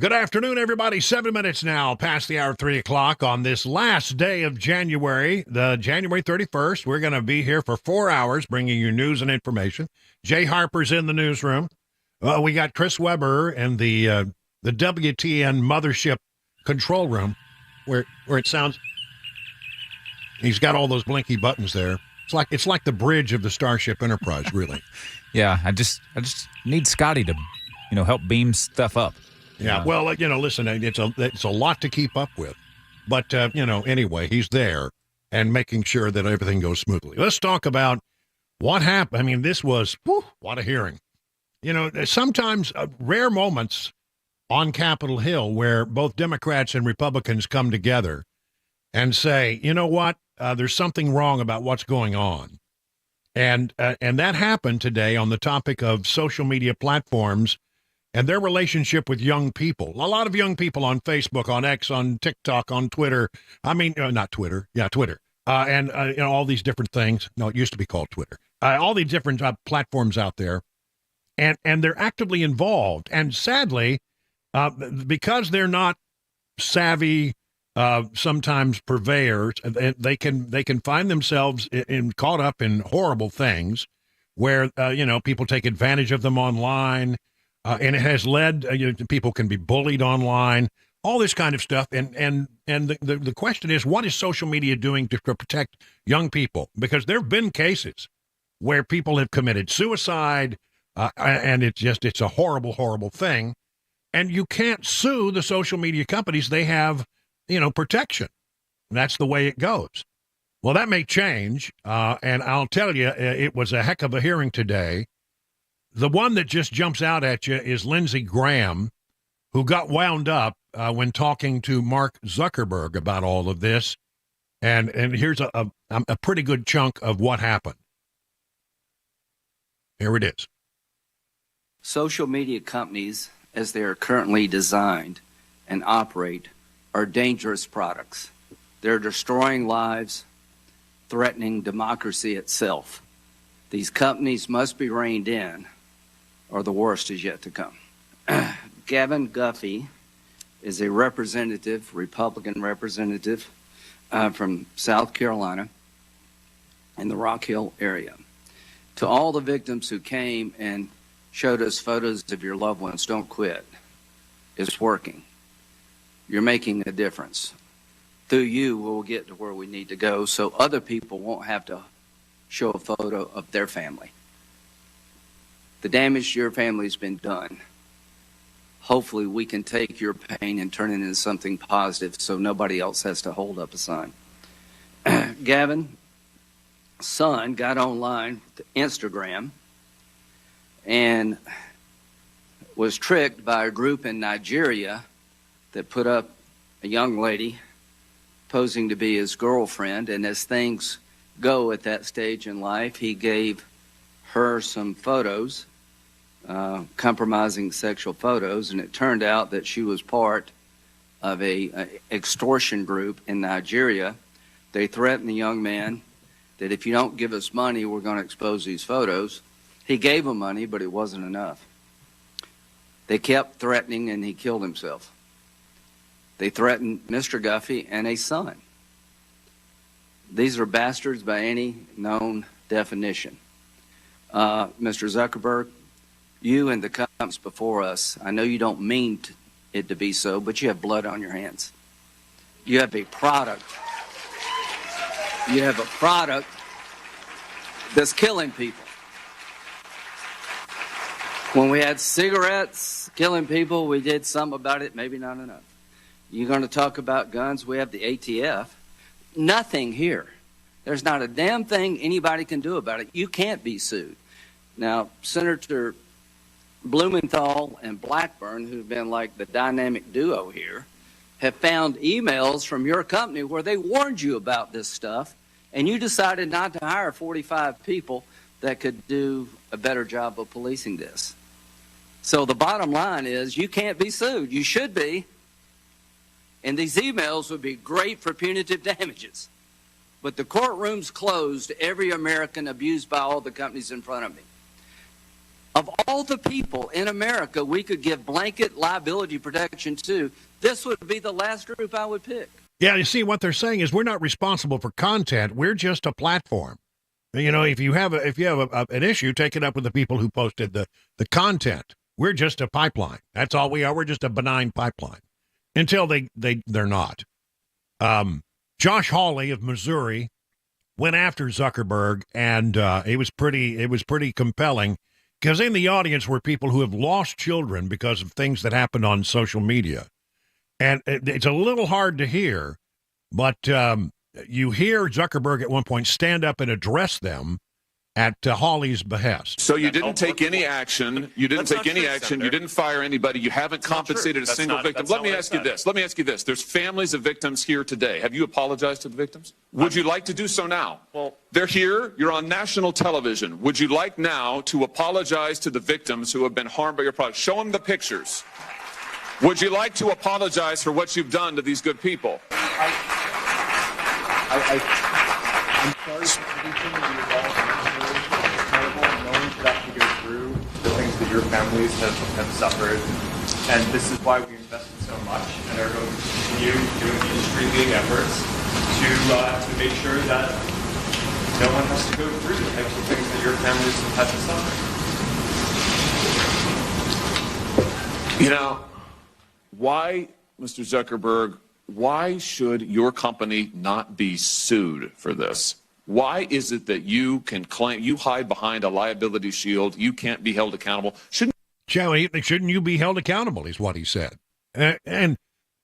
Good afternoon, everybody. 7 minutes now past the hour, 3 o'clock on this last day of January, the January 31st. We're going to be here for 4 hours bringing you news and information. Jay Harper's in the newsroom. We got Chris Weber in the WTN mothership control room where it sounds. He's got all those blinky buttons there. It's like the bridge of the Starship Enterprise, really. Yeah, I just need Scotty to, help beam stuff up. Yeah, well, listen, it's a lot to keep up with. But, anyway, he's there and making sure that everything goes smoothly. Let's talk about what happened. I mean, this was, what a hearing. Sometimes rare moments on Capitol Hill where both Democrats and Republicans come together and say, you know what, there's something wrong about what's going on. And that happened today on the topic of social media platforms and their relationship with young people. A lot of young people on Facebook, on X, on TikTok, on Twitter. I mean, not Twitter. Yeah, Twitter. And all these different things. No, it used to be called Twitter. All these different platforms out there. And they're actively involved. And sadly, because they're not savvy, sometimes purveyors, they can find themselves caught up in horrible things where, people take advantage of them online. And it has led, people can be bullied online, all this kind of stuff. And the question is, what is social media doing to protect young people? Because there have been cases where people have committed suicide, and it's a horrible, horrible thing. And you can't sue the social media companies. They have, protection. That's the way it goes. Well, that may change. And I'll tell you, it was a heck of a hearing today. The one that just jumps out at you is Lindsey Graham, who got wound up when talking to Mark Zuckerberg about all of this. And here's a pretty good chunk of what happened. Here it is. Social media companies, as they are currently designed and operate, are dangerous products. They're destroying lives, threatening democracy itself. These companies must be reined in, or the worst is yet to come. Gavin Guffey is a Republican representative from South Carolina in the Rock Hill area. To all the victims who came and showed us photos of your loved ones, don't quit. It's working. You're making a difference. Through you, we'll get to where we need to go so other people won't have to show a photo of their family. The damage to your family has been done. Hopefully we can take your pain and turn it into something positive so nobody else has to hold up a sign. Gavin's son got online to Instagram and was tricked by a group in Nigeria that put up a young lady posing to be his girlfriend, and as things go at that stage in life, he gave her some photos, compromising sexual photos, and it turned out that she was part of a extortion group in Nigeria. They threatened the young man that if you don't give us money, we're going to expose these photos. He gave them money, but it wasn't enough. They kept threatening, and he killed himself. They threatened Mr. Guffey and a son. These are bastards by any known definition. Mr. Zuckerberg, you and the companies before us, I know you don't mean it to be so, but you have blood on your hands. You have a product. You have a product that's killing people. When we had cigarettes killing people, we did something about it, maybe not enough. You're going to talk about guns, we have the ATF. Nothing here. There's not a damn thing anybody can do about it. You can't be sued. Now, Senator Blumenthal and Blackburn, who've been like the dynamic duo here, have found emails from your company where they warned you about this stuff, and you decided not to hire 45 people that could do a better job of policing this. So the bottom line is you can't be sued. You should be. And these emails would be great for punitive damages. But the courtroom's closed to every American abused by all the companies in front of me. of all the people in America we could give blanket liability protection to, this would be the last group I would pick. Yeah, you see, what they're saying is we're not responsible for content. We're just a platform. You know, if you have an issue, take it up with the people who posted the content. We're just a pipeline. That's all we are. We're just a benign pipeline until they're not. Josh Hawley of Missouri went after Zuckerberg, and it was pretty compelling because in the audience were people who have lost children because of things that happened on social media. And it's a little hard to hear, but you hear Zuckerberg at one point stand up and address them at Hawley's behest. So you didn't take any action. You didn't take any action. You didn't fire anybody. You haven't compensated a single victim. Let me ask you this. Let me ask you this. There's families of victims here today. Have you apologized to the victims? Would you like to do so now? Well, they're here. You're on national television. Would you like now to apologize to the victims who have been harmed by your product? Show them the pictures. Would you like to apologize for what you've done to these good people? I'm sorry for everything that you've all incredible. No one should have to go through the things that your families have suffered. And this is why we invested so much and are going to continue doing industry-leading efforts to make sure that no one has to go through the types of things that your families have had to suffer. You know, why, Mr. Zuckerberg, why should your company not be sued for this? Why is it that you can claim, you hide behind a liability shield, you can't be held accountable? Shouldn't you be held accountable, is what he said. And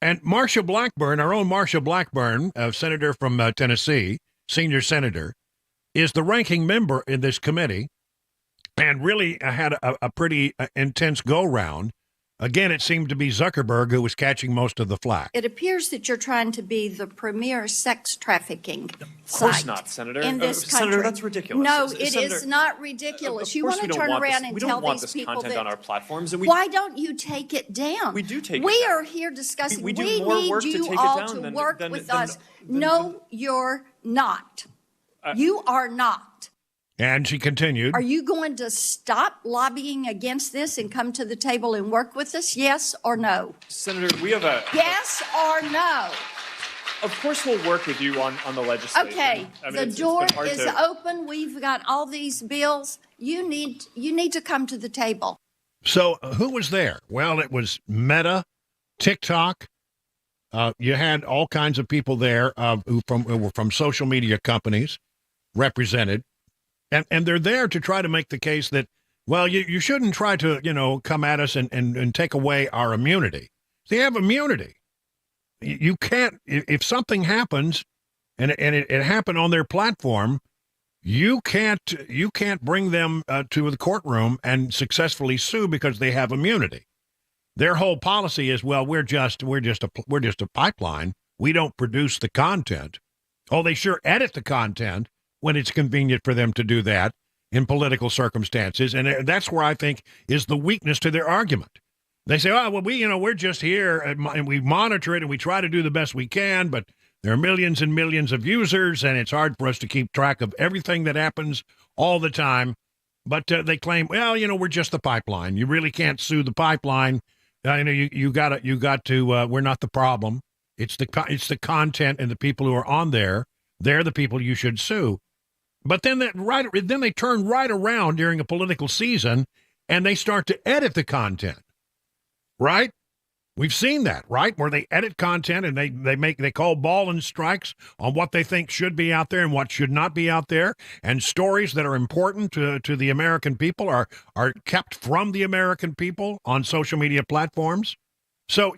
Marsha Blackburn, our own Marsha Blackburn, a senator from Tennessee, senior senator, is the ranking member in this committee and really had a pretty intense go-round. Again, it seemed to be Zuckerberg who was catching most of the flack. It appears that you're trying to be the premier sex trafficking Of course site not, Senator. in this country. Senator, that's ridiculous. No, Senator, it is not ridiculous. You want to turn around and we tell don't want these this people content that, on our platforms. And why don't you take it down? We do take it We down. are here discussing. We do We more need work to you take it all down to than- work than- with than- us. than- No, you're not. You are not. And she continued. Are you going to stop lobbying against this and come to the table and work with us? Yes or no? Senator, we have a... Yes or no? Of course we'll work with you on the legislation. Okay, I mean, the it's door been hard is to- open. We've got all these bills. You need to come to the table. So who was there? Well, it was Meta, TikTok. You had all kinds of people there who were from social media companies represented. And they're there to try to make the case that, well, you shouldn't try to, come at us and take away our immunity. They have immunity. You can't, if something happens and it happened on their platform, you can't bring them to the courtroom and successfully sue because they have immunity. Their whole policy is, well, we're just a pipeline. We don't produce the content. Oh, they sure edit the content when it's convenient for them to do that in political circumstances. And that's where I think is the weakness to their argument. They say, oh, well, we're just here and we monitor it and we try to do the best we can, but there are millions and millions of users and it's hard for us to keep track of everything that happens all the time. But they claim, well, we're just the pipeline. You really can't sue the pipeline. You got to, we're not the problem. It's the content and the people who are on there. They're the people you should sue. But then they turn right around during a political season and they start to edit the content, right? We've seen that, right? Where they edit content and they call ball and strikes on what they think should be out there and what should not be out there. And stories that are important to the American people are kept from the American people on social media platforms. So,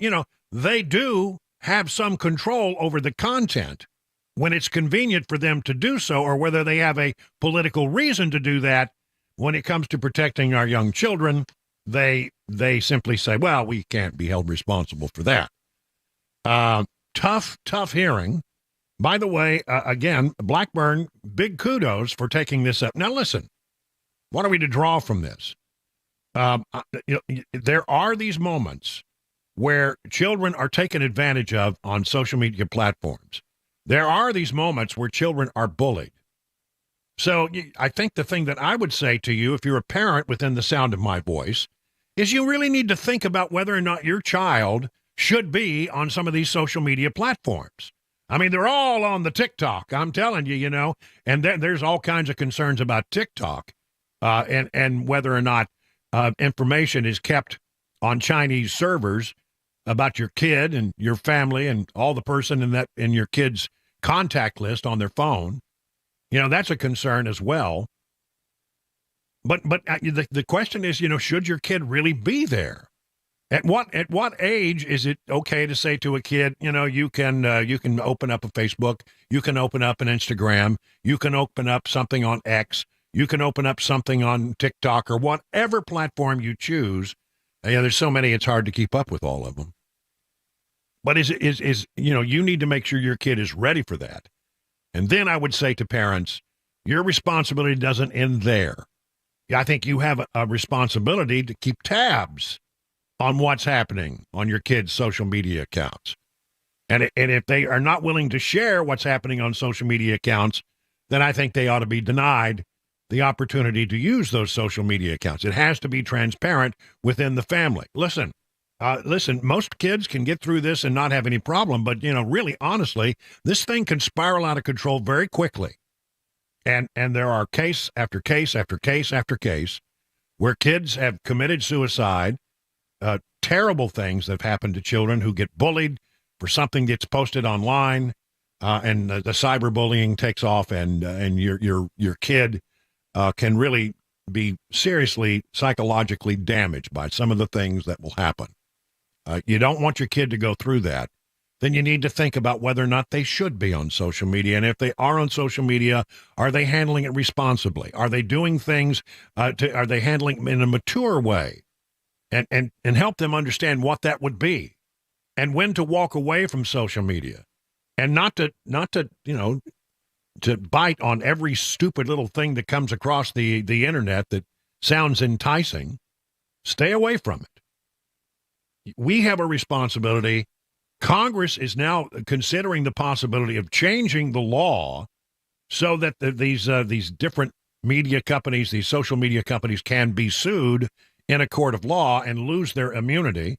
they do have some control over the content when it's convenient for them to do so, or whether they have a political reason to do that. When it comes to protecting our young children, they simply say, well, we can't be held responsible for that. Tough hearing. By the way, again, Blackburn, big kudos for taking this up. Now, listen, what are we to draw from this? There are these moments where children are taken advantage of on social media platforms. There are these moments where children are bullied. So I think the thing that I would say to you, if you're a parent within the sound of my voice, is you really need to think about whether or not your child should be on some of these social media platforms. I mean, they're all on the TikTok. I'm telling you, and there's all kinds of concerns about TikTok, and whether or not information is kept on Chinese servers about your kid and your family and all the person in your kid's contact list on their phone. That's a concern as well. But the question is, should your kid really be there? At what age is it okay to say to a kid, you can open up a Facebook, you can open up an Instagram, you can open up something on X, you can open up something on TikTok or whatever platform you choose. There's so many, it's hard to keep up with all of them. But you need to make sure your kid is ready for that. And then I would say to parents, your responsibility doesn't end there. I think you have a responsibility to keep tabs on what's happening on your kids' social media accounts. And if they are not willing to share what's happening on social media accounts, then I think they ought to be denied the opportunity to use those social media accounts. It has to be transparent within the family. Listen, most kids can get through this and not have any problem, but, really, honestly, this thing can spiral out of control very quickly. And there are case after case after case after case where kids have committed suicide, terrible things that have happened to children who get bullied for something that's posted online, and the cyberbullying takes off, and your kid can really be seriously psychologically damaged by some of the things that will happen. You don't want your kid to go through that. Then you need to think about whether or not they should be on social media. And if they are on social media, are they handling it responsibly? Are they doing things, are they handling it in a mature way? And help them understand what that would be and when to walk away from social media and not to bite on every stupid little thing that comes across the internet that sounds enticing. Stay away from it. We have a responsibility. Congress is now considering the possibility of changing the law so that these different media companies, these social media companies, can be sued in a court of law and lose their immunity.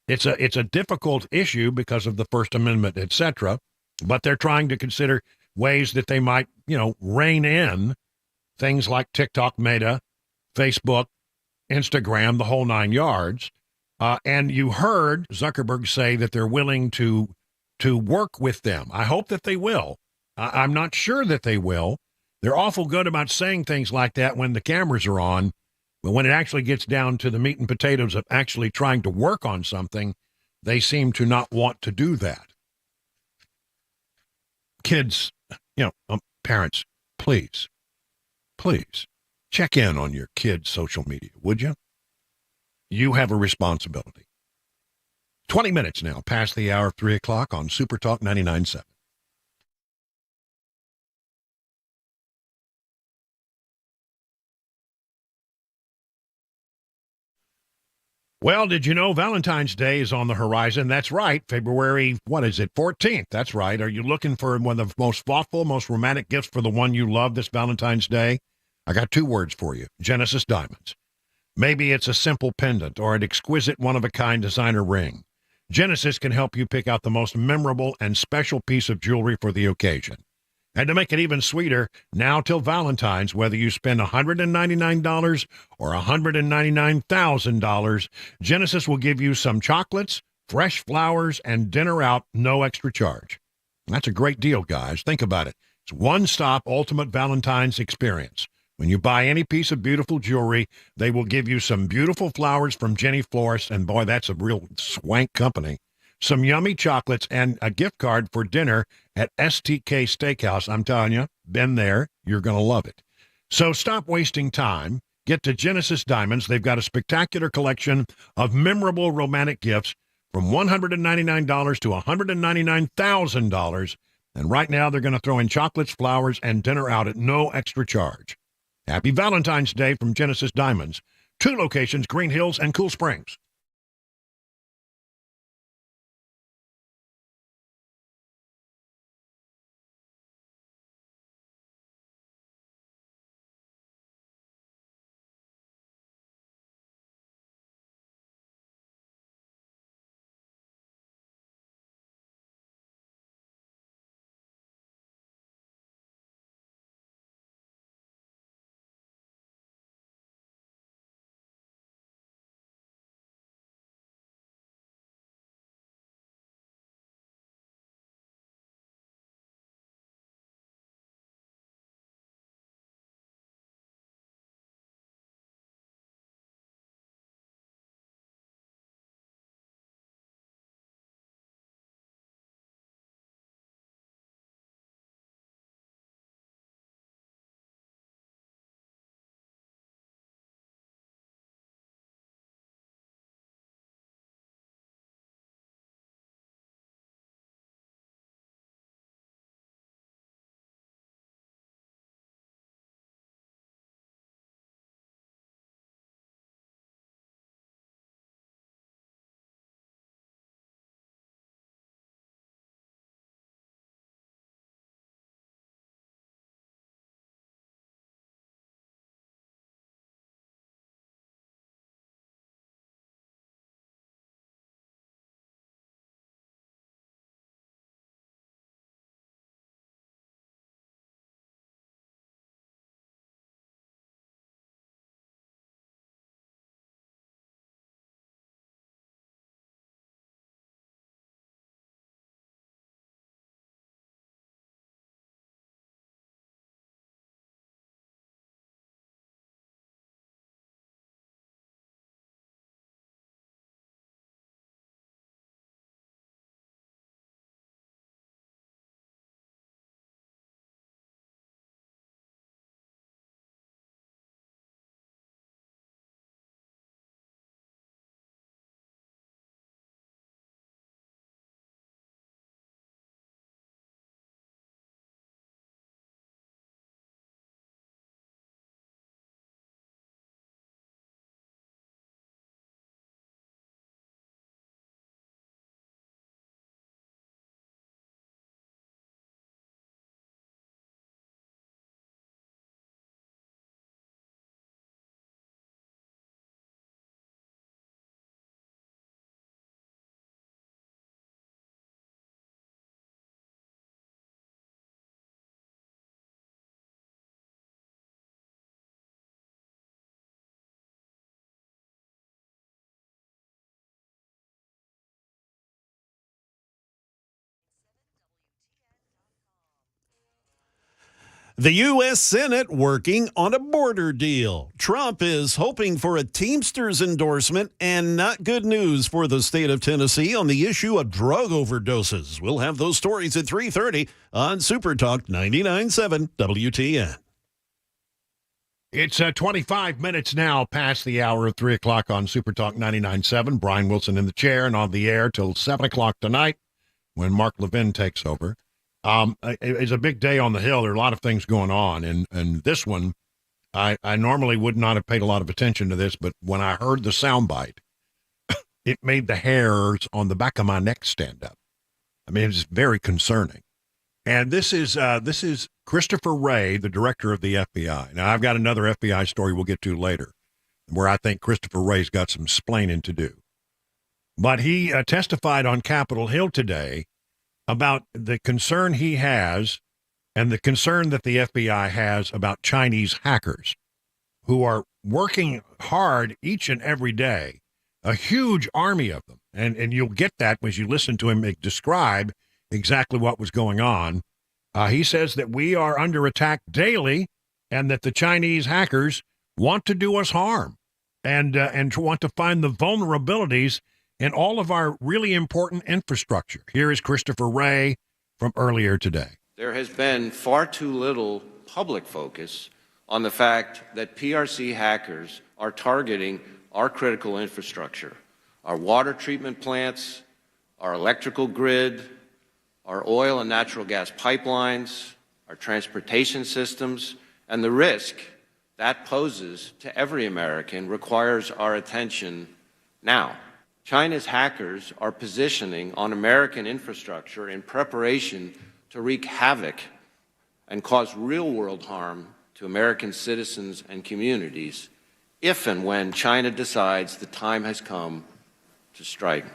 It's a difficult issue because of the First Amendment, etc. But they're trying to consider ways that they might, rein in things like TikTok, Meta, Facebook, Instagram, the whole nine yards. And you heard Zuckerberg say that they're willing to work with them. I hope that they will. I'm not sure that they will. They're awful good about saying things like that when the cameras are on, but when it actually gets down to the meat and potatoes of actually trying to work on something, they seem to not want to do that. Kids, parents, please check in on your kids' social media, would you? You have a responsibility. 20 minutes now past the hour of 3 o'clock on Super Talk 99.7. Well, did you know Valentine's Day is on the horizon? That's right. February, 14th. That's right. Are you looking for one of the most thoughtful, most romantic gifts for the one you love this Valentine's Day? I got two words for you. Genesis Diamonds. Maybe it's a simple pendant or an exquisite one-of-a-kind designer ring. Genesis can help you pick out the most memorable and special piece of jewelry for the occasion. And to make it even sweeter, now till Valentine's, whether you spend $199 or $199,000, Genesis will give you some chocolates, fresh flowers, and dinner out, no extra charge. That's a great deal, guys. Think about it. It's one-stop ultimate Valentine's experience. When you buy any piece of beautiful jewelry, they will give you some beautiful flowers from Jenny Florist, and boy, that's a real swank company. Some yummy chocolates and a gift card for dinner at STK Steakhouse. I'm telling you, been there. You're going to love it. So stop wasting time. Get to Genesis Diamonds. They've got a spectacular collection of memorable romantic gifts from $199 to $199,000. And right now, they're going to throw in chocolates, flowers, and dinner out at no extra charge. Happy Valentine's Day from Genesis Diamonds. 2 locations, Green Hills and Cool Springs. The U.S. Senate working on a border deal. Trump is hoping for a Teamsters endorsement, and not good news for the state of Tennessee on the issue of drug overdoses. We'll have those stories at 3:30 on Super Talk 99.7 WTN. It's 25 minutes now past the hour of 3 o'clock on Super Talk 99.7. Brian Wilson in the chair and on the air till 7 o'clock tonight when Mark Levin takes over. It's a big day on the Hill. There are a lot of things going on, and this one, I normally would not have paid a lot of attention to this, but when I heard the soundbite, it made the hairs on the back of my neck stand up. I mean, it's very concerning. And this is Christopher Wray, the director of the FBI. Now, I've got another FBI story we'll get to later, where I think Christopher Wray's got some splaining to do. But he testified on Capitol Hill today about the concern he has and the concern that the FBI has about Chinese hackers who are working hard each and every day, a huge army of them. And you'll get that as you listen to him describe exactly what was going on. He says that we are under attack daily and that the Chinese hackers want to do us harm and want to find the vulnerabilities in all of our really important infrastructure. Here is Christopher Wray from earlier today. There has been far too little public focus on the fact that PRC hackers are targeting our critical infrastructure, our water treatment plants, our electrical grid, our oil and natural gas pipelines, our transportation systems, and the risk that poses to every American requires our attention now. China's hackers are positioning on American infrastructure in preparation to wreak havoc and cause real-world harm to American citizens and communities if and when China decides the time has come to strike.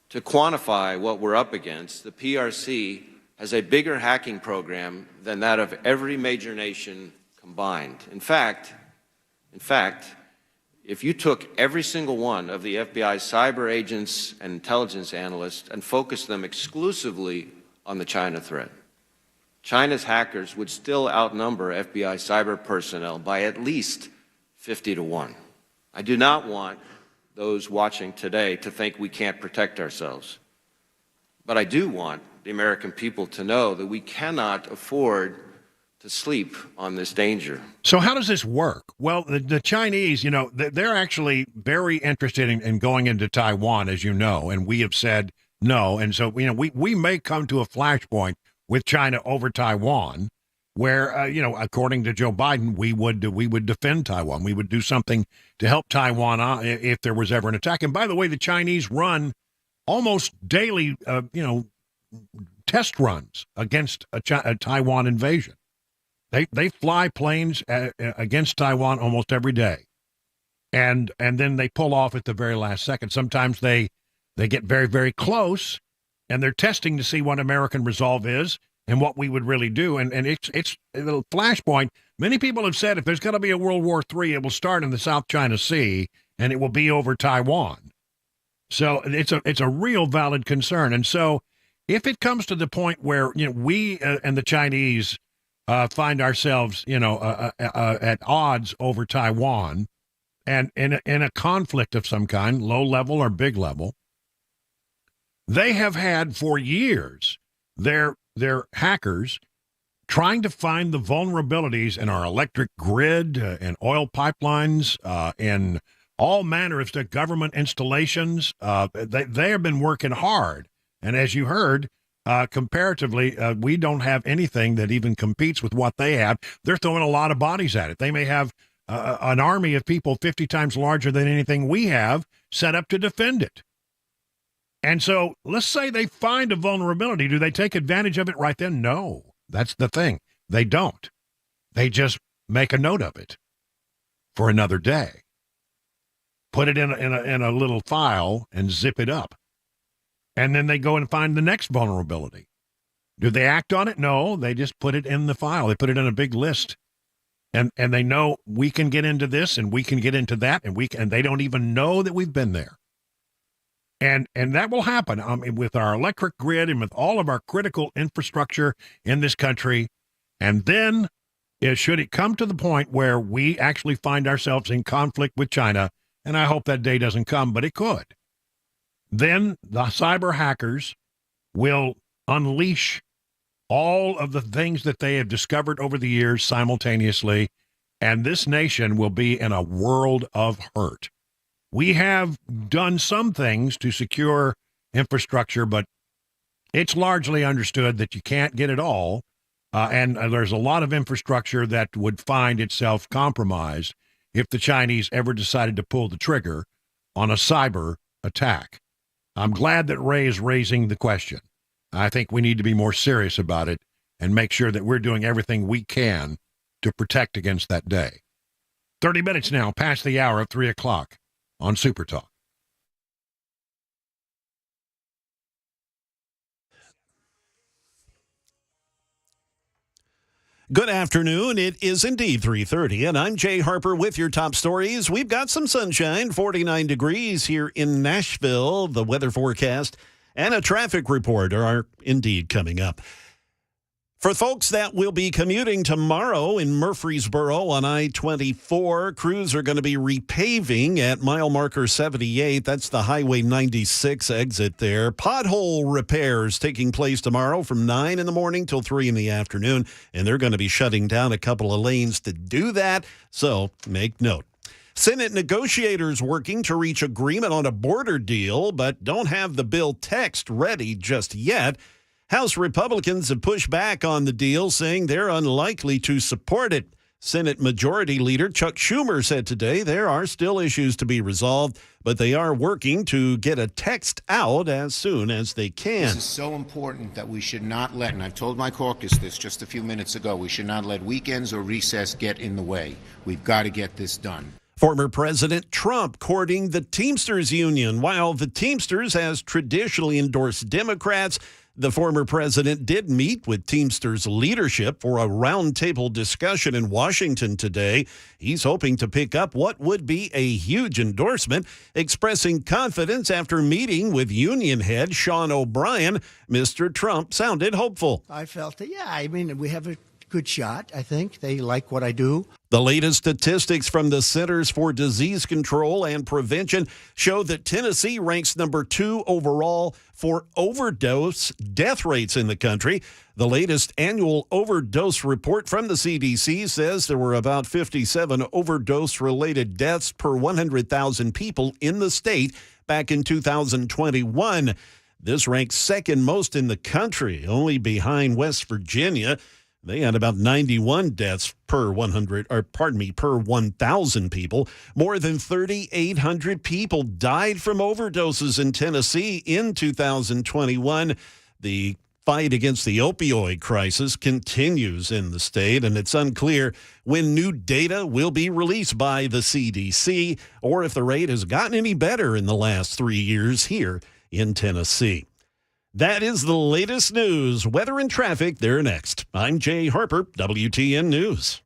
To quantify what we're up against, the PRC has a bigger hacking program than that of every major nation combined. In fact, if you took every single one of the FBI's cyber agents and intelligence analysts and focused them exclusively on the China threat, China's hackers would still outnumber FBI cyber personnel by at least 50 to 1. I do not want those watching today to think we can't protect ourselves. But I do want the American people to know that we cannot afford to sleep on this danger. So how does this work? Well, the Chinese, they're actually very interested in going into Taiwan, as you know, and we have said no. And so, we may come to a flashpoint with China over Taiwan where, according to Joe Biden, we would defend Taiwan. We would do something to help Taiwan out if there was ever an attack. And by the way, the Chinese run almost daily, test runs against a Taiwan invasion. They fly planes against Taiwan almost every day, and then they pull off at the very last second. Sometimes they get very, very close, and they're testing to see what American resolve is and what we would really do. And it's a little flashpoint. Many people have said if there's going to be a World War III, it will start in the South China Sea, and it will be over Taiwan. So it's a real valid concern. And so if it comes to the point where we and the Chinese find ourselves, at odds over Taiwan and in a conflict of some kind, low level or big level, they have had for years their hackers trying to find the vulnerabilities in our electric grid and oil pipelines and all manner of government installations. They have been working hard. And as you heard, comparatively, we don't have anything that even competes with what they have. They're throwing a lot of bodies at it. They may have an army of people 50 times larger than anything we have set up to defend it. And so let's say they find a vulnerability. Do they take advantage of it right then? No, that's the thing. They don't. They just make a note of it for another day. Put it in a little file and zip it up. And then they go and find the next vulnerability. Do they act on it? No, they just put it in the file. They put it in a big list. And they know we can get into this and we can get into that and they don't even know that we've been there. And that will happen with our electric grid and with all of our critical infrastructure in this country. And then is should it come to the point where we actually find ourselves in conflict with China, and I hope that day doesn't come, but it could, then the cyber hackers will unleash all of the things that they have discovered over the years simultaneously, and this nation will be in a world of hurt. We have done some things to secure infrastructure, but it's largely understood that you can't get it all. And there's a lot of infrastructure that would find itself compromised if the Chinese ever decided to pull the trigger on a cyber attack. I'm glad that Ray is raising the question. I think we need to be more serious about it and make sure that we're doing everything we can to protect against that day. 30 minutes now past the hour of 3 o'clock on Super Talk. Good afternoon. It is indeed 3:30, and I'm Jay Harper with your top stories. We've got some sunshine, 49 degrees here in Nashville. The weather forecast and a traffic report are indeed coming up. For folks that will be commuting tomorrow in Murfreesboro on I-24, crews are going to be repaving at mile marker 78. That's the Highway 96 exit there. Pothole repairs taking place tomorrow from 9 in the morning till 3 in the afternoon, and they're going to be shutting down a couple of lanes to do that, so make note. Senate negotiators working to reach agreement on a border deal, but don't have the bill text ready just yet. House Republicans have pushed back on the deal, saying they're unlikely to support it. Senate Majority Leader Chuck Schumer said today there are still issues to be resolved, but they are working to get a text out as soon as they can. This is so important that we should not let, and I've told my caucus this just a few minutes ago, we should not let weekends or recess get in the way. We've got to get this done. Former President Trump courting the Teamsters Union. While the Teamsters has traditionally endorsed Democrats, the former president did meet with Teamsters leadership for a roundtable discussion in Washington today. He's hoping to pick up what would be a huge endorsement, expressing confidence after meeting with union head Sean O'Brien. Mr. Trump sounded hopeful. I felt that, we have a good shot, I think. They like what I do. The latest statistics from the Centers for Disease Control and Prevention show that Tennessee ranks number 2 overall for overdose death rates in the country. The latest annual overdose report from the CDC says there were about 57 overdose-related deaths per 100,000 people in the state back in 2021. This ranks second most in the country, only behind West Virginia. They had about 91 deaths per 1,000 people. More than 3,800 people died from overdoses in Tennessee in 2021. The fight against the opioid crisis continues in the state, and it's unclear when new data will be released by the CDC or if the rate has gotten any better in the last 3 years here in Tennessee. That is the latest news. Weather and traffic, they're next. I'm Jay Harper, WTN News.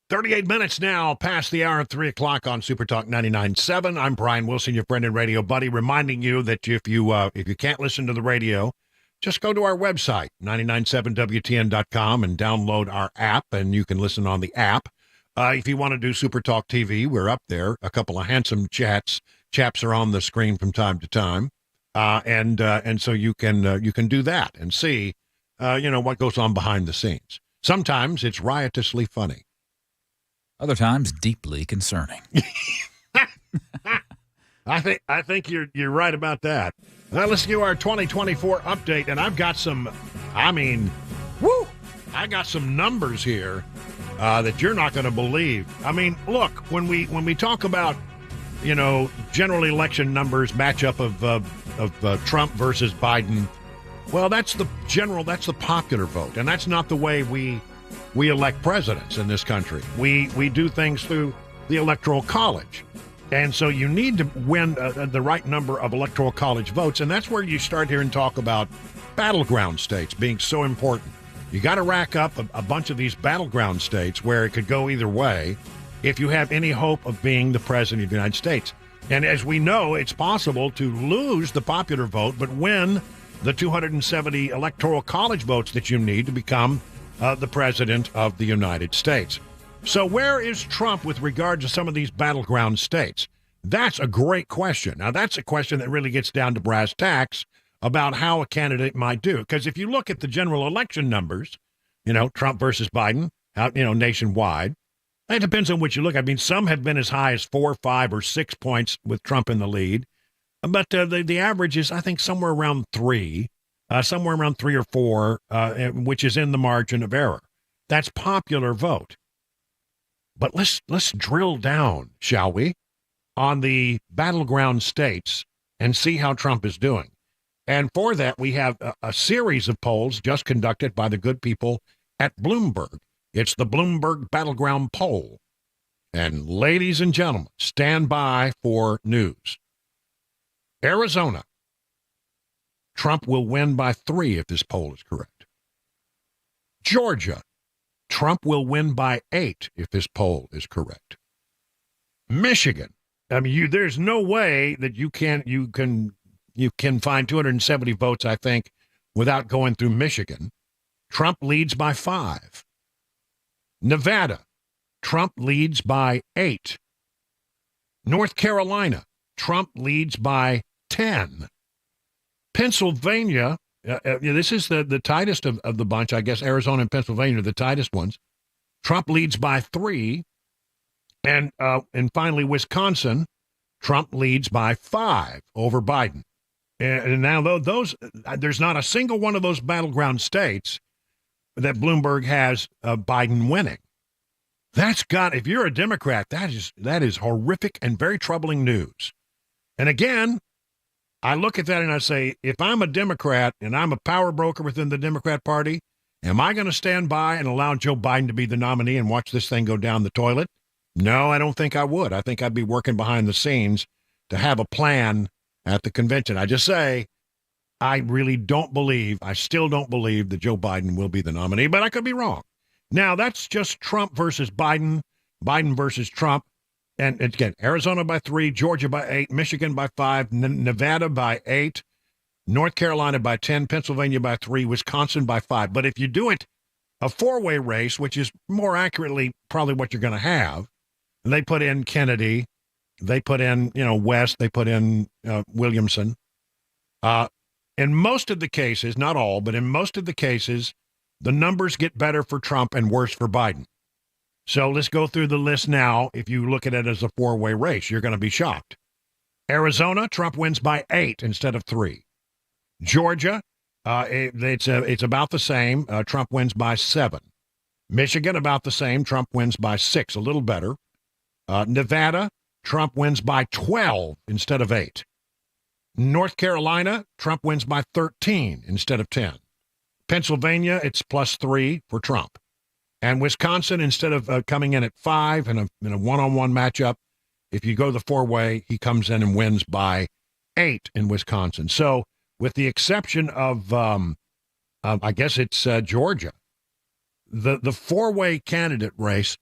38 minutes now past the hour of 3 o'clock on Super Talk 99.7. I'm Brian Wilson, your friend and radio buddy, reminding you that if you can't listen to the radio, just go to our website, 997wtn.com, and download our app, and you can listen on the app. If you want to do Super Talk TV, we're up there. A couple of handsome chaps are on the screen from time to time, and so you can do that and see, what goes on behind the scenes. Sometimes it's riotously funny. Other times, deeply concerning. I think you're right about that. Now let's do our 2024 update, and I've got some. I got some numbers here that you're not going to believe. I mean, look, when we talk about general election numbers, matchup of Trump versus Biden, well, that's the popular vote, and that's not the way we elect presidents in this country. We do things through the Electoral College. And so you need to win the right number of Electoral College votes, and that's where you start hearing talk about battleground states being so important. You got to rack up a bunch of these battleground states where it could go either way if you have any hope of being the president of the United States. And as we know, it's possible to lose the popular vote but win the 270 Electoral College votes that you need to become the president of the United States. So where is Trump with regard to some of these battleground states? That's a great question. Now, that's a question that really gets down to brass tacks about how a candidate might do. Because if you look at the general election numbers, Trump versus Biden, nationwide, it depends on which you look. I mean, some have been as high as 4, 5, or 6 points with Trump in the lead. But the average is, I think, somewhere around 3 or 4, which is in the margin of error. That's popular vote. But let's drill down, shall we, on the battleground states and see how Trump is doing. And for that, we have a series of polls just conducted by the good people at Bloomberg. It's the Bloomberg Battleground Poll. And ladies and gentlemen, stand by for news. Arizona. Trump will win by 3 if this poll is correct. Georgia. Trump will win by 8 if this poll is correct. Michigan. I mean, there's no way that you can find 270 votes, I think, without going through Michigan. Trump leads by 5. Nevada. Trump leads by 8. North Carolina. Trump leads by 10. Pennsylvania, this is the tightest of the bunch. I guess Arizona and Pennsylvania are the tightest ones. Trump leads by 3. And finally, Wisconsin, Trump leads by 5 over Biden. And now, there's not a single one of those battleground states that Bloomberg has Biden winning. If you're a Democrat, that is horrific and very troubling news. And again, I look at that and I say, if I'm a Democrat and I'm a power broker within the Democrat Party, am I going to stand by and allow Joe Biden to be the nominee and watch this thing go down the toilet? No, I don't think I would. I think I'd be working behind the scenes to have a plan at the convention. I just say, I still don't believe that Joe Biden will be the nominee, but I could be wrong. Now, that's just Trump versus Biden, Biden versus Trump. And again, Arizona by 3, Georgia by 8, Michigan by 5, Nevada by 8, North Carolina by 10, Pennsylvania by 3, Wisconsin by 5. But if you do it a 4-way race, which is more accurately probably what you're going to have, and they put in Kennedy, they put in, West, they put in Williamson. In most of the cases, not all, but in most of the cases, the numbers get better for Trump and worse for Biden. So let's go through the list now. If you look at it as a 4-way race, you're going to be shocked. Arizona, Trump wins by 8 instead of 3. Georgia, it's about the same. Trump wins by 7. Michigan, about the same. Trump wins by 6, a little better. Nevada, Trump wins by 12 instead of 8. North Carolina, Trump wins by 13 instead of 10. Pennsylvania, it's +3 for Trump. And Wisconsin, instead of coming in at 5 in a one-on-one matchup, if you go the 4-way, he comes in and wins by 8 in Wisconsin. So with the exception of I guess it's Georgia, the 4-way candidate race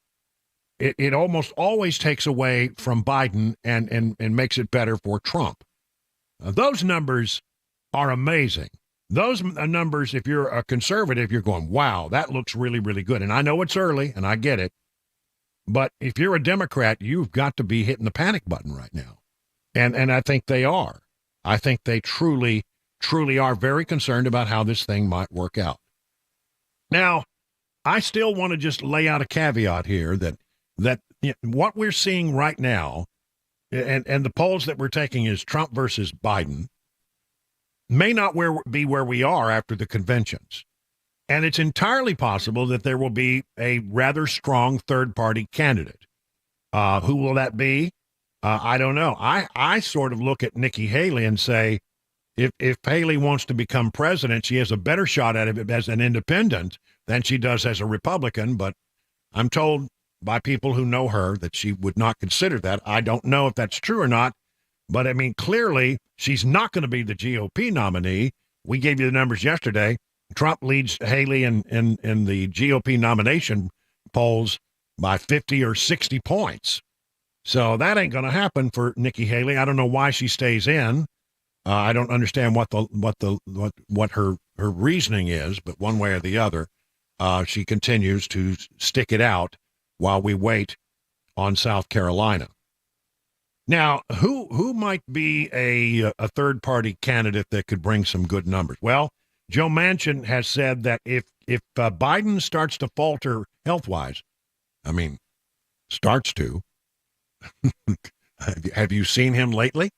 it almost always takes away from Biden and makes it better for Trump. Those numbers are amazing. Those numbers, if you're a conservative, you're going, wow, that looks really, really good. And I know it's early, and I get it. But if you're a Democrat, you've got to be hitting the panic button right now. And I think they are. I think they truly, truly are very concerned about how this thing might work out. Now, I still want to just lay out a caveat here that what we're seeing right now, and the polls that we're taking is Trump versus Biden, may not be where we are after the conventions. And it's entirely possible that there will be a rather strong third-party candidate. Who will that be? I don't know. I sort of look at Nikki Haley and say, if Haley wants to become president, she has a better shot at it as an independent than she does as a Republican. But I'm told by people who know her that she would not consider that. I don't know if that's true or not. But, I mean, clearly she's not going to be the GOP nominee. We gave you the numbers yesterday. Trump leads Haley in the GOP nomination polls by 50 or 60 points. So that ain't going to happen for Nikki Haley. I don't know why she stays in. I don't understand what her reasoning is, but one way or the other, she continues to stick it out while we wait on South Carolina. Now, who might be a third-party candidate that could bring some good numbers? Well, Joe Manchin has said that if Biden starts to falter health-wise, I mean, starts to, have you seen him lately?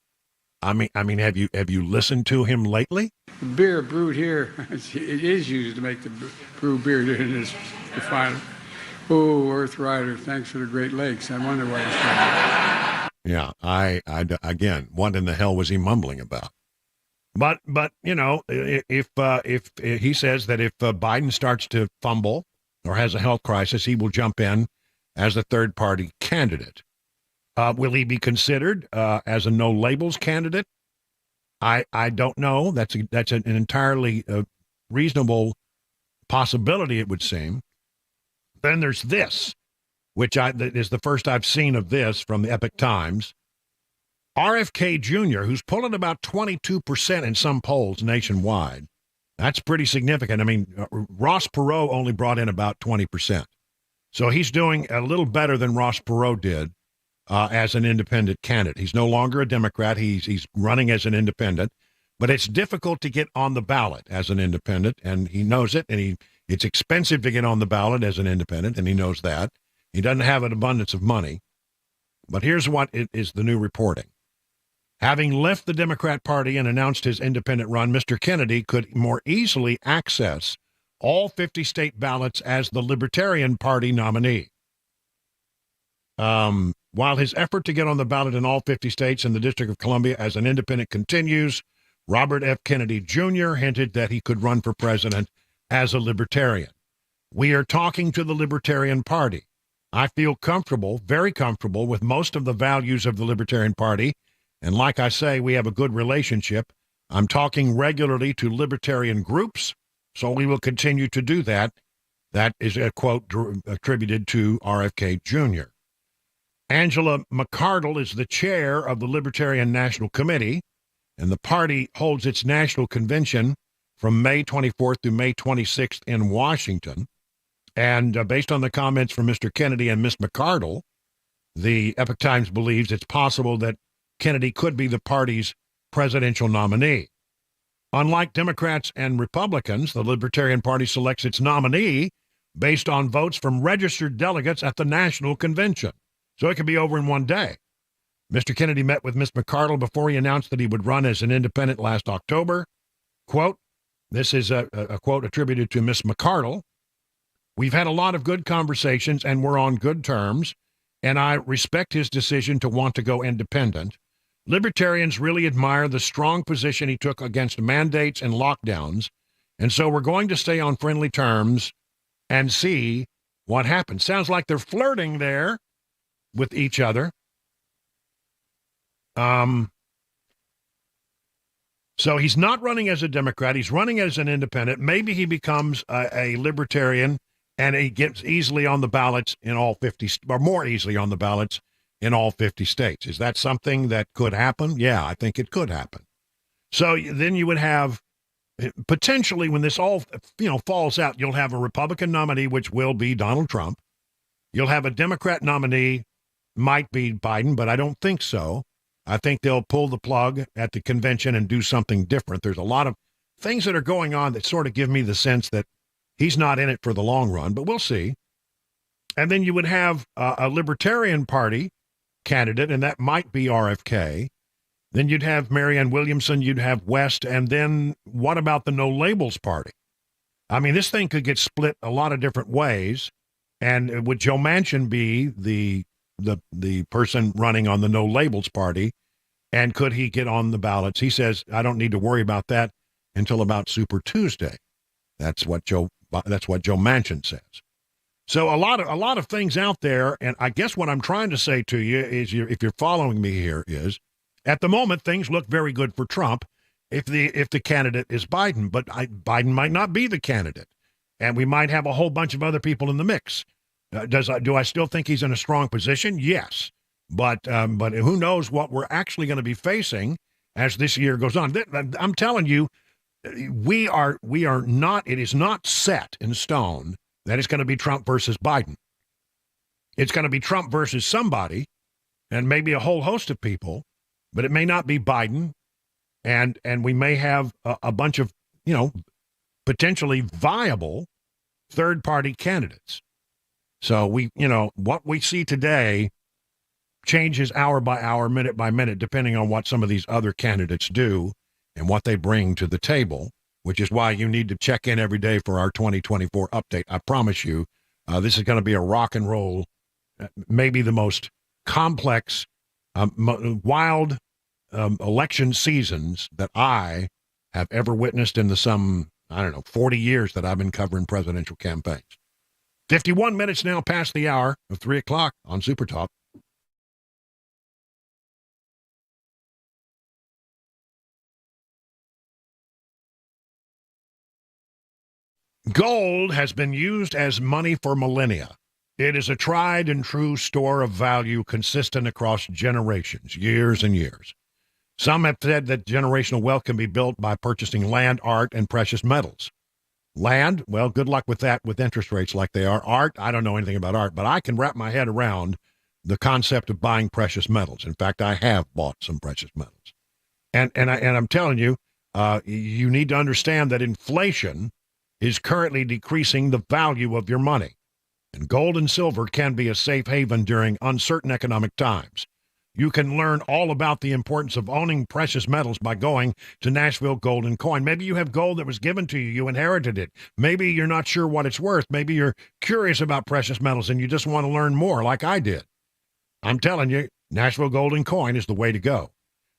I mean, have you listened to him lately? The beer brewed here, it is used to make the brew beer in this refiner. Oh, Earth Rider, thanks for the Great Lakes. I wonder why he's coming. Yeah, I again, what in the hell was he mumbling about? But you know, if he says that if Biden starts to fumble or has a health crisis, he will jump in as a third-party candidate. Will he be considered as a no labels candidate? I don't know. That's an entirely reasonable possibility, it would seem. Then there's this, which is the first I've seen of this from the Epoch Times. RFK Jr., who's pulling about 22% in some polls nationwide. That's pretty significant. I mean, Ross Perot only brought in about 20%. So he's doing a little better than Ross Perot did as an independent candidate. He's no longer a Democrat. He's running as an independent. But it's difficult to get on the ballot as an independent, and he knows it. And it's expensive to get on the ballot as an independent, and he knows that. He doesn't have an abundance of money. But here's what is the new reporting. Having left the Democrat Party and announced his independent run, Mr. Kennedy could more easily access all 50 state ballots as the Libertarian Party nominee. While his effort to get on the ballot in all 50 states and the District of Columbia as an independent continues, Robert F. Kennedy Jr. hinted that he could run for president as a Libertarian. We are talking to the Libertarian Party. I feel comfortable, very comfortable, with most of the values of the Libertarian Party. And like I say, we have a good relationship. I'm talking regularly to libertarian groups, so we will continue to do that. That is a quote attributed to RFK Jr. Angela McArdle is the chair of the Libertarian National Committee, and the party holds its national convention from May 24th through May 26th in Washington. And based on the comments from Mr. Kennedy and Ms. McArdle, the Epoch Times believes it's possible that Kennedy could be the party's presidential nominee. Unlike Democrats and Republicans, the Libertarian Party selects its nominee based on votes from registered delegates at the national convention. So it could be over in one day. Mr. Kennedy met with Ms. McArdle before he announced that he would run as an independent last October. Quote, this is a quote attributed to Ms. McArdle. We've had a lot of good conversations and we're on good terms, and I respect his decision to want to go independent. Libertarians really admire the strong position he took against mandates and lockdowns, and so we're going to stay on friendly terms and see what happens. Sounds like they're flirting there with each other. So he's not running as a Democrat. He's running as an independent. Maybe he becomes a Libertarian and he gets easily on the ballots in all 50, or more easily on the ballots in all 50 states. Is that something that could happen? Yeah, I think it could happen. So then you would have potentially, when this all falls out, you'll have a Republican nominee, which will be Donald Trump. You'll have a Democrat nominee, might be Biden, but I don't think so. I think they'll pull the plug at the convention and do something different. There's a lot of things that are going on that sort of give me the sense that he's not in it for the long run, but we'll see. And then you would have a Libertarian Party candidate, and that might be RFK. Then you'd have Marianne Williamson, you'd have West, and then what about the No Labels Party? I mean, this thing could get split a lot of different ways. And would Joe Manchin be the person running on the No Labels Party? And could he get on the ballots? He says, I don't need to worry about that until about Super Tuesday. That's what Joe Manchin says. So a lot of things out there, and I guess what I'm trying to say to you is, if you're following me here, is at the moment things look very good for Trump if the candidate is Biden, but Biden might not be the candidate, and we might have a whole bunch of other people in the mix. Do I still think he's in a strong position? Yes, but who knows what we're actually going to be facing as this year goes on. I'm telling you, we are not. It is not set in stone that it's going to be Trump versus Biden. It's going to be Trump versus somebody, and maybe a whole host of people, but it may not be Biden, and we may have a bunch of potentially viable third-party candidates. So what we see today changes hour by hour, minute by minute, depending on what some of these other candidates do and what they bring to the table, which is why you need to check in every day for our 2024 update. I promise you, this is going to be a rock and roll, maybe the most complex, wild election seasons that I have ever witnessed in the 40 years that I've been covering presidential campaigns. 51 minutes now past the hour of 3 o'clock on Super Talk. Gold has been used as money for millennia. It is a tried and true store of value consistent across generations, years and years. Some have said that generational wealth can be built by purchasing land, art, and precious metals. Land, well, good luck with that with interest rates like they are. Art, I don't know anything about art, but I can wrap my head around the concept of buying precious metals. In fact, I have bought some precious metals. And I'm telling you, you need to understand that inflation is currently decreasing the value of your money. And gold and silver can be a safe haven during uncertain economic times. You can learn all about the importance of owning precious metals by going to Nashville Gold and Coin. Maybe you have gold that was given to you, you inherited it. Maybe you're not sure what it's worth. Maybe you're curious about precious metals and you just want to learn more like I did. I'm telling you, Nashville Gold and Coin is the way to go.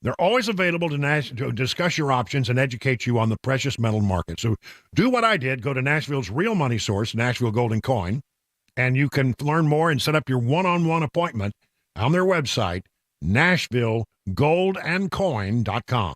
They're always available to discuss your options and educate you on the precious metal market. So do what I did. Go to Nashville's real money source, Nashville Gold and Coin, and you can learn more and set up your one-on-one appointment on their website, NashvilleGoldandCoin.com.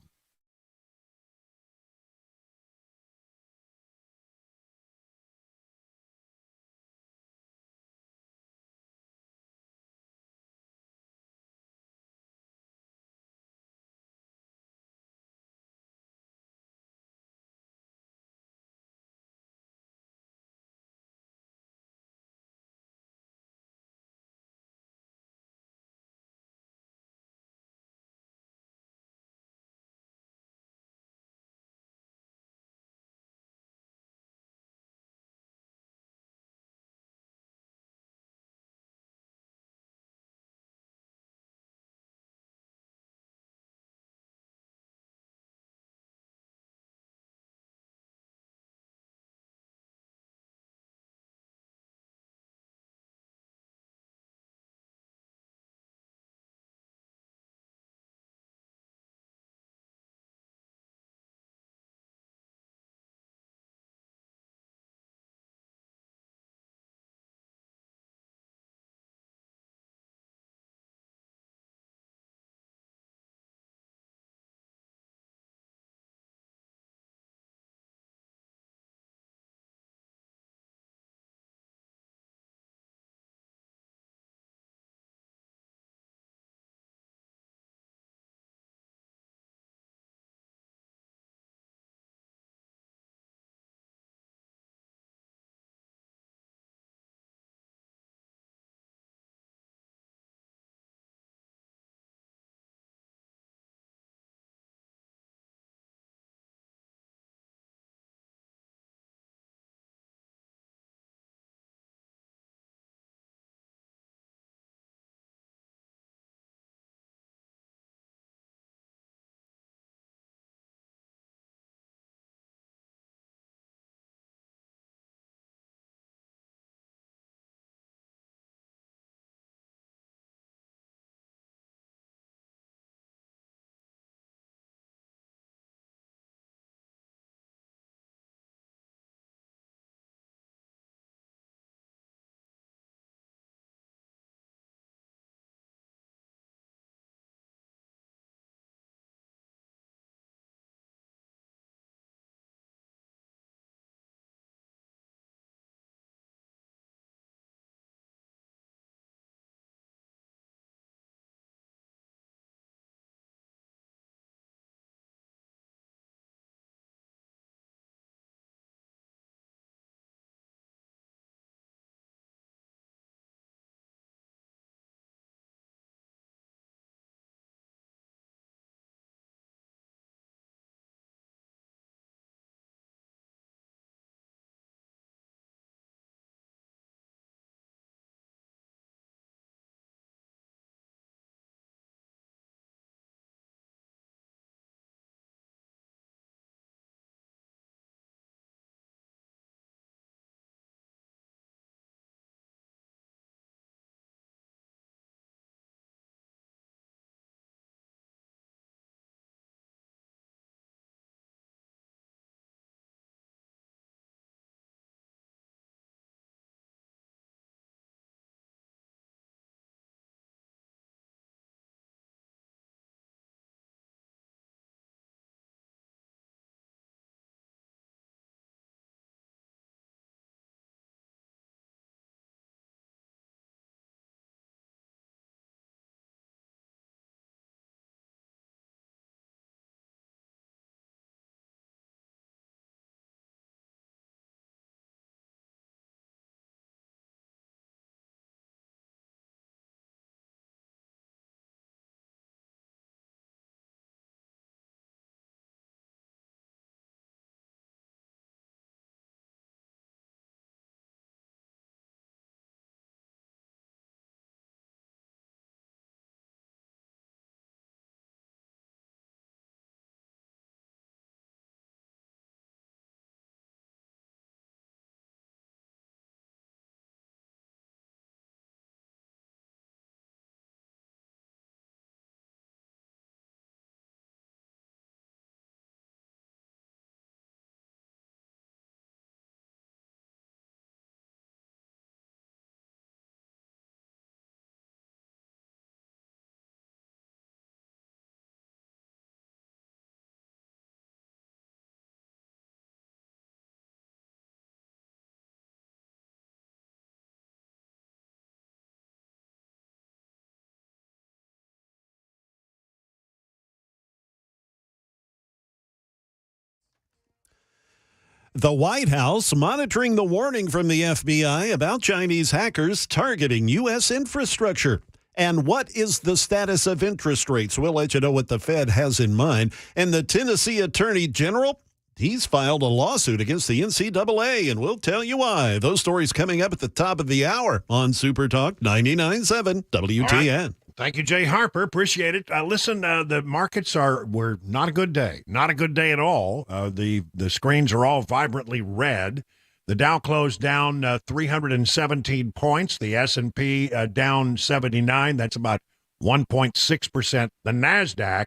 The White House monitoring the warning from the FBI about Chinese hackers targeting U.S. infrastructure. And what is the status of interest rates? We'll let you know what the Fed has in mind. And the Tennessee Attorney General, he's filed a lawsuit against the NCAA, and we'll tell you why. Those stories coming up at the top of the hour on Super Talk 99.7 WTN. Thank you, Jay Harper. Appreciate it. Listen, the markets were not a good day. Not a good day at all. The screens are all vibrantly red. The Dow closed down 317 points. The S&P down 79. That's about 1.6%. The NASDAQ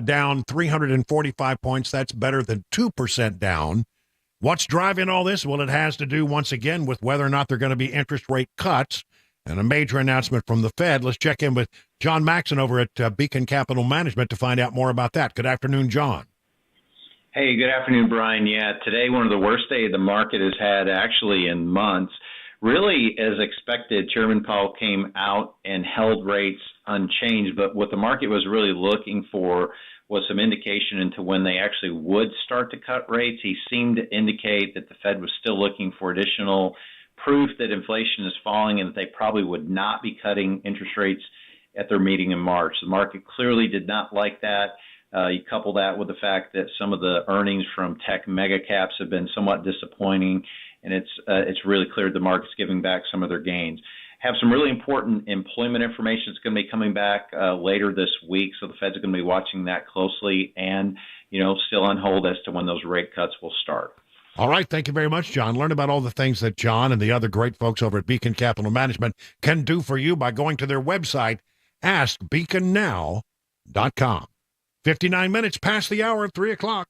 down 345 points. That's better than 2% down. What's driving all this? Well, it has to do, once again, with whether or not there are going to be interest rate cuts and a major announcement from the Fed. Let's check in with John Maxon over at Beacon Capital Management to find out more about that. Good afternoon, John. Hey, good afternoon, Brian. Yeah, today one of the worst days the market has had actually in months. Really, as expected, Chairman Powell came out and held rates unchanged, but what the market was really looking for was some indication into when they actually would start to cut rates. He seemed to indicate that the Fed was still looking for additional proof that inflation is falling and that they probably would not be cutting interest rates at their meeting in March. The market clearly did not like that. You couple that with the fact that some of the earnings from tech mega caps have been somewhat disappointing, and it's really clear the market's giving back some of their gains. Have some really important employment information that's going to be coming back later this week, so the Fed's going to be watching that closely and, still on hold as to when those rate cuts will start. All right. Thank you very much, John. Learn about all the things that John and the other great folks over at Beacon Capital Management can do for you by going to their website, askbeaconnow.com. 59 minutes past the hour of 3 o'clock.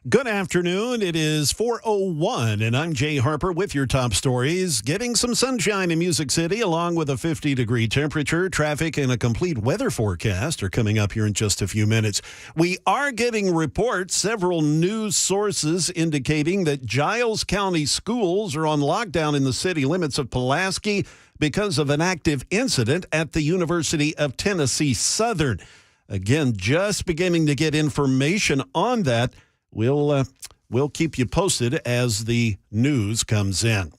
Good afternoon. It is 4:01, and I'm Jay Harper with your top stories. Getting some sunshine in Music City, along with a 50-degree temperature. Traffic and a complete weather forecast are coming up here in just a few minutes. We are getting reports, several news sources indicating that Giles County schools are on lockdown in the city limits of Pulaski because of an active incident at the University of Tennessee Southern. Again, just beginning to get information on that. We'll keep you posted as the news comes in.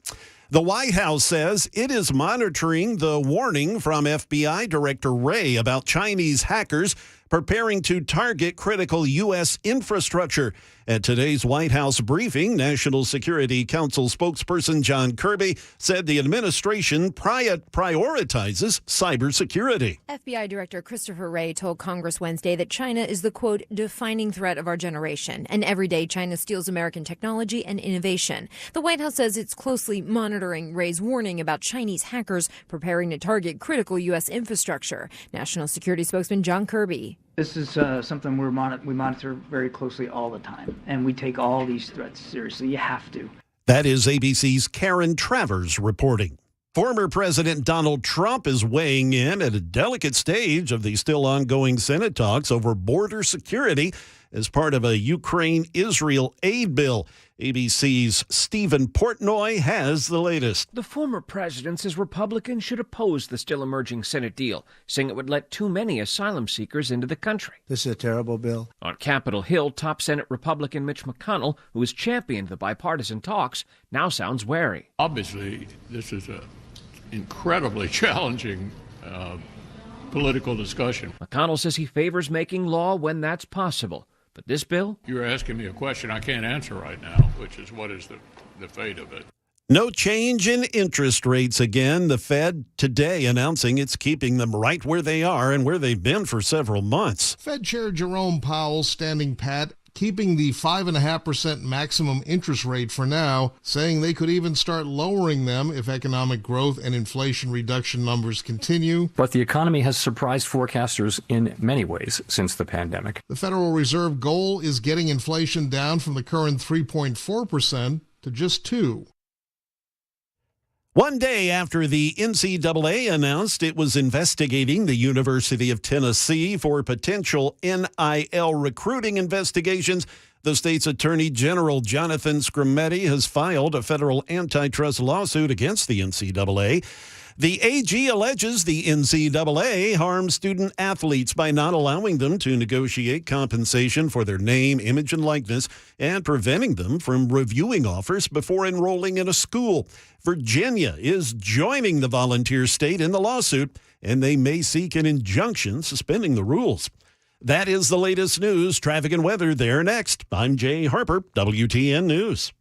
The White House says it is monitoring the warning from FBI Director Wray about Chinese hackers preparing to target critical U.S. infrastructure. At today's White House briefing, National Security Council spokesperson John Kirby said the administration prioritizes cybersecurity. FBI Director Christopher Wray told Congress Wednesday that China is the, quote, defining threat of our generation, and every day China steals American technology and innovation. The White House says it's closely monitoring Wray's warning about Chinese hackers preparing to target critical U.S. infrastructure. National Security spokesman John Kirby. This is something we monitor very closely all the time, and we take all these threats seriously. You have to. That is ABC's Karen Travers reporting. Former President Donald Trump is weighing in at a delicate stage of the still ongoing Senate talks over border security as part of a Ukraine-Israel aid bill. ABC's Stephen Portnoy has the latest. The former president says Republicans should oppose the still emerging Senate deal, saying it would let too many asylum seekers into the country. This is a terrible bill. On Capitol Hill, top Senate Republican Mitch McConnell, who has championed the bipartisan talks, now sounds wary. Obviously, this is an incredibly challenging political discussion. McConnell says he favors making law when that's possible. But this bill? You're asking me a question I can't answer right now, which is what is the fate of it? No change in interest rates again. The Fed today announcing it's keeping them right where they are and where they've been for several months. Fed Chair Jerome Powell standing pat, keeping the 5.5% maximum interest rate for now, saying they could even start lowering them if economic growth and inflation reduction numbers continue. But the economy has surprised forecasters in many ways since the pandemic. The Federal Reserve goal is getting inflation down from the current 3.4% to just 2%. One day after the NCAA announced it was investigating the University of Tennessee for potential NIL recruiting investigations, the state's Attorney General Jonathan Skrmetti has filed a federal antitrust lawsuit against the NCAA. The AG alleges the NCAA harms student athletes by not allowing them to negotiate compensation for their name, image, and likeness, and preventing them from reviewing offers before enrolling in a school. Virginia is joining the volunteer state in the lawsuit, and they may seek an injunction suspending the rules. That is the latest news. Traffic and weather there next. I'm Jay Harper, WTN News.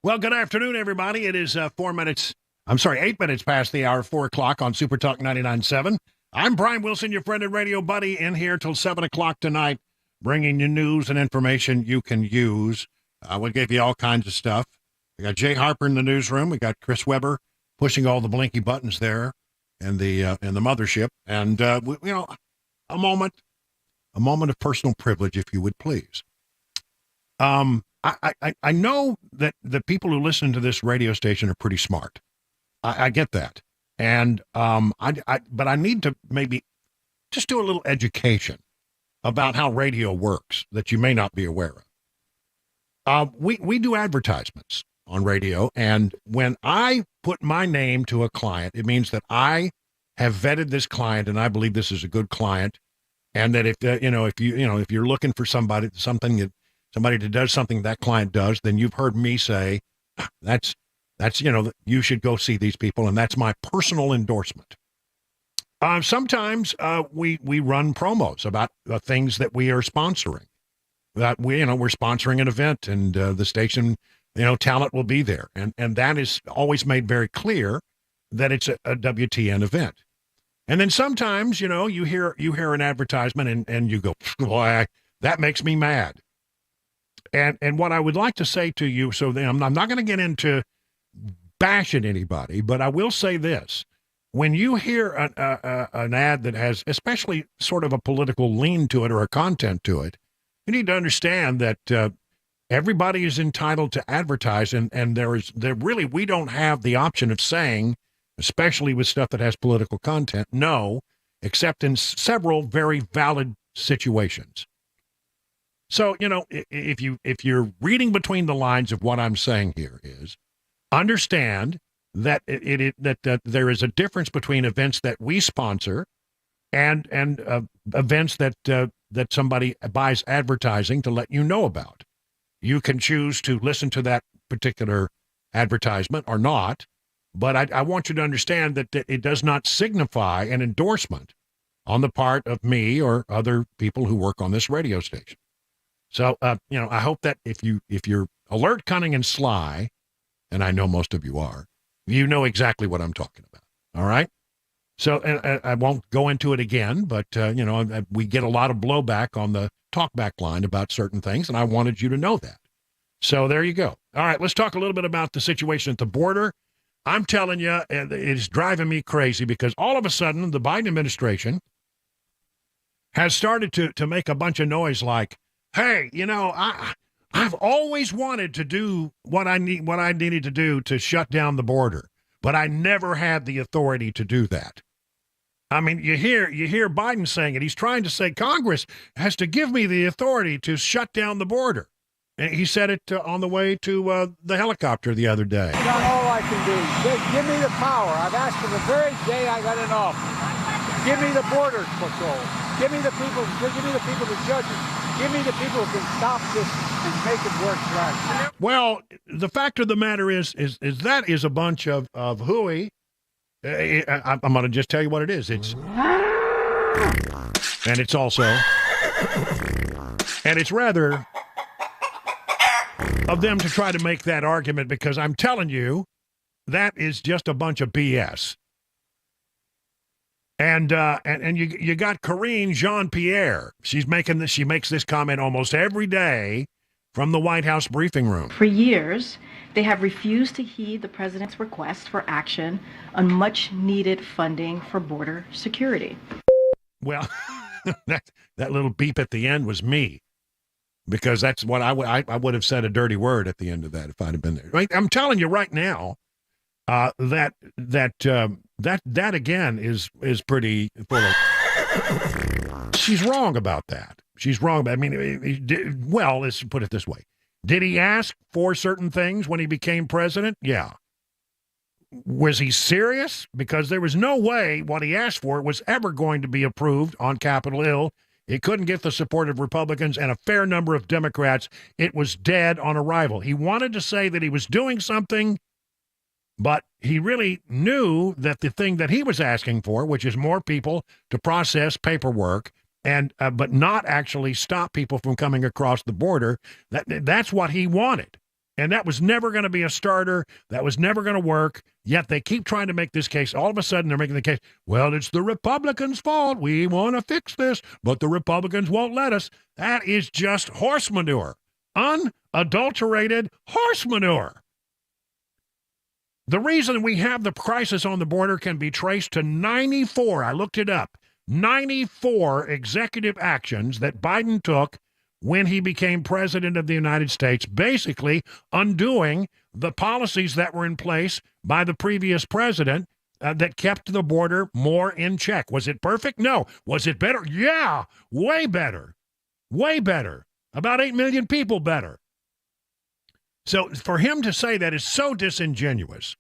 Well, good afternoon, everybody. It is 8 minutes past the hour, 4 o'clock on Super Talk 99.7. I'm Brian Wilson, your friend and radio buddy, in here till 7 o'clock tonight, bringing you news and information you can use. We'll give you all kinds of stuff. We got Jay Harper in the newsroom. We got Chris Weber pushing all the blinky buttons there in the mothership. And, a moment of personal privilege, if you would please. I know that the people who listen to this radio station are pretty smart. I get that. And but I need to maybe just do a little education about how radio works that you may not be aware of. We do advertisements on radio, and when I put my name to a client, it means that I have vetted this client, and I believe this is a good client, and that if you're looking for somebody that does something that client does, then you've heard me say that's you should go see these people, and that's my personal endorsement. Sometimes we run promos about things that we are sponsoring. That we're sponsoring an event, and the station, talent will be there, and that is always made very clear that it's a WTN event. And then sometimes you hear an advertisement and you go, boy, that makes me mad. And what I would like to say to you, so then I'm not going to get into bashing anybody, but I will say this. When you hear an ad that has especially sort of a political lean to it or a content to it, you need to understand that everybody is entitled to advertise, and we don't have the option of saying, especially with stuff that has political content, no, except in several very valid situations. So, if you're reading between the lines of what I'm saying here is, understand that that there is a difference between events that we sponsor and events that somebody buys advertising to let you know about. You can choose to listen to that particular advertisement or not, but I want you to understand that it does not signify an endorsement on the part of me or other people who work on this radio station. So, I hope that if you're alert, cunning, and sly, and I know most of you are, you know exactly what I'm talking about. All right? So, and I won't go into it again, but, we get a lot of blowback on the talkback line about certain things, and I wanted you to know that. So there you go. All right, let's talk a little bit about the situation at the border. I'm telling you, it's driving me crazy because all of a sudden the Biden administration has started to make a bunch of noise like, hey, I've always wanted to do what I needed to do to shut down the border, but I never had the authority to do that. I mean, you hear Biden saying it. He's trying to say Congress has to give me the authority to shut down the border. And he said it on the way to the helicopter the other day. Done all I can do. Give me the power. I've asked for the very day I got in office. Give me the border patrol. Give me the people. Give me the people, the judges. Give me the people who can stop this and make it work right. Well, the fact of the matter is that is a bunch of hooey. I'm going to just tell you what it is. And it's rather of them to try to make that argument because I'm telling you, that is just a bunch of BS. And you got Karine Jean-Pierre. She makes this comment almost every day from the White House briefing room. For years, they have refused to heed the president's request for action on much-needed funding for border security. Well, that little beep at the end was me, because that's what I would have said a dirty word at the end of that if I'd have been there. Right? I'm telling you right now, that again is pretty full of. She's wrong about that. She's wrong. I mean, well, let's put it this way. Did he ask for certain things when he became president? Yeah. Was he serious? Because there was no way what he asked for was ever going to be approved on Capitol Hill. It couldn't get the support of Republicans and a fair number of Democrats. It was dead on arrival. He wanted to say that he was doing something, but he really knew that the thing that he was asking for, which is more people to process paperwork, and but not actually stop people from coming across the border, that's what he wanted. And that was never going to be a starter. That was never going to work. Yet they keep trying to make this case. All of a sudden, they're making the case, well, it's the Republicans' fault. We want to fix this, but the Republicans won't let us. That is just horse manure. Unadulterated horse manure. The reason we have the crisis on the border can be traced to 94, I looked it up, 94 executive actions that Biden took when he became president of the United States, basically undoing the policies that were in place by the previous president that kept the border more in check. Was it perfect? No. Was it better? Yeah, way better. Way better. About 8 million people better. So for him to say that is so disingenuous.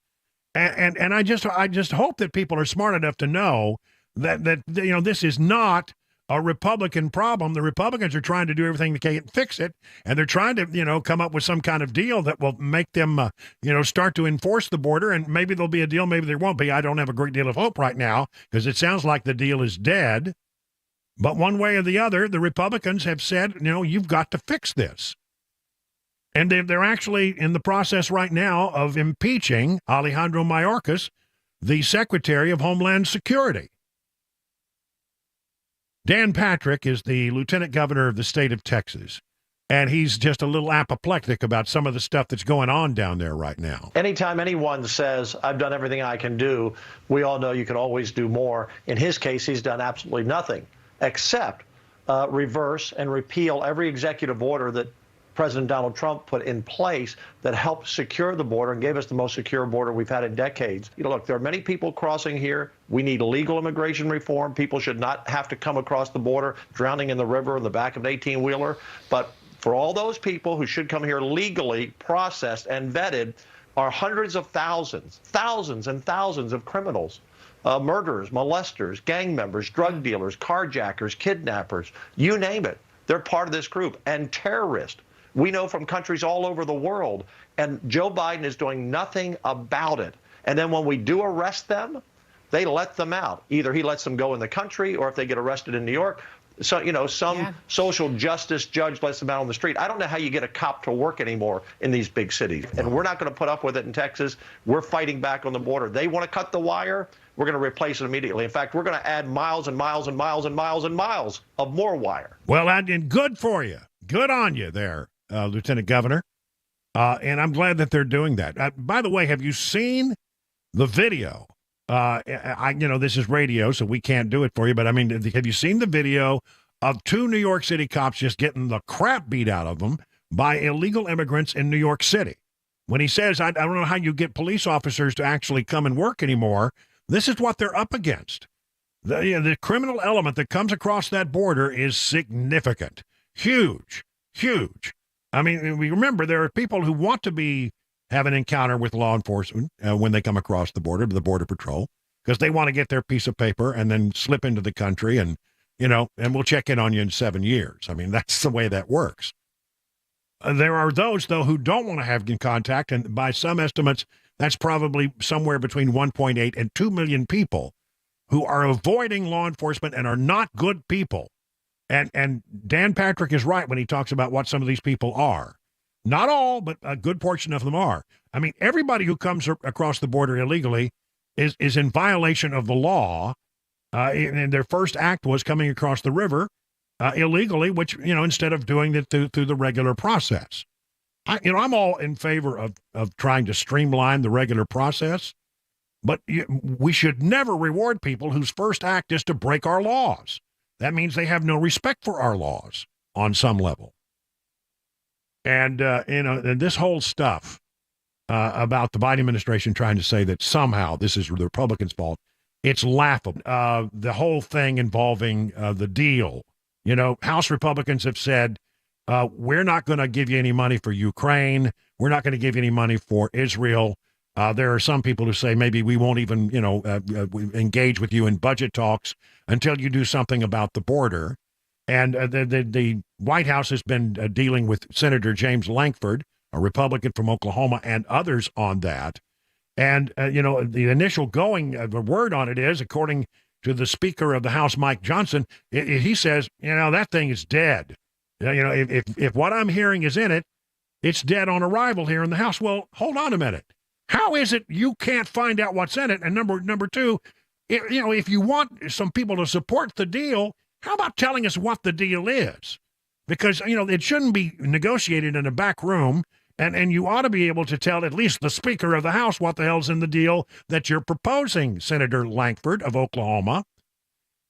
And I just hope that people are smart enough to know that this is not a Republican problem. The Republicans are trying to do everything they can to fix it, and they're trying to, come up with some kind of deal that will make them, start to enforce the border, and maybe there'll be a deal, maybe there won't be. I don't have a great deal of hope right now because it sounds like the deal is dead. But one way or the other, the Republicans have said, you've got to fix this. And they're actually in the process right now of impeaching Alejandro Mayorkas, the Secretary of Homeland Security. Dan Patrick is the lieutenant governor of the state of Texas, and he's just a little apoplectic about some of the stuff that's going on down there right now. Anytime anyone says, I've done everything I can do, we all know you can always do more. In his case, he's done absolutely nothing except reverse and repeal every executive order that President Donald Trump put in place that helped secure the border and gave us the most secure border we've had in decades. Look, there are many people crossing here. We need legal immigration reform. People should not have to come across the border drowning in the river in the back of an 18-wheeler. But for all those people who should come here legally processed and vetted are hundreds of thousands and thousands of criminals. Murderers, molesters, gang members, drug dealers, carjackers, kidnappers, you name it. They're part of this group. And terrorists. We know from countries all over the world, and Joe Biden is doing nothing about it. And then when we do arrest them, they let them out. Either he lets them go in the country, or if they get arrested in New York, some social justice judge lets them out on the street. I don't know how you get a cop to work anymore in these big cities. And we're not going to put up with it in Texas. We're fighting back on the border. They want to cut the wire. We're going to replace it immediately. In fact, we're going to add miles and miles and miles and miles and miles of more wire. Well, and good for you. Good on you there, Lieutenant Governor. And I'm glad that they're doing that. By the way, have you seen the video? This is radio, so we can't do it for you. But, have you seen the video of 2 New York City cops just getting the crap beat out of them by illegal immigrants in New York City? When he says, I don't know how you get police officers to actually come and work anymore, this is what they're up against. The criminal element that comes across that border is significant. Huge. We remember there are people who want to have an encounter with law enforcement when they come across the border patrol, because they want to get their piece of paper and then slip into the country and we'll check in on you in 7 years. That's the way that works. There are those, though, who don't want to have contact, and by some estimates, that's probably somewhere between 1.8 and 2 million people who are avoiding law enforcement and are not good people. And Dan Patrick is right when he talks about what some of these people are. Not all, but a good portion of them are. Everybody who comes across the border illegally is in violation of the law. And their first act was coming across the river illegally, which, instead of doing it through the regular process. I'm all in favor of trying to streamline the regular process, but we should never reward people whose first act is to break our laws. That means they have no respect for our laws on some level. And, and this whole stuff about the Biden administration trying to say that somehow this is the Republicans' fault, it's laughable. The whole thing involving the deal. House Republicans have said, we're not going to give you any money for Ukraine. We're not going to give you any money for Israel. There are some people who say maybe we won't even, engage with you in budget talks until you do something about the border. And the White House has been dealing with Senator James Lankford, a Republican from Oklahoma, and others on that. And, the initial the word on it is, according to the Speaker of the House, Mike Johnson, he says, that thing is dead. If what I'm hearing is in it, it's dead on arrival here in the House. Well, hold on a minute. How is it you can't find out what's in it? And number two, if you want some people to support the deal, how about telling us what the deal is? Because, it shouldn't be negotiated in a back room, and you ought to be able to tell at least the Speaker of the House what the hell's in the deal that you're proposing, Senator Lankford of Oklahoma.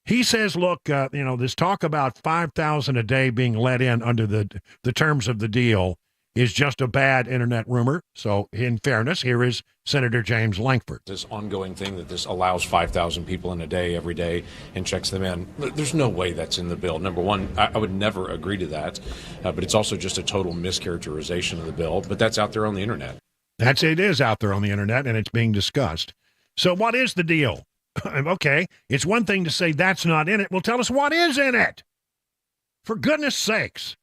He says, look, this talk about $5,000 a day being let in under the terms of the deal is just a bad internet rumor. So, in fairness, here is Senator James Lankford. This ongoing thing that this allows 5,000 people in a day every day and checks them in. There's no way that's in the bill. Number one, I would never agree to that, but it's also just a total mischaracterization of the bill. But that's out there on the internet. It is out there on the internet, and it's being discussed. So, what is the deal? Okay, it's one thing to say that's not in it. Well, tell us what is in it. For goodness sakes.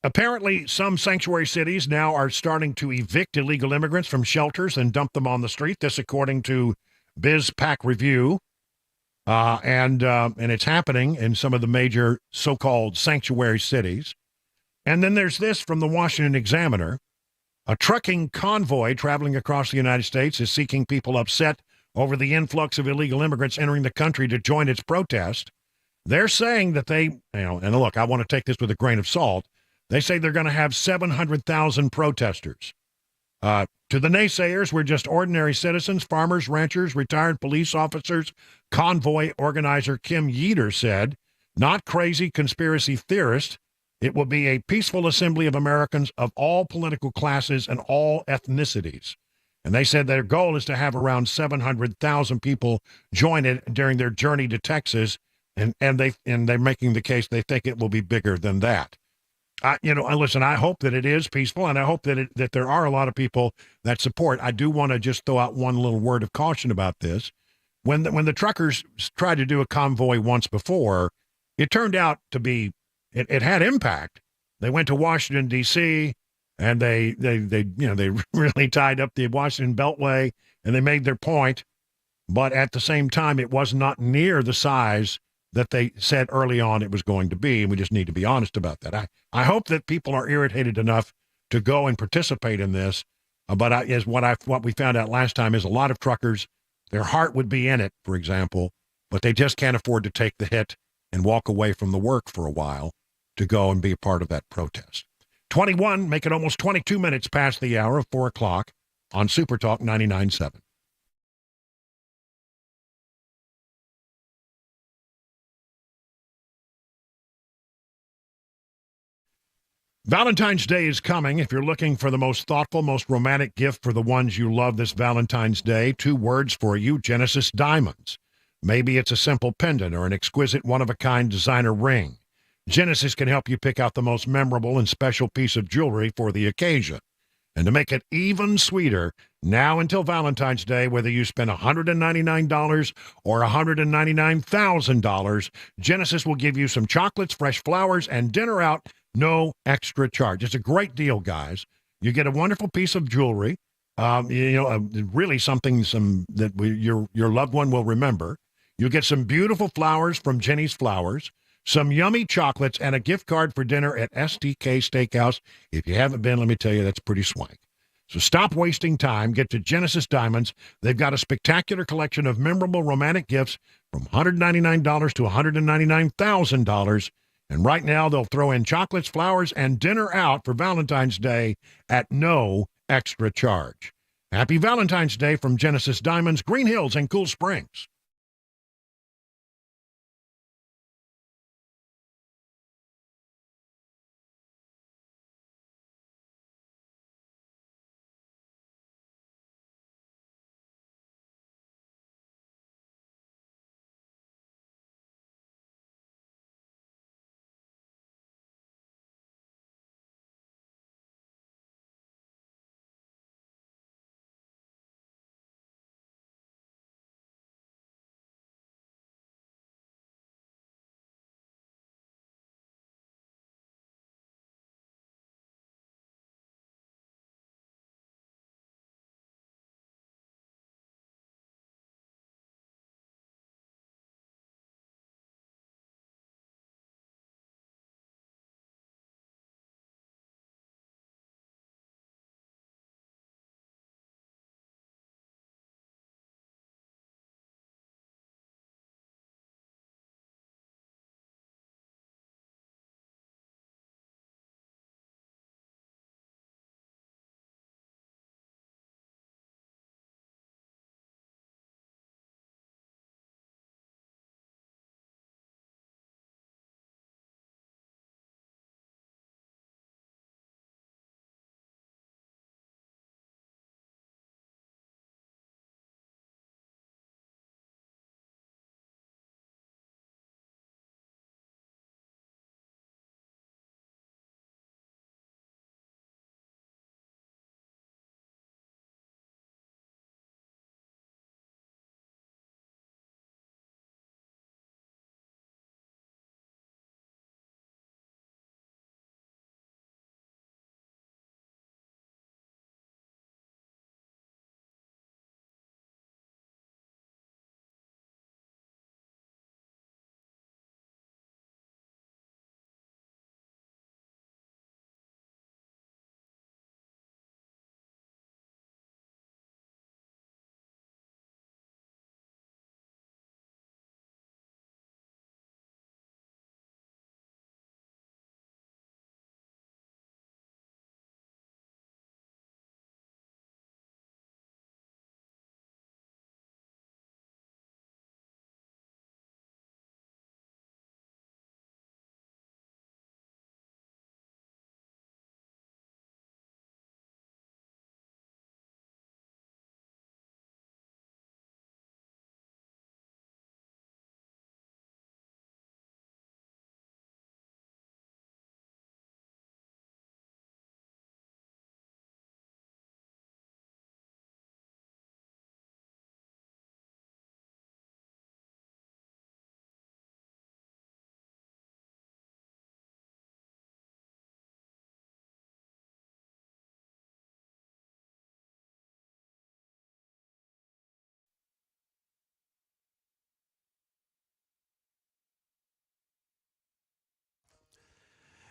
Apparently, some sanctuary cities now are starting to evict illegal immigrants from shelters and dump them on the street. This, according to BizPac Review, and it's happening in some of the major so-called sanctuary cities. And then there's this from the Washington Examiner. A trucking convoy traveling across the United States is seeking people upset over the influx of illegal immigrants entering the country to join its protest. They're saying that they, and look, I want to take this with a grain of salt. They say they're going to have 700,000 protesters. To the naysayers, we're just ordinary citizens, farmers, ranchers, retired police officers. Convoy organizer Kim Yeater said, not crazy conspiracy theorists. It will be a peaceful assembly of Americans of all political classes and all ethnicities. And they said their goal is to have around 700,000 people join it during their journey to Texas. And they're making the case they think it will be bigger than that. Listen, I hope that it is peaceful, and I hope that there are a lot of people that support. I do want to just throw out one little word of caution about this. When the truckers tried to do a convoy once before, it turned out to be, it had impact. They went to Washington, D.C., and they really tied up the Washington Beltway, and they made their point. But at the same time, it was not near the size that they said early on it was going to be, and we just need to be honest about that. I hope that people are irritated enough to go and participate in this, but what we found out last time is a lot of truckers, their heart would be in it, for example, but they just can't afford to take the hit and walk away from the work for a while to go and be a part of that protest. 21, make it almost 22 minutes past the hour of 4 o'clock on Super Talk 99.7. Valentine's Day is coming. If you're looking for the most thoughtful, most romantic gift for the ones you love this Valentine's Day, 2 words for you, Genesis Diamonds. Maybe it's a simple pendant or an exquisite one-of-a-kind designer ring. Genesis can help you pick out the most memorable and special piece of jewelry for the occasion. And to make it even sweeter, now until Valentine's Day, whether you spend $199 or $199,000, Genesis will give you some chocolates, fresh flowers, and dinner out, no extra charge. It's a great deal, guys. You get a wonderful piece of jewelry, really something that your loved one will remember. You get some beautiful flowers from Jenny's Flowers, some yummy chocolates, and a gift card for dinner at STK Steakhouse. If you haven't been, let me tell you, that's pretty swank. So stop wasting time. Get to Genesis Diamonds. They've got a spectacular collection of memorable romantic gifts from $199 to $199,000. And right now, they'll throw in chocolates, flowers, and dinner out for Valentine's Day at no extra charge. Happy Valentine's Day from Genesis Diamonds, Green Hills, and Cool Springs.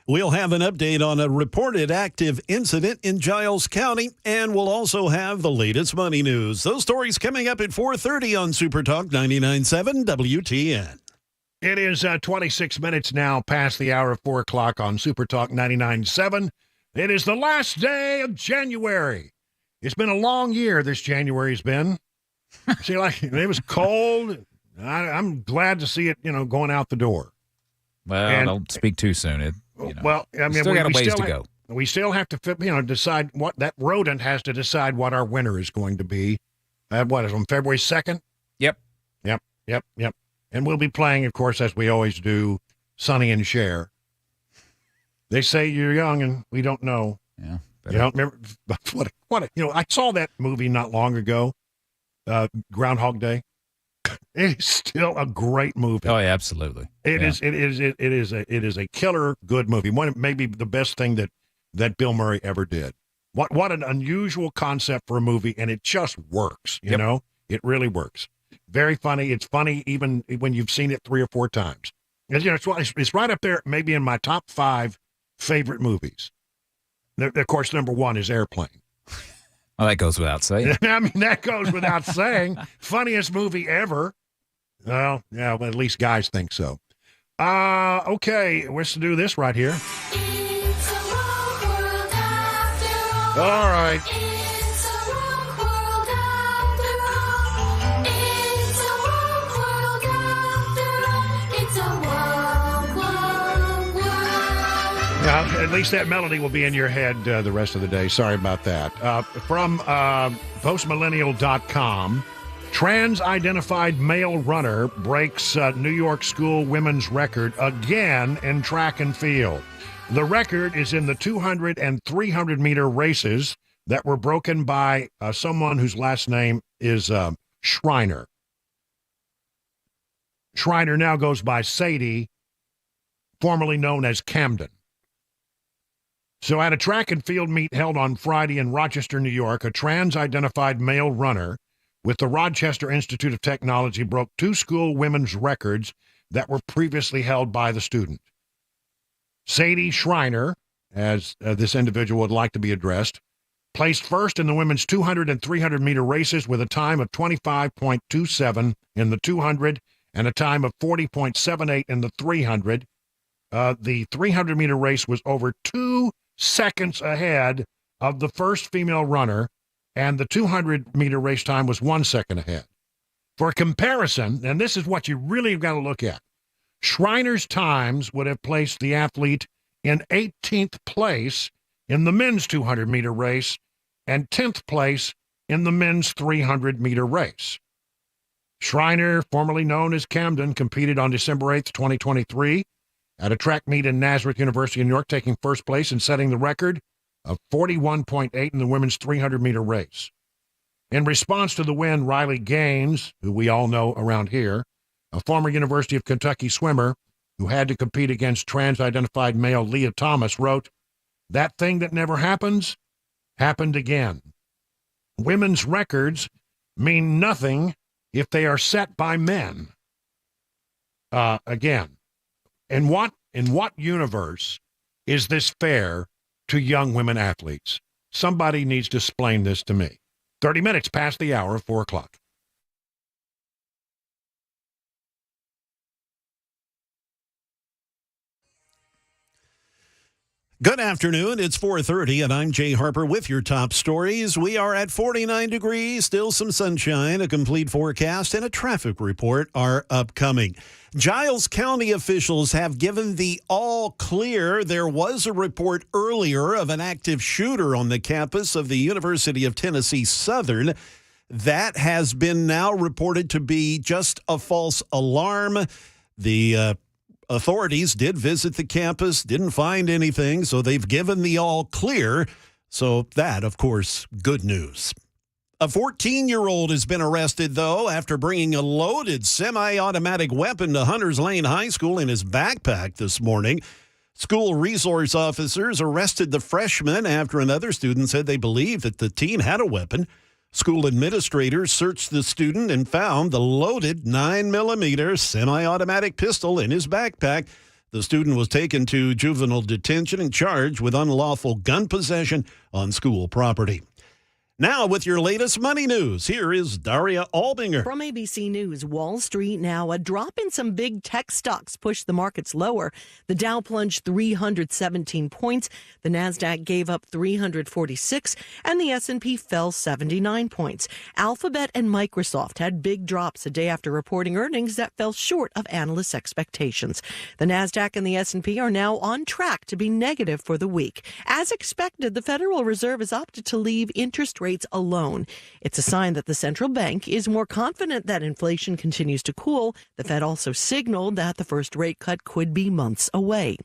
We'll have an update on a reported active incident in Giles County, and we'll also have the latest money news. Those stories coming up at 4:30 on Super Talk 99.7 WTN. It is 26 minutes now past the hour of 4 o'clock on Super Talk 99.7. It is the last day of January. It's been a long year, this January's been. See, like, it was cold. I'm glad to see it, going out the door. Well, don't speak too soon. Well, I mean, still got a ways to go. We still have to, decide what that rodent has to decide what our winter is going to be. What is it, on February 2nd? Yep. And we'll be playing, of course, as we always do, Sonny and Cher. They say you're young and we don't know. Yeah. You don't remember I saw that movie not long ago, Groundhog Day. It is still a great movie. Oh, yeah, absolutely. It is a killer good movie. Maybe the best thing that Bill Murray ever did. What an unusual concept for a movie, and it just works. You know, it really works. Very funny. It's funny even when you've seen it 3 or 4 times. It's right up there, maybe in my top 5 favorite movies. Of course, number 1 is Airplane. Well, that goes without saying. I mean, that goes without saying. Funniest movie ever. Well, yeah, well, at least guys think so. Okay, let's do this right here. All right. At least that melody will be in your head the rest of the day. Sorry about that. From postmillennial.com, trans-identified male runner breaks New York school women's record again in track and field. The record is in the 200 and 300-meter races that were broken by someone whose last name is Schreiner. Schreiner now goes by Sadie, formerly known as Camden. So at a track and field meet held on Friday in Rochester, New York, a trans-identified male runner with the Rochester Institute of Technology broke 2 school women's records that were previously held by the student. Sadie Schreiner, as this individual would like to be addressed, placed first in the women's 200 and 300-meter races with a time of 25.27 in the 200 and a time of 40.78 in the 300. The 300-meter race was over 2 seconds ahead of the first female runner, and the 200-meter race time was 1 second ahead. For comparison, and this is what you really got to look at, Schreiner's times would have placed the athlete in 18th place in the men's 200-meter race and 10th place in the men's 300-meter race. Schreiner, formerly known as Camden, competed on December 8th, 2023, at a track meet in Nazareth University in New York, taking first place and setting the record of 41.8 in the women's 300-meter race. In response to the win, Riley Gaines, who we all know around here, a former University of Kentucky swimmer who had to compete against trans-identified male Leah Thomas, wrote, "That thing that never happens, happened again. Women's records mean nothing if they are set by men." Again. In what universe is this fair to young women athletes? Somebody needs to explain this to me. 30 minutes past the hour of 4 o'clock. Good afternoon. It's 4:30, and I'm Jay Harper with your top stories. We are at 49 degrees, still some sunshine, a complete forecast, and a traffic report are upcoming. Giles County officials have given the all clear. There was a report earlier of an active shooter on the campus of the University of Tennessee Southern. That has been now reported to be just a false alarm. The authorities did visit the campus, didn't find anything, so they've given the all clear. So that, of course, good news. A 14-year-old has been arrested, though, after bringing a loaded semi-automatic weapon to Hunters Lane High School in his backpack this morning. School resource officers arrested the freshman after another student said they believed that the teen had a weapon. School administrators searched the student and found the loaded 9mm semi-automatic pistol in his backpack. The The student was taken to juvenile detention and charged with unlawful gun possession on school property. Now, with your latest money news, here is Daria Albinger. From ABC News, Wall Street now. A drop in some big tech stocks pushed the markets lower. The Dow plunged 317 points. The Nasdaq gave up 346, and the S&P fell 79 points. Alphabet and Microsoft had big drops a day after reporting earnings that fell short of analysts' expectations. The Nasdaq and the S&P are now on track to be negative for the week. As expected, the Federal Reserve has opted to leave interest rates alone. It's a sign that the central bank is more confident that inflation continues to cool. The Fed also signaled that the first rate cut could be months away.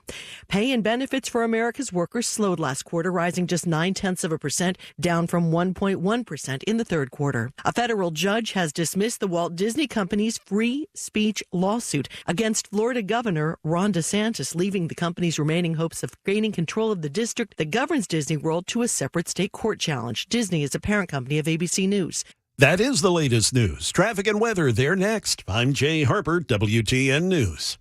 Pay and benefits for America's workers slowed last quarter, rising just 0.9%, down from 1.1% in the third quarter. A federal judge has dismissed the Walt Disney Company's free speech lawsuit against Florida Governor Ron DeSantis, leaving the company's remaining hopes of gaining control of the district that governs Disney World to a separate state court challenge. Disney is a parent company of ABC News. That is the latest news. Traffic and weather there next. I'm Jay Harper, WTN News.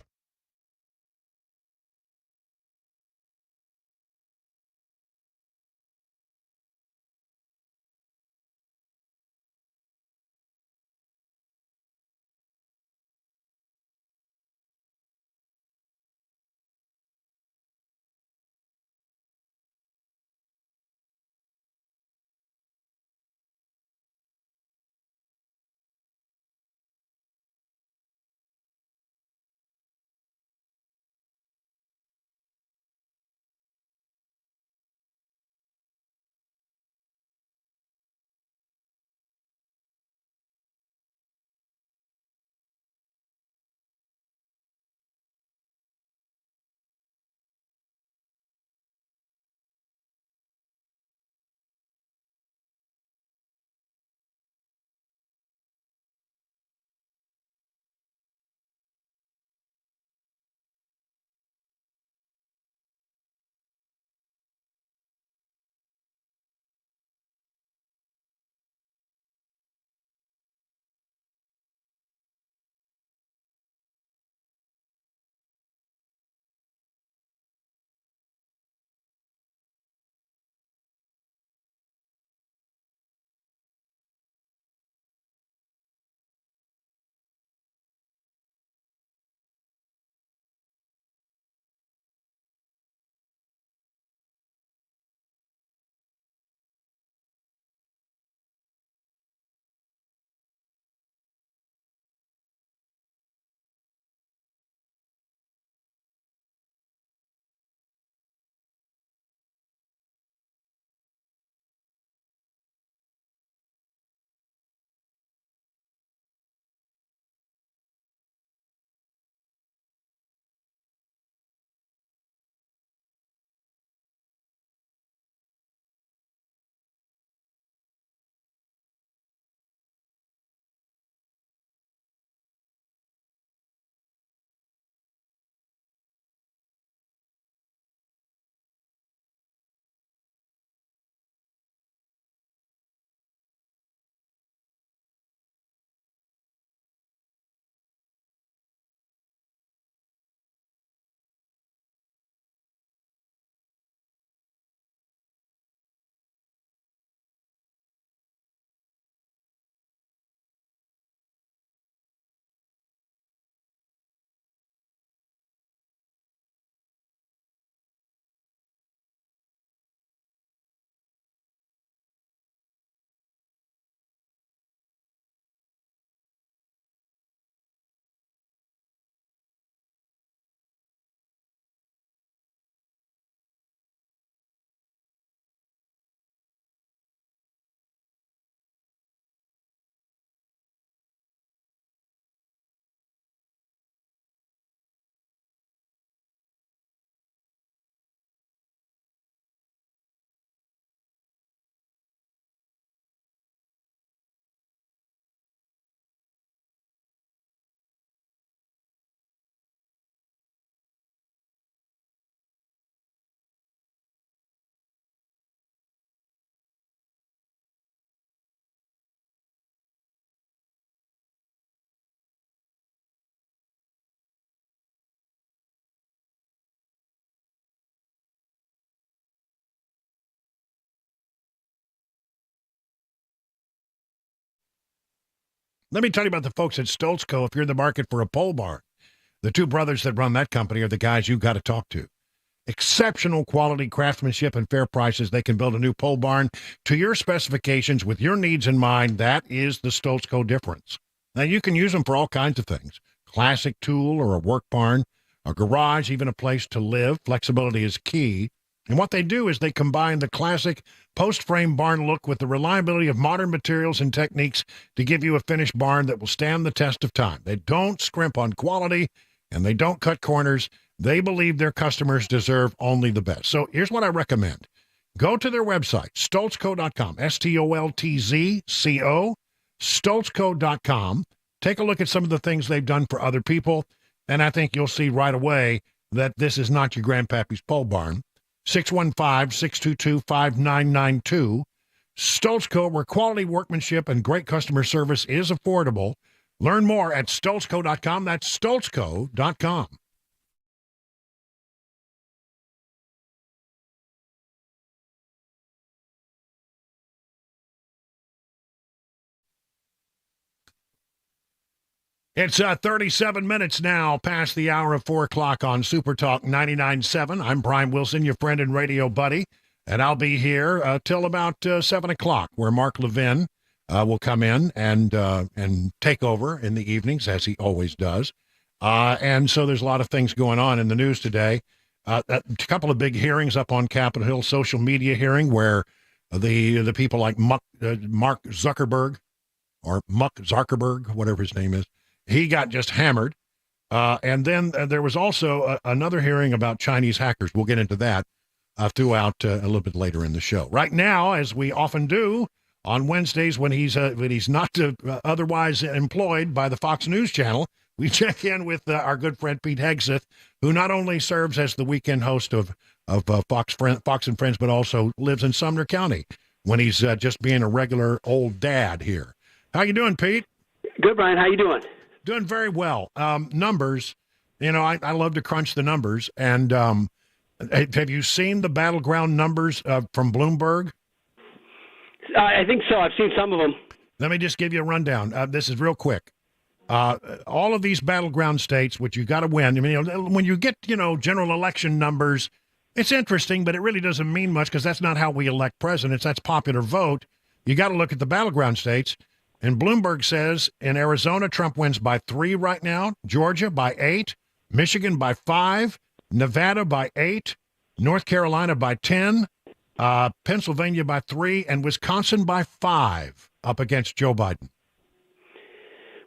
Let me tell you about the folks at Stoltzco if you're in the market for a pole barn. The two brothers that run that company are the guys you've got to talk to. Exceptional quality, craftsmanship, and fair prices. They can build a new pole barn to your specifications with your needs in mind. That is the Stoltzco difference. Now, you can use them for all kinds of things. Classic tool or a work barn, a garage, even a place to live. Flexibility is key. And what they do is they combine the classic post-frame barn look with the reliability of modern materials and techniques to give you a finished barn that will stand the test of time. They don't scrimp on quality, and they don't cut corners. They believe their customers deserve only the best. So here's what I recommend. Go to their website, stoltzco.com, Stoltzco, stoltzco.com. Take a look at some of the things they've done for other people, and I think you'll see right away that this is not your grandpappy's pole barn. 615-622-5992. Stoltzco, where quality workmanship and great customer service is affordable. Learn more at stoltzco.com. That's stoltzco.com. It's 37 minutes now past the hour of 4 o'clock on Super Talk 99.7. I'm Brian Wilson, your friend and radio buddy, and I'll be here till about 7 o'clock, where Mark Levin will come in and take over in the evenings, as he always does. And so there's a lot of things going on in the news today. A couple of big hearings up on Capitol Hill, social media hearing, where the people like Mark Zuckerberg, or Muck Zuckerberg, whatever his name is, he got just hammered. And then there was also another hearing about Chinese hackers. We'll get into that throughout a little bit later in the show. Right now, as we often do on Wednesdays when he's not otherwise employed by the Fox News Channel, we check in with our good friend Pete Hegseth, who not only serves as the weekend host of Fox and Friends, but also lives in Sumner County when he's just being a regular old dad here. How you doing, Pete? Good, Brian. How you doing? Doing very well. Numbers, I love to crunch the numbers. And have you seen the battleground numbers from Bloomberg? I think so. I've seen some of them. Let me just give you a rundown. This is real quick. All of these battleground states, which you got to win. I mean, when you get, general election numbers, it's interesting, but it really doesn't mean much because that's not how we elect presidents. That's popular vote. You got to look at the battleground states. And Bloomberg says in Arizona, Trump wins by 3 right now, Georgia by 8, Michigan by 5, Nevada by 8, North Carolina by 10, Pennsylvania by 3, and Wisconsin by 5 up against Joe Biden.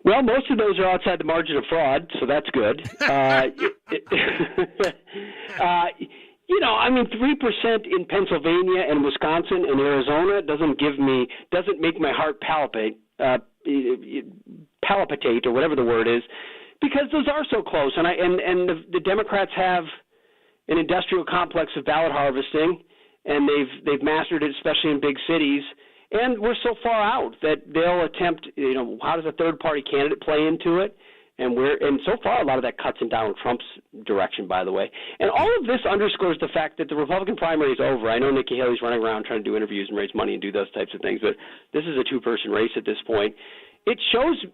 Well, most of those are outside the margin of fraud, so that's good. 3% in Pennsylvania and Wisconsin and Arizona doesn't make my heart palpitate or whatever the word is, because those are so close. And the Democrats have an industrial complex of ballot harvesting, and they've mastered it, especially in big cities. And we're so far out that they'll attempt, how does a third party candidate play into it? And so far, a lot of that cuts in Donald Trump's direction, by the way. And all of this underscores the fact that the Republican primary is over. I know Nikki Haley's running around trying to do interviews and raise money and do those types of things, but this is a two-person race at this point. It shows,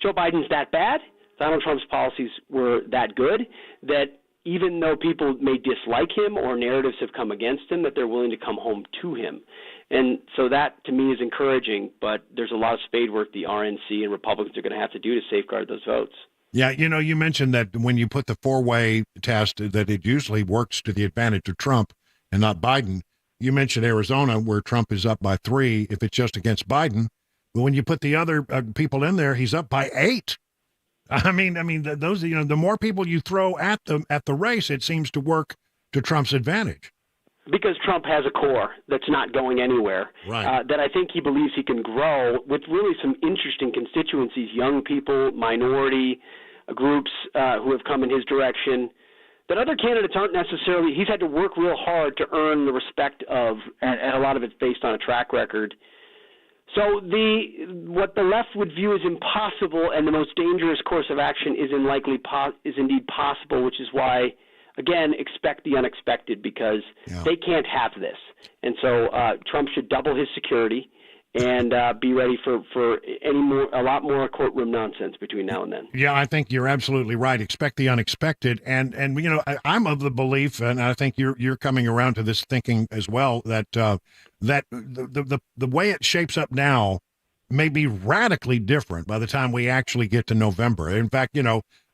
Joe Biden's that bad, Donald Trump's policies were that good, that even though people may dislike him or narratives have come against him, that they're willing to come home to him. And so that, to me, is encouraging, but there's a lot of spade work the RNC and Republicans are going to have to do to safeguard those votes. Yeah, you mentioned that when you put the four-way test, that it usually works to the advantage of Trump and not Biden. You mentioned Arizona, where Trump is up by 3 if it's just against Biden. But when you put the other people in there, he's up by 8. I mean, those, the more people you throw at the race, it seems to work to Trump's advantage. Because Trump has a core that's not going anywhere, right. That I think he believes he can grow with really some interesting constituencies, young people, minority groups who have come in his direction, that other candidates aren't necessarily – he's had to work real hard to earn the respect of, and a lot of it's based on a track record. So what the left would view as impossible and the most dangerous course of action is indeed possible, which is why – again, expect the unexpected, because they can't have this. And so Trump should double his security and be ready for a lot more courtroom nonsense between now and then. Yeah, I think you're absolutely right. Expect the unexpected, and I'm of the belief, and I think you're coming around to this thinking as well, that that the way it shapes up now may be radically different by the time we actually get to November. In fact,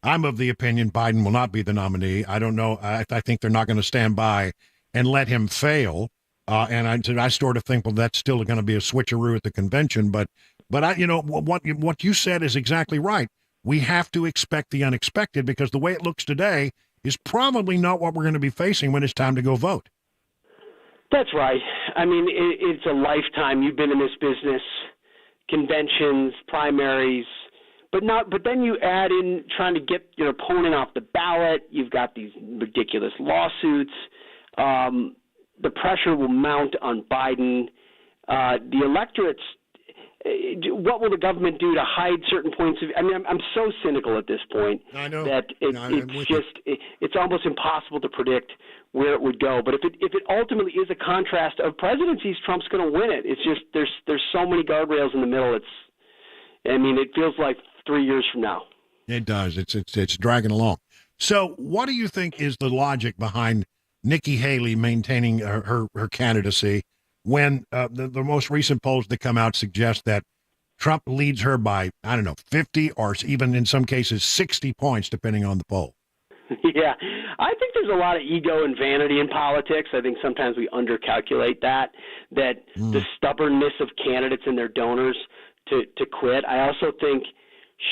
I'm of the opinion Biden will not be the nominee. I don't know. I think they're not going to stand by and let him fail. And I sort of think, well, that's still going to be a switcheroo at the convention. But what you said is exactly right. We have to expect the unexpected, because the way it looks today is probably not what we're going to be facing when it's time to go vote. That's right. I mean, it's a lifetime. You've been in this business, conventions, primaries, but then you add in trying to get your opponent off the ballot. You've got these ridiculous lawsuits. The pressure will mount on Biden. The electorate's what will the government do to hide certain points of? I mean, I'm so cynical at this point that it's almost impossible to predict where it would go. But if it ultimately is a contrast of presidencies, Trump's going to win it. It's just there's so many guardrails in the middle. It feels like 3 years from now. It does. It's dragging along. So, what do you think is the logic behind Nikki Haley maintaining her candidacy when the most recent polls that come out suggest that Trump leads her by, 50 or even in some cases 60 points, depending on the poll? Yeah, I think there's a lot of ego and vanity in politics. I think sometimes we undercalculate that the stubbornness of candidates and their donors to quit. I also think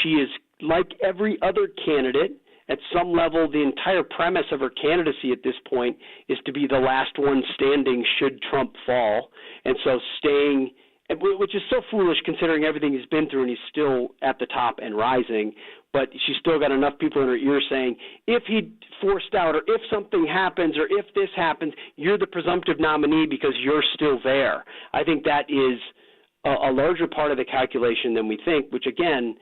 she is, like every other candidate, at some level, the entire premise of her candidacy at this point is to be the last one standing should Trump fall. And so staying, which is so foolish considering everything he's been through, and he's still at the top and rising. But she's still got enough people in her ear saying, if he forced out, or if something happens, or if this happens, you're the presumptive nominee because you're still there. I think that is a larger part of the calculation than we think, which, again,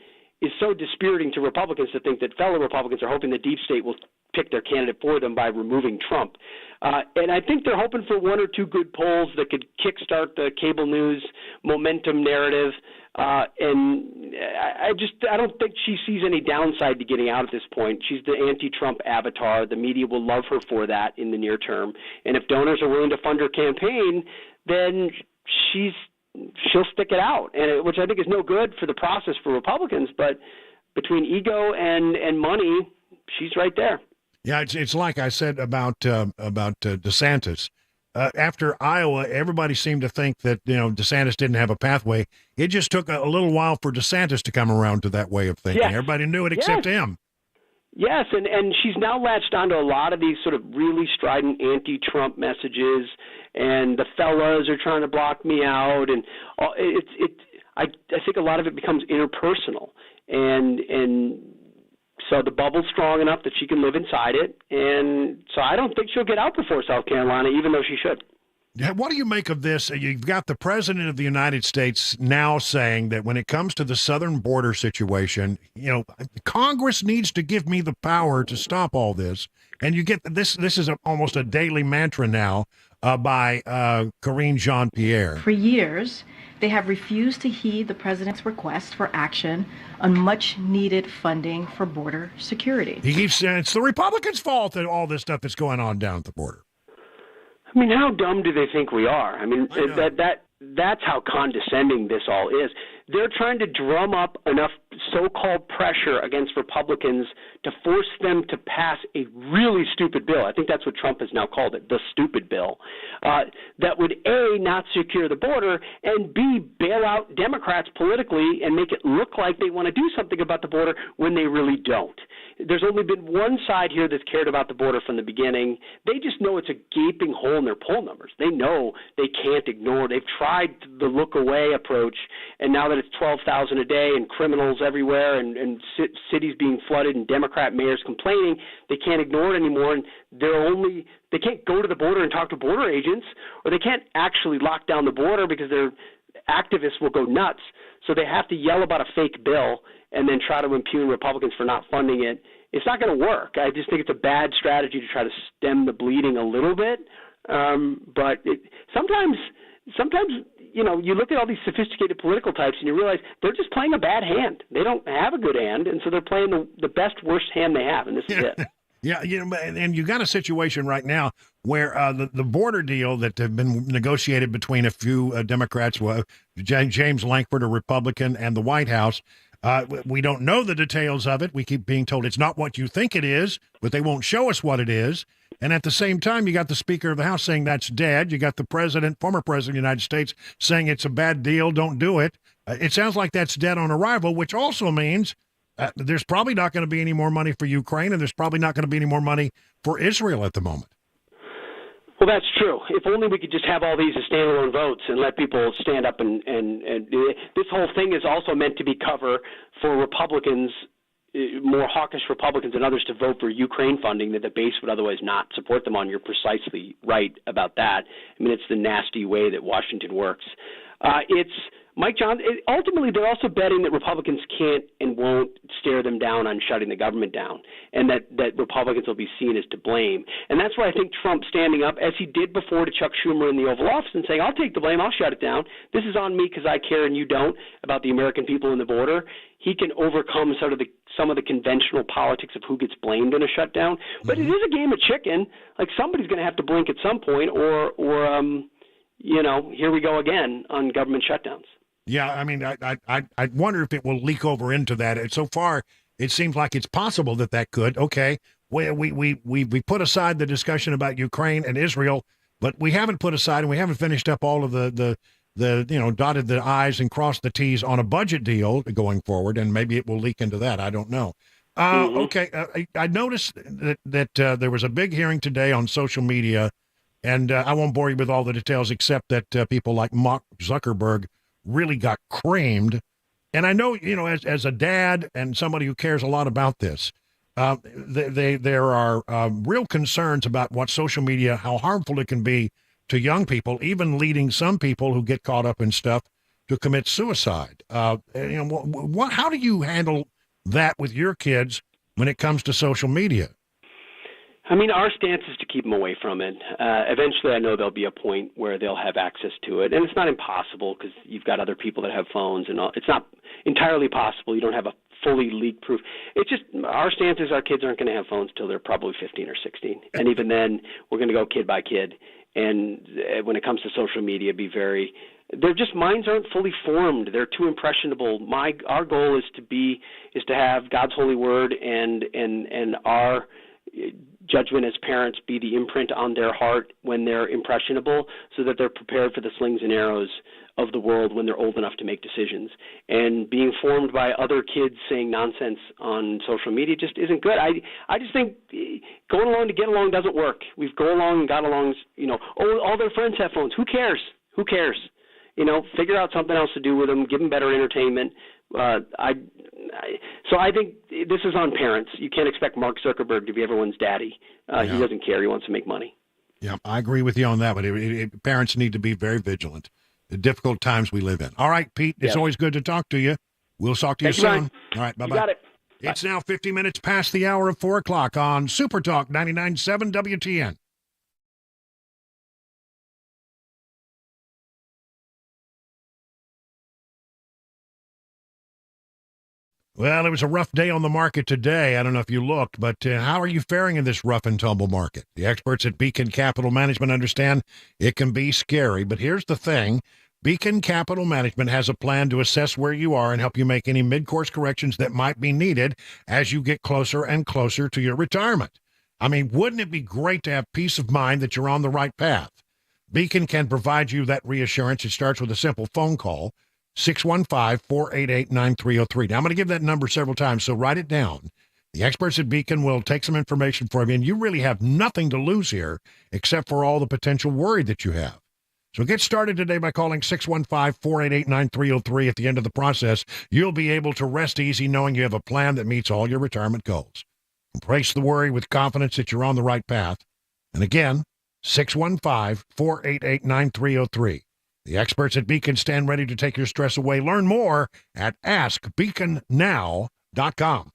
is so dispiriting to Republicans to think that fellow Republicans are hoping the deep state will pick their candidate for them by removing Trump. And I think they're hoping for one or two good polls that could kickstart the cable news momentum narrative. And I don't think she sees any downside to getting out at this point. She's the anti-Trump avatar. The media will love her for that in the near term. And if donors are willing to fund her campaign, then she'll stick it out, which I think is no good for the process for Republicans. But between ego and money, she's right there. Yeah, it's like I said about DeSantis. After Iowa, everybody seemed to think that DeSantis didn't have a pathway. It just took a little while for DeSantis to come around to that way of thinking. Yes. Everybody knew it except him. Yes, and she's now latched onto a lot of these sort of really strident anti-Trump messages, and the fellas are trying to block me out, and I think a lot of it becomes interpersonal, and so the bubble's strong enough that she can live inside it, and so I don't think she'll get out before South Carolina, even though she should. What do you make of this? You've got the President of the United States now saying that when it comes to the southern border situation, Congress needs to give me the power to stop all this. And you get this is almost a daily mantra now by Karine Jean-Pierre. For years, they have refused to heed the president's request for action on much-needed funding for border security. He keeps saying it's the Republicans' fault that all this stuff is going on down at the border. I mean, how dumb do they think we are? I mean, that's how condescending this all is. They're trying to drum up enough so-called pressure against Republicans to force them to pass a really stupid bill. I think that's what Trump has now called it, the stupid bill, that would, A, not secure the border, and B, bail out Democrats politically and make it look like they want to do something about the border when they really don't. There's only been one side here that's cared about the border from the beginning. They just know it's a gaping hole in their poll numbers. They know they can't ignore. They've tried the look away approach, and now that it's 12,000 a day and criminals everywhere and cities being flooded and Democrat mayors complaining, they can't ignore it anymore, and they can't go to the border and talk to border agents, or they can't actually lock down the border because their activists will go nuts. So they have to yell about a fake bill and then try to impugn Republicans for not funding it. It's not going to work. I just think it's a bad strategy to try to stem the bleeding a little bit. But sometimes you look at all these sophisticated political types and you realize they're just playing a bad hand. They don't have a good hand, and so they're playing the best, worst hand they have, and this is it. Yeah, and you got a situation right now where the border deal that have been negotiated between a few Democrats, James Lankford, a Republican, and the White House. We don't know the details of it. We keep being told it's not what you think it is, but they won't show us what it is. And at the same time, you got the Speaker of the House saying that's dead. You got the former president of the United States, saying it's a bad deal, don't do it. It sounds like that's dead on arrival, which also means there's probably not going to be any more money for Ukraine, and there's probably not going to be any more money for Israel at the moment. Well, that's true. If only we could just have all these as standalone votes and let people stand up and this whole thing is also meant to be cover for Republicans, more hawkish Republicans and others, to vote for Ukraine funding that the base would otherwise not support them on. You're precisely right about that. I mean, it's the nasty way that Washington works. It's Mike Johnson. Ultimately, they're also betting that Republicans can't and won't stare them down on shutting the government down, and that Republicans will be seen as to blame. And that's why I think Trump standing up, as he did before to Chuck Schumer in the Oval Office, and saying, I'll take the blame, I'll shut it down. This is on me because I care and you don't, about the American people and the border. He can overcome some of the conventional politics of who gets blamed in a shutdown. But it is a game of chicken. Like, somebody's going to have to blink at some point, or here we go again on government shutdowns. Yeah, I mean, I wonder if it will leak over into that. And so far, it seems like it's possible that could. Okay, we put aside the discussion about Ukraine and Israel, but we haven't put aside and we haven't finished up all of the dotted the I's and crossed the T's on a budget deal going forward, and maybe it will leak into that. I don't know. Okay, I noticed that there was a big hearing today on social media, and I won't bore you with all the details except that people like Mark Zuckerberg really got creamed. And I know, as a dad and somebody who cares a lot about this, there are real concerns about what social media, how harmful it can be to young people, even leading some people who get caught up in stuff to commit suicide. How do you handle that with your kids when it comes to social media? I mean, our stance is to keep them away from it. Eventually, I know there'll be a point where they'll have access to it. And it's not impossible because you've got other people that have phones. And it's not entirely possible. You don't have a fully leak-proof. It's just our stance is our kids aren't going to have phones till they're probably 15 or 16. And even then, we're going to go kid by kid. And when it comes to social media, they're just, minds aren't fully formed. They're too impressionable. Our goal is to have God's holy word and our judgment as parents be the imprint on their heart when they're impressionable, so that they're prepared for the slings and arrows of the world when they're old enough to make decisions. And being formed by other kids saying nonsense on social media just isn't good. I just think going along to get along doesn't work. We've go along and got alongs, all their friends have phones. Who cares? Figure out something else to do with them, give them better entertainment. So I think this is on parents. You can't expect Mark Zuckerberg to be everyone's daddy. He doesn't care. He wants to make money. Yeah, I agree with you on that, but parents need to be very vigilant. The difficult times we live in. All right, Pete, it's always good to talk to you. We'll talk to you soon. Brian. All right, bye-bye. You got it. It's now 50 minutes past the hour of 4 o'clock on Super Talk 99.7 WTN. Well, it was a rough day on the market today. I don't know if you looked, but how are you faring in this rough and tumble market? The experts at Beacon Capital Management understand it can be scary, but here's the thing. Beacon Capital Management has a plan to assess where you are and help you make any mid-course corrections that might be needed as you get closer and closer to your retirement. I mean, wouldn't it be great to have peace of mind that you're on the right path? Beacon can provide you that reassurance. It starts with a simple phone call. 615-488-9303. Now, I'm going to give that number several times, so write it down. The experts at Beacon will take some information for you, and you really have nothing to lose here except for all the potential worry that you have. So get started today by calling 615-488-9303. At the end of the process, you'll be able to rest easy knowing you have a plan that meets all your retirement goals. Embrace the worry with confidence that you're on the right path. And again, 615-488-9303. The experts at Beacon stand ready to take your stress away. Learn more at askbeaconnow.com.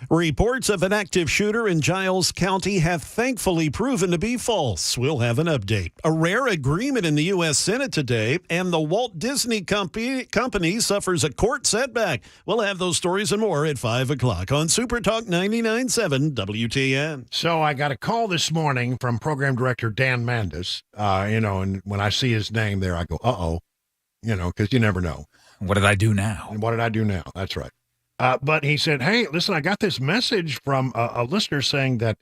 Reports of an active shooter in Giles County have thankfully proven to be false. We'll have an update. A rare agreement in the U.S. Senate today, and the Walt Disney Company suffers a court setback. We'll have those stories and more at 5 o'clock on Super Talk 99.7 WTN. So I got a call this morning from Program Director Dan Mandis, and when I see his name there, I go, uh-oh, because you never know. What did I do now? What did I do now? That's right. But he said, hey, listen, I got this message from a listener saying that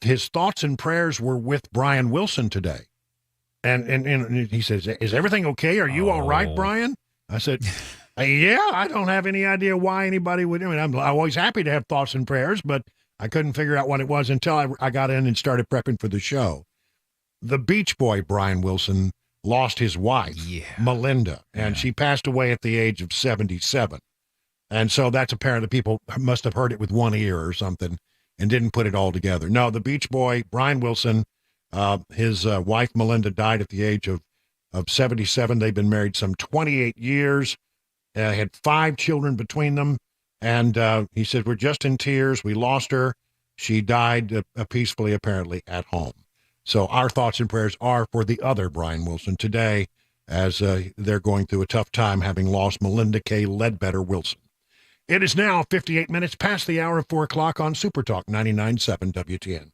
his thoughts and prayers were with Brian Wilson today. And he says, is everything okay? Are you all right, Brian? I said, yeah, I don't have any idea why anybody would. I'm always happy to have thoughts and prayers, but I couldn't figure out what it was until I got in and started prepping for the show. The Beach Boy, Brian Wilson, lost his wife, Melinda, and she passed away at the age of 77. And so that's apparently people must have heard it with one ear or something and didn't put it all together. No, the Beach Boy, Brian Wilson, his wife, Melinda, died at the age of 77. They've been married some 28 years, had 5 children between them. And he said, we're just in tears. We lost her. She died peacefully, apparently, at home. So our thoughts and prayers are for the other Brian Wilson today as they're going through a tough time having lost Melinda K. Ledbetter Wilson. It is now 58 minutes past the hour of 4 o'clock on Super Talk 99.7 WTN.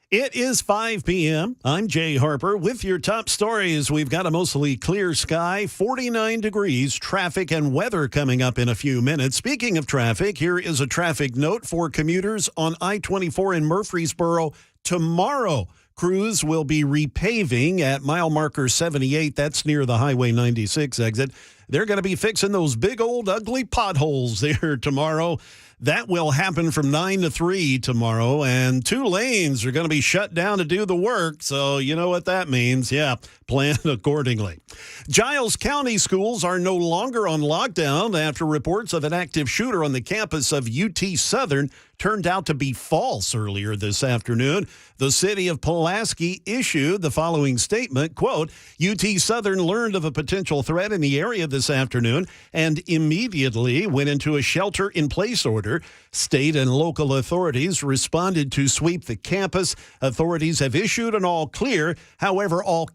It is 5 p.m. I'm Jay Harper with your top stories. We've got a mostly clear sky, 49 degrees, traffic and weather coming up in a few minutes. Speaking of traffic, here is a traffic note for commuters on I-24 in Murfreesboro tomorrow. Crews will be repaving at mile marker 78. That's near the Highway 96 exit. They're going to be fixing those big old ugly potholes there tomorrow. That will happen from 9 to 3 tomorrow, and 2 lanes are going to be shut down to do the work, so you know what that means. Yeah, plan accordingly. Giles County schools are no longer on lockdown after reports of an active shooter on the campus of UT Southern turned out to be false earlier this afternoon. The city of Pulaski issued the following statement, quote, UT Southern learned of a potential threat in the area this afternoon and immediately went into a shelter-in-place order. State and local authorities responded to sweep the campus. Authorities have issued an all clear. However, all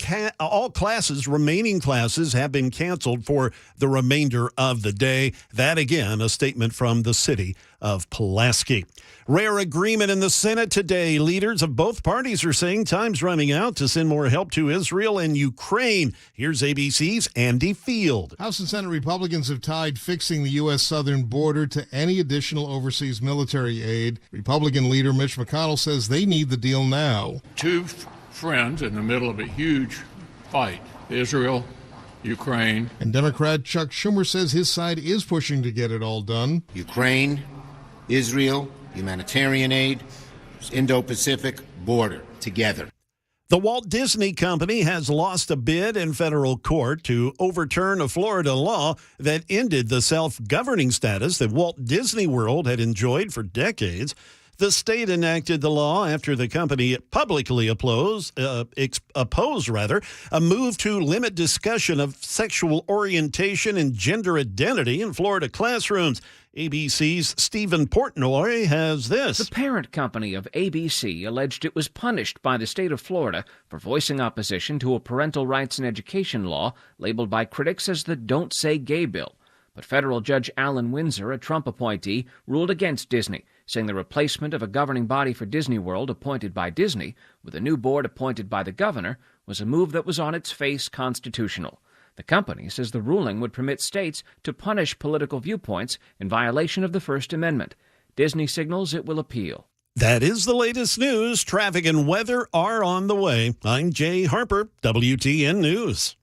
remaining classes have been canceled for the remainder of the day. That, again, a statement from the city of Pulaski. Rare agreement in the Senate today. Leaders of both parties are saying time's running out to send more help to Israel and Ukraine. Here's ABC's Andy Field. House and Senate Republicans have tied fixing the U.S. southern border to any additional overseas military aid. Republican leader Mitch McConnell says they need the deal now. Two friends in the middle of a huge fight, Israel, Ukraine. And Democrat Chuck Schumer says his side is pushing to get it all done. Ukraine, Israel, humanitarian aid, Indo-Pacific border together. The Walt Disney Company has lost a bid in federal court to overturn a Florida law that ended the self-governing status that Walt Disney World had enjoyed for decades. The state enacted the law after the company publicly opposed a move to limit discussion of sexual orientation and gender identity in Florida classrooms. ABC's Stephen Portnoy has this. The parent company of ABC alleged it was punished by the state of Florida for voicing opposition to a parental rights and education law labeled by critics as the Don't Say Gay bill. But federal Judge Alan Windsor, a Trump appointee, ruled against Disney, saying the replacement of a governing body for Disney World appointed by Disney with a new board appointed by the governor was a move that was on its face constitutional. The company says the ruling would permit states to punish political viewpoints in violation of the First Amendment. Disney signals it will appeal. That is the latest news. Traffic and weather are on the way. I'm Jay Harper, WTN News.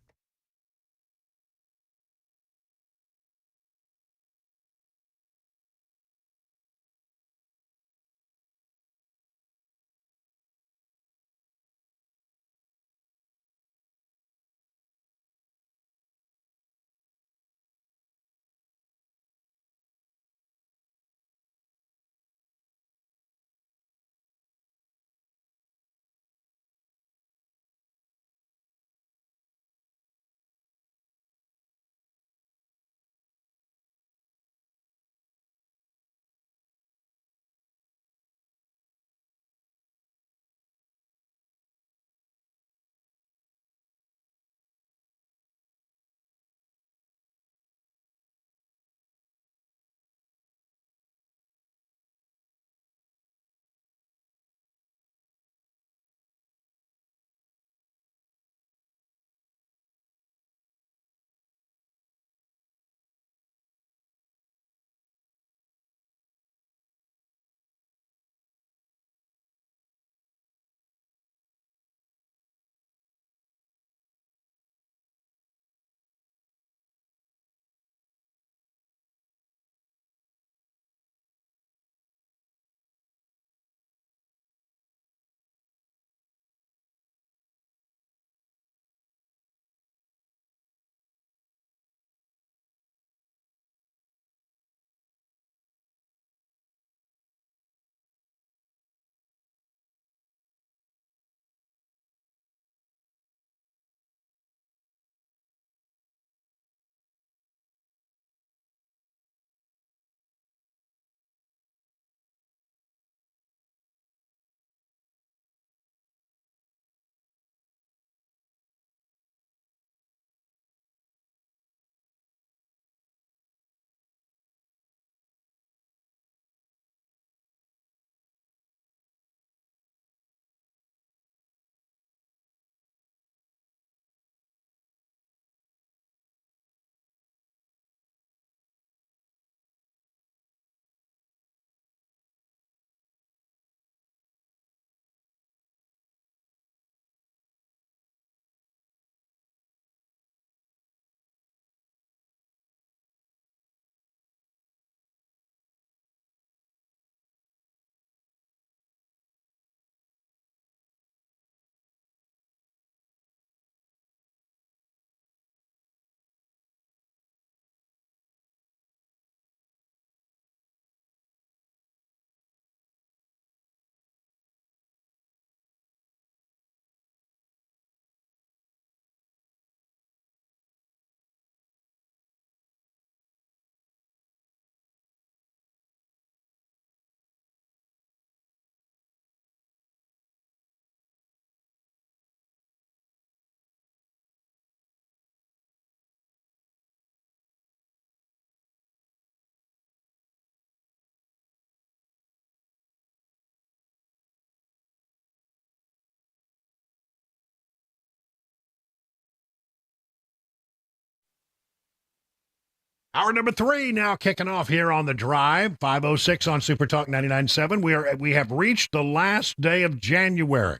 Hour number 3 now kicking off here on The Drive, 5:06 on Super Talk 99.7. We have reached the last day of January.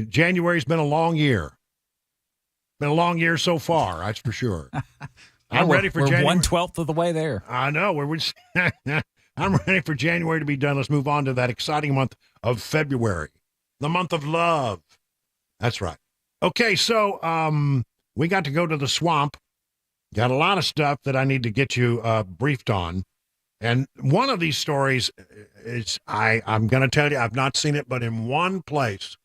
January's been a long year. Been a long year so far, that's for sure. I'm ready for January. We're 1/12 of the way there. I know. I'm ready for January to be done. Let's move on to that exciting month of February, the month of love. That's right. Okay, so we got to go to the swamp. Got a lot of stuff that I need to get you briefed on. And one of these stories is, I'm going to tell you, I've not seen it, but in one place.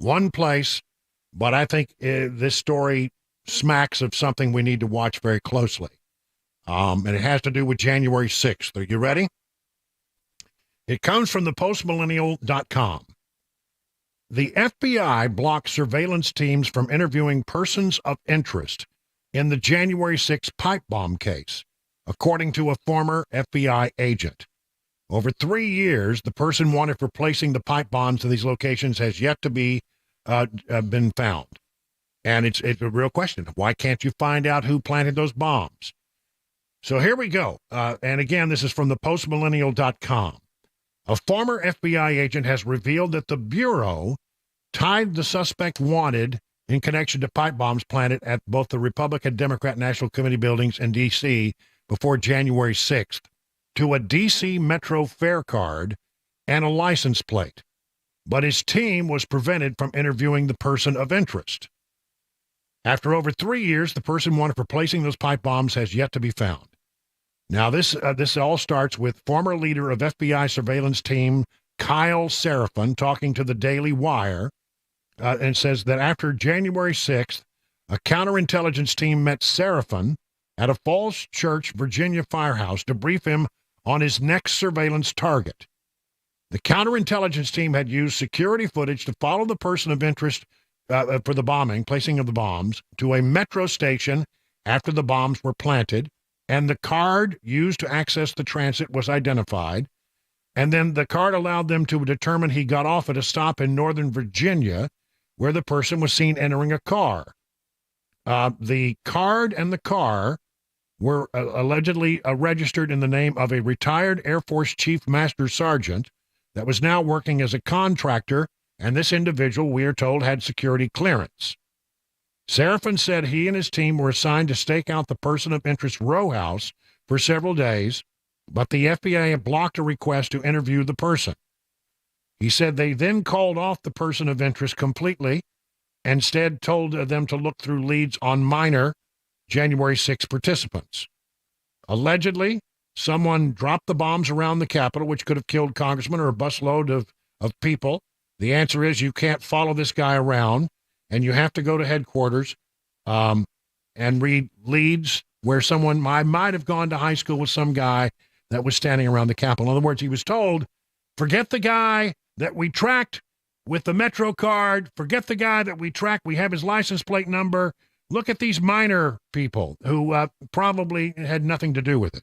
But I think this story smacks of something we need to watch very closely. And it has to do with January 6th. Are you ready? It comes from the postmillennial.com. The FBI blocked surveillance teams from interviewing persons of interest in the January 6th pipe bomb case, according to a former FBI agent. Over 3 years, the person wanted for placing the pipe bombs in these locations has yet to be been found. And it's a real question. Why can't you find out who planted those bombs? So here we go. And again, this is from the postmillennial.com. A former FBI agent has revealed that the Bureau tied the suspect wanted in connection to pipe bombs planted at both the Republican Democrat National Committee buildings in D.C. before January 6th to a D.C. Metro fare card and a license plate. But his team was prevented from interviewing the person of interest. After over 3 years, the person wanted for placing those pipe bombs has yet to be found. Now, this all starts with former leader of FBI surveillance team Kyle Seraphin talking to the Daily Wire, and says that after January 6th, a counterintelligence team met Seraphin at a Falls Church, Virginia firehouse to brief him on his next surveillance target. The counterintelligence team had used security footage to follow the person of interest for the placing of the bombs, to a metro station after the bombs were planted, and the card used to access the transit was identified. And then the card allowed them to determine he got off at a stop in Northern Virginia, where the person was seen entering a car. The card and the car were allegedly registered in the name of a retired Air Force Chief Master Sergeant that was now working as a contractor, and this individual, we are told, had security clearance. Seraphin said he and his team were assigned to stake out the person of interest row house for several days, but the FBI had blocked a request to interview the person. He said they then called off the person of interest completely, and instead told them to look through leads on minor January 6 participants. Allegedly, someone dropped the bombs around the Capitol, which could have killed congressmen or a busload of people. The answer is you can't follow this guy around, and you have to go to headquarters and read leads where someone might have gone to high school with some guy that was standing around the Capitol. In other words, he was told, forget the guy that we tracked with the Metro card, forget the guy that we tracked, we have his license plate number. Look at these minor people who probably had nothing to do with it.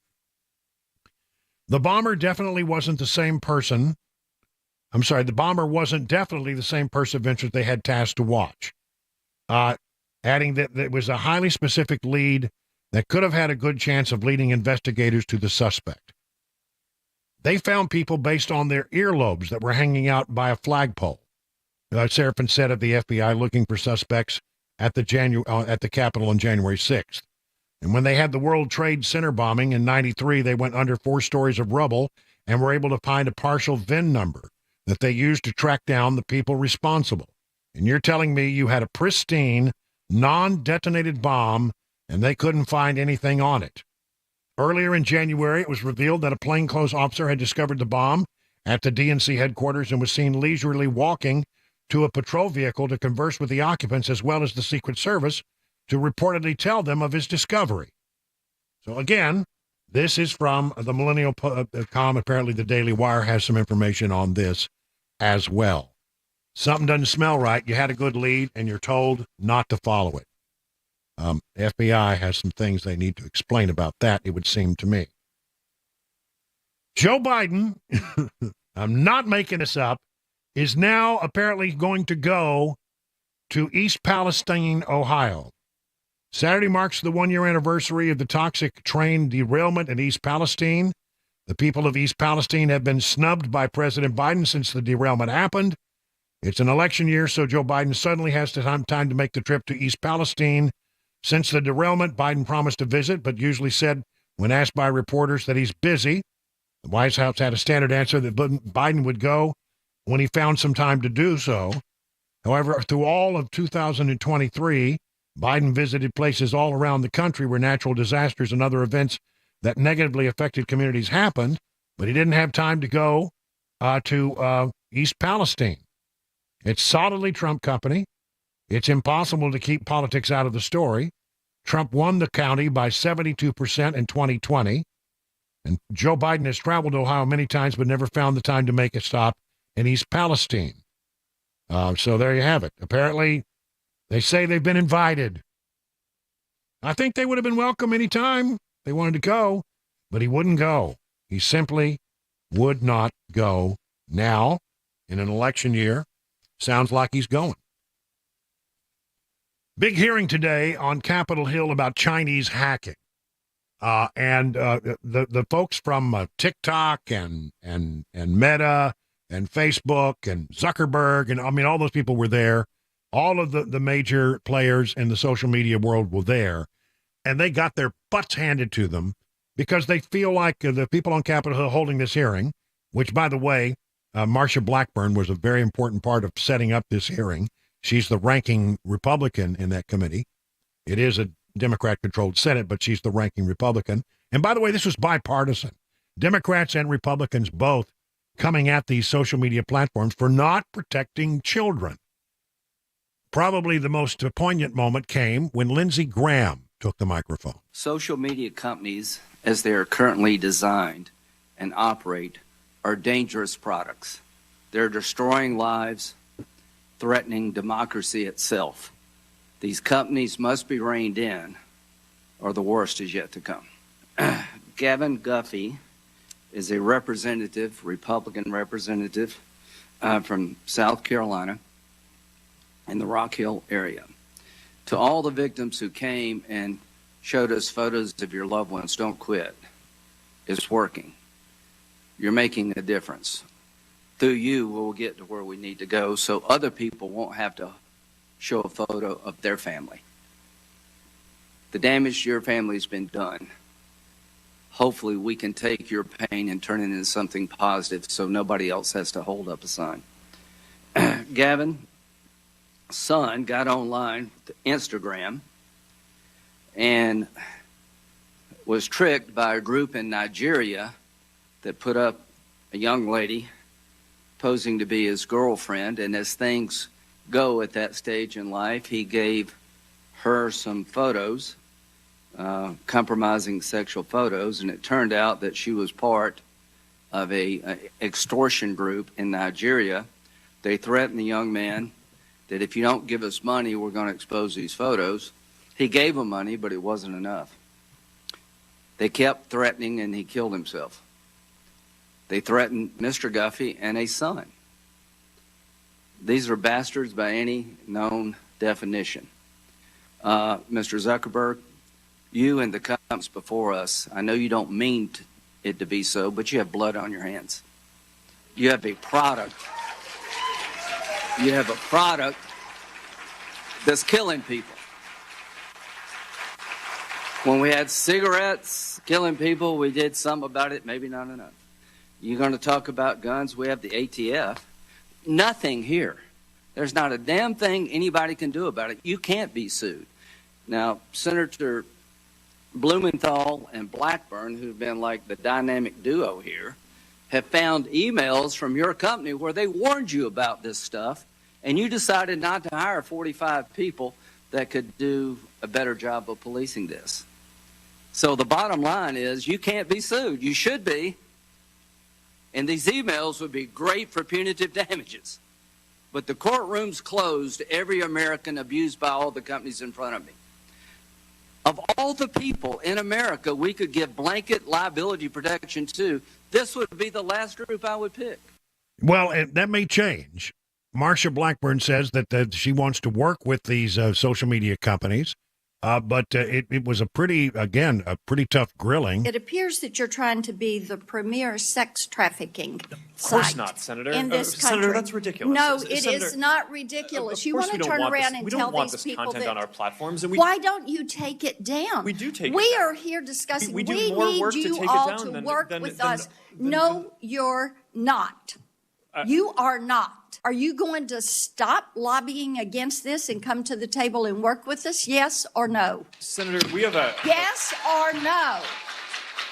The bomber definitely wasn't the same person. I'm sorry, the bomber wasn't definitely the same person of interest they had tasked to watch. Adding that it was a highly specific lead that could have had a good chance of leading investigators to the suspect. They found people based on their earlobes that were hanging out by a flagpole. Seraphin said of the FBI looking for suspects at the Capitol on January 6th. And when they had the World Trade Center bombing in '93, they went under 4 stories of rubble and were able to find a partial VIN number that they used to track down the people responsible. And you're telling me you had a pristine, non-detonated bomb and they couldn't find anything on it? Earlier in January, it was revealed that a plainclothes officer had discovered the bomb at the DNC headquarters and was seen leisurely walking to a patrol vehicle to converse with the occupants as well as the Secret Service to reportedly tell them of his discovery. So again, this is from the Millennial.com. Apparently the Daily Wire has some information on this as well. Something doesn't smell right. You had a good lead and you're told not to follow it. FBI has some things they need to explain about that, it would seem to me. Joe Biden, I'm not making this up, is now apparently going to go to East Palestine, Ohio. Saturday marks the one-year anniversary of the toxic train derailment in East Palestine. The people of East Palestine have been snubbed by President Biden since the derailment happened. It's an election year, so Joe Biden suddenly has time to make the trip to East Palestine. Since the derailment, Biden promised to visit, but usually said when asked by reporters that he's busy. The White House had a standard answer that Biden would go when he found some time to do so. However, through all of 2023, Biden visited places all around the country where natural disasters and other events that negatively affected communities happened, but he didn't have time to go to East Palestine. It's solidly Trump company. It's impossible to keep politics out of the story. Trump won the county by 72% in 2020, and Joe Biden has traveled to Ohio many times but never found the time to make a stop in East Palestine. So there you have it. Apparently, they say they've been invited. I think they would have been welcome any time they wanted to go, but he wouldn't go. He simply would not go. Now, in an election year, sounds like he's going. Big hearing today on Capitol Hill about Chinese hacking. And the folks from TikTok and Meta and Facebook and Zuckerberg, and I mean, all those people were there. All of the major players in the social media world were there, and they got their butts handed to them because they feel like the people on Capitol Hill holding this hearing, which, by the way, Marsha Blackburn was a very important part of setting up this hearing. She's the ranking Republican in that committee. It is a Democrat-controlled Senate, but she's the ranking Republican. And by the way, this was bipartisan. Democrats and Republicans both coming at these social media platforms for not protecting children. Probably the most poignant moment came when Lindsey Graham took the microphone. Social media companies, as they are currently designed and operate, are dangerous products. They're destroying lives, threatening democracy itself. These companies must be reined in, or the worst is yet to come. Gavin Guffey is a representative, Republican representative from South Carolina in the Rock Hill area. To all the victims who came and showed us photos of your loved ones, don't quit. It's working. You're making a difference. Through you, we'll get to where we need to go so other people won't have to show a photo of their family. The damage to your family has been done. Hopefully we can take your pain and turn it into something positive so nobody else has to hold up a sign. Gavin's son got online to Instagram and was tricked by a group in Nigeria that put up a young lady posing to be his girlfriend, and as things go at that stage in life, he gave her some photos, compromising sexual photos, and it turned out that she was part of a extortion group in Nigeria. They threatened the young man that if you don't give us money, we're going to expose these photos. He gave them money, but it wasn't enough. They kept threatening, and he killed himself. They threatened Mr. Guffey and a son. These are bastards by any known definition. Mr. Zuckerberg, you and the companies before us, I know you don't mean it to be so, but you have blood on your hands. You have a product. You have a product that's killing people. When we had cigarettes killing people, we did some about it, maybe not enough. You're going to talk about guns, we have the ATF. Nothing here. There's not a damn thing anybody can do about it. You can't be sued. Now, Senator Blumenthal and Blackburn, who've been like the dynamic duo here, have found emails from your company where they warned you about this stuff, and you decided not to hire 45 people that could do a better job of policing this. So the bottom line is you can't be sued. You should be. And these emails would be great for punitive damages. But the courtroom's closed to every American abused by all the companies in front of me. Of all the people in America we could give blanket liability protection to, this would be the last group I would pick. Well, that may change. Marsha Blackburn says that she wants to work with these social media companies But it was a pretty tough grilling. It appears that you're trying to be the premier sex trafficking Of course site not, Senator. in this country. Senator, that's ridiculous. No, Senator, it is not ridiculous. Of You course want we to don't turn want around this, and we tell don't want these this people content that. on our platforms, and Why don't you take it down? We do take it We down. are here discussing. We do We more need work to you take it all down to than- work than- with than- us. No, you're not. You are not. Are you going to stop lobbying against this and come to the table and work with us? Yes or no? Senator, we have a. Yes or no?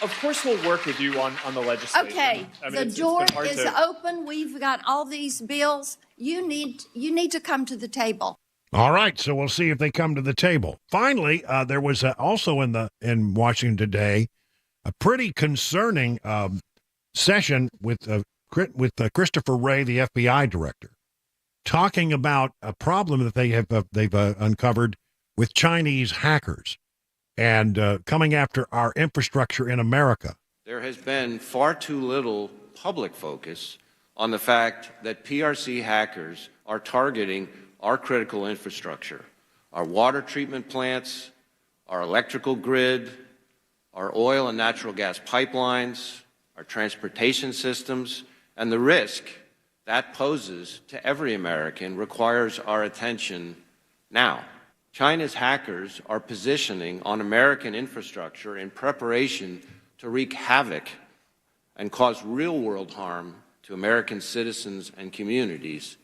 Of course, we'll work with you on the legislation. Okay, I mean, the it's door been hard is to- open. We've got all these bills. You need to come to the table. All right, so we'll see if they come to the table. Finally, there was also in Washington today a pretty concerning session with Christopher Wray, the FBI director, talking about a problem that they've uncovered with Chinese hackers and coming after our infrastructure in America. There has been far too little public focus on the fact that PRC hackers are targeting our critical infrastructure, our water treatment plants, our electrical grid, our oil and natural gas pipelines, our transportation systems, and the risk that poses to every American requires our attention now. China's hackers are positioning on American infrastructure in preparation to wreak havoc and cause real-world harm to American citizens and communities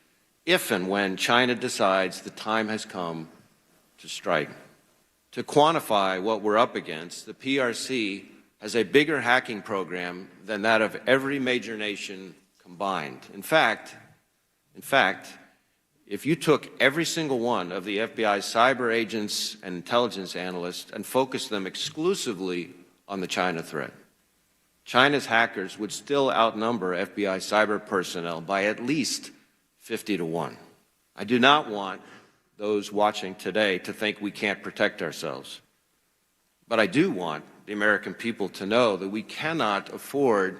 if and when China decides the time has come to strike. To quantify what we're up against, the PRC has a bigger hacking program than that of every major nation combined. In fact, if you took every single one of the FBI's cyber agents and intelligence analysts and focused them exclusively on the China threat, China's hackers would still outnumber FBI cyber personnel by at least 50 to 1. I do not want those watching today to think we can't protect ourselves. But I do want the American people to know that we cannot afford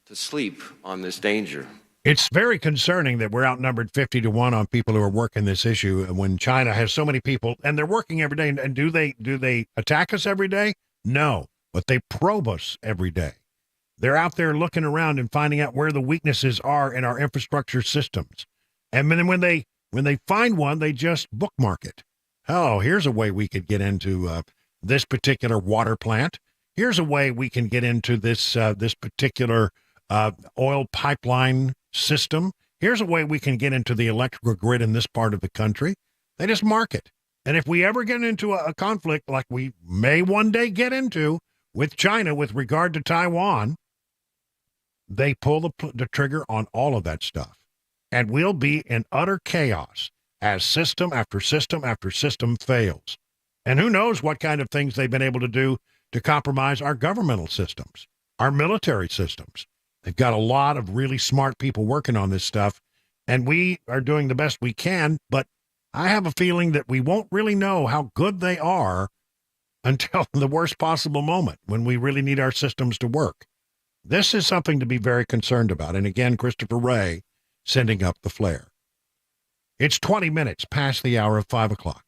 to sleep on this danger. It's very concerning that we're outnumbered 50 to 1 on people who are working this issue when China has so many people and they're working every day. And do they attack us every day? No, but they probe us every day. They're out there looking around and finding out where the weaknesses are in our infrastructure systems. And then when they find one, they just bookmark it. Oh, here's a way we could get into this particular water plant. Here's a way we can get into this particular oil pipeline system. Here's a way we can get into the electrical grid in this part of the country. They just mark it. And if we ever get into a conflict like we may one day get into with China with regard to Taiwan, they pull the trigger on all of that stuff. And we'll be in utter chaos as system after system after system fails. And who knows what kind of things they've been able to do to compromise our governmental systems, our military systems. They've got a lot of really smart people working on this stuff, and we are doing the best we can, but I have a feeling that we won't really know how good they are until the worst possible moment when we really need our systems to work. This is something to be very concerned about. And again, Christopher Wray sending up the flare. It's 20 minutes past the hour of 5 o'clock.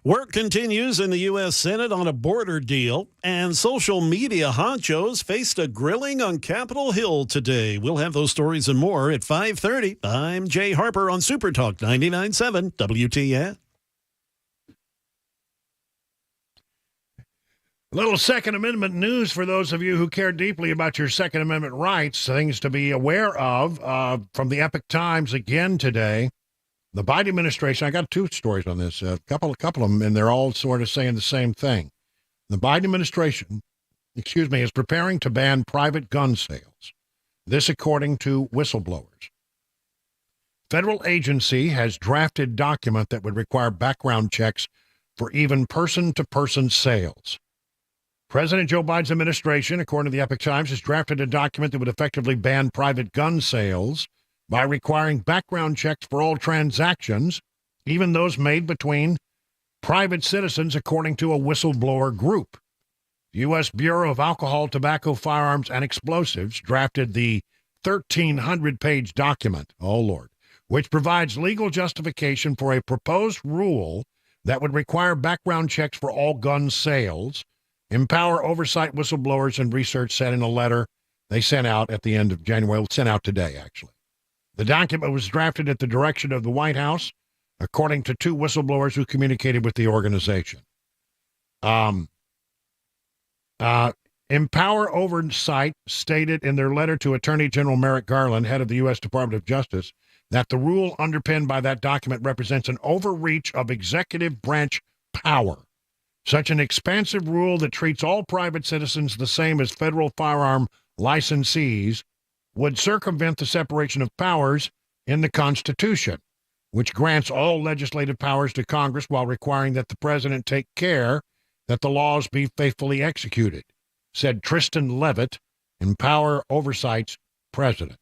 Work continues in the U.S. Senate on a border deal, and social media honchos faced a grilling on Capitol Hill today. We'll have those stories and more at 5:30. I'm Jay Harper on Super Talk 99.7 WTN. A little Second Amendment news for those of you who care deeply about your Second Amendment rights, things to be aware of from the Epoch Times again today. The Biden administration, I got two stories on this, a couple of them, and they're all sort of saying the same thing. The Biden administration, is preparing to ban private gun sales. This according to whistleblowers. Federal agency has drafted document that would require background checks for even person-to-person sales. President Joe Biden's administration, according to the Epoch Times, has drafted a document that would effectively ban private gun sales by requiring background checks for all transactions, even those made between private citizens, according to a whistleblower group. The U.S. Bureau of Alcohol, Tobacco, Firearms, and Explosives drafted the 1,300-page document, which provides legal justification for a proposed rule that would require background checks for all gun sales, empower oversight whistleblowers, and research said in a letter they sent out at the end of January, sent out today, actually. The document was drafted at the direction of the White House, according to two whistleblowers who communicated with the organization. Empower Oversight stated in their letter to Attorney General Merrick Garland, head of the U.S. Department of Justice, that the rule underpinned by that document represents an overreach of executive branch power. Such an expansive rule that treats all private citizens the same as federal firearm licensees would circumvent the separation of powers in the Constitution, which grants all legislative powers to Congress while requiring that the president take care that the laws be faithfully executed, said Tristan Levitt, Empower Oversight's president.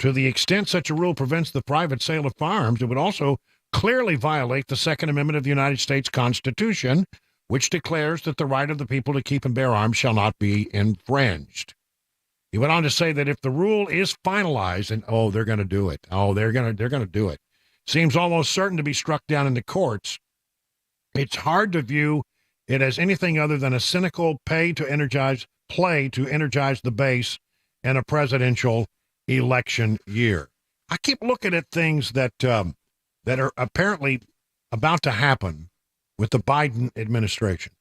To the extent such a rule prevents the private sale of firearms, it would also clearly violate the Second Amendment of the United States Constitution, which declares that the right of the people to keep and bear arms shall not be infringed. He went on to say that if the rule is finalized, and they're going to do it. They're going to do it. Seems almost certain to be struck down in the courts. It's hard to view it as anything other than a cynical play to energize the base in a presidential election year. I keep looking at things that are apparently about to happen with the Biden administration.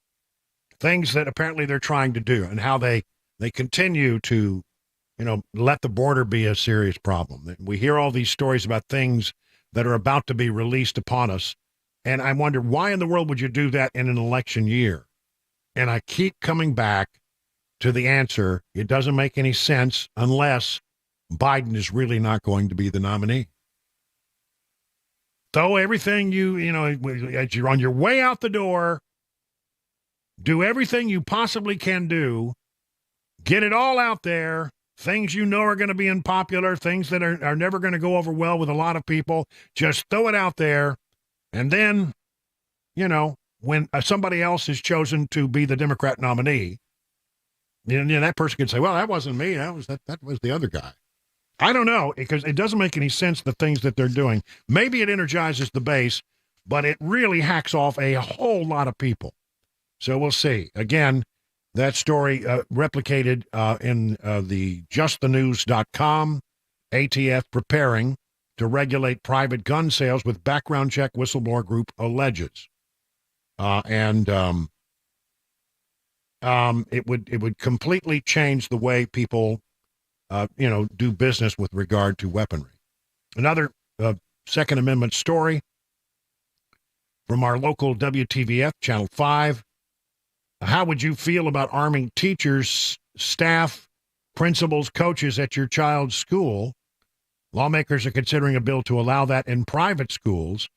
Things that apparently they're trying to do and how they continue to, let the border be a serious problem. We hear all these stories about things that are about to be released upon us. And I wonder, why in the world would you do that in an election year? And I keep coming back to the answer. It doesn't make any sense unless Biden is really not going to be the nominee. Throw everything as you're on your way out the door, do everything you possibly can do. Get it all out there, things you know are going to be unpopular, things that are never going to go over well with a lot of people. Just throw it out there. And then, when somebody else is chosen to be the Democrat nominee, that person can say, well, that wasn't me. That was the other guy. I don't know, because it doesn't make any sense, the things that they're doing. Maybe it energizes the base, but it really hacks off a whole lot of people. So we'll see. Again, that story replicated in the justthenews.com, ATF preparing to regulate private gun sales with background check, whistleblower group alleges. It would completely change the way people, do business with regard to weaponry. Another Second Amendment story from our local WTVF, Channel 5. How would you feel about arming teachers, staff, principals, coaches at your child's school? Lawmakers are considering a bill to allow that in private schools.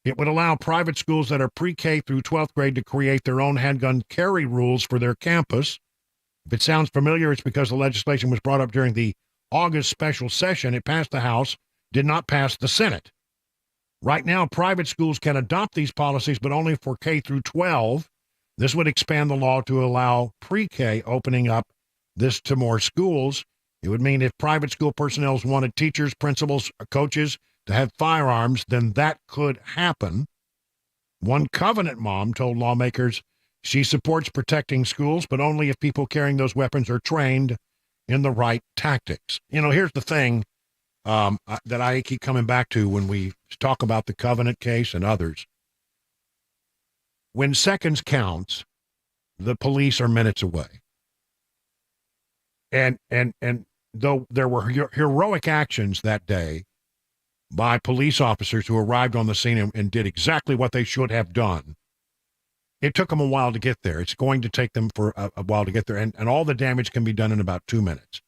It would allow private schools that are pre-K through 12th grade to create their own handgun carry rules for their campus. If it sounds familiar, it's because the legislation was brought up during the August special session. It passed the House, did not pass the Senate. Right now, private schools can adopt these policies, but only for K through 12. This would expand the law to allow pre-K, opening up this to more schools. It would mean if private school personnel wanted teachers, principals, coaches to have firearms, then that could happen. One Covenant mom told lawmakers she supports protecting schools, but only if people carrying those weapons are trained in the right tactics. Here's the thing that I keep coming back to when we talk about the Covenant case and others. When seconds counts, the police are minutes away. And though there were heroic actions that day by police officers who arrived on the scene and did exactly what they should have done, it took them a while to get there. It's going to take them for a while to get there. And all the damage can be done in about 2 minutes.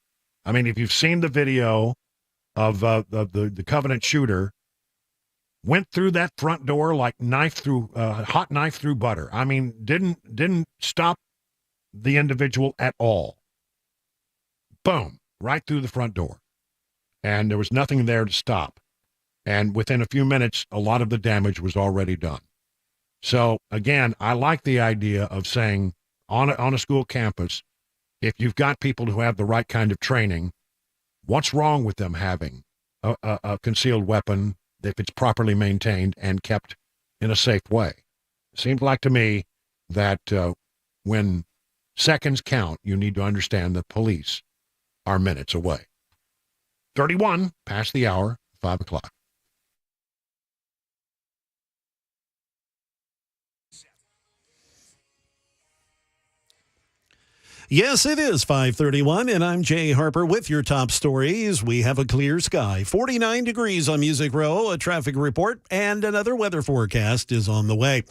I mean, if you've seen the video of the Covenant shooter, went through that front door like hot knife through butter. I mean, didn't stop the individual at all. Boom, right through the front door. And there was nothing there to stop. And within a few minutes, a lot of the damage was already done. So, again, I like the idea of saying on a school campus, if you've got people who have the right kind of training, what's wrong with them having a concealed weapon if it's properly maintained and kept in a safe way? It seems like to me that when seconds count, you need to understand that police are minutes away. 31 past the hour, 5 o'clock. Yes, it is 5:31, and I'm Jay Harper with your top stories. We have a clear sky, 49 degrees on Music Row, a traffic report, and another weather forecast is on the way.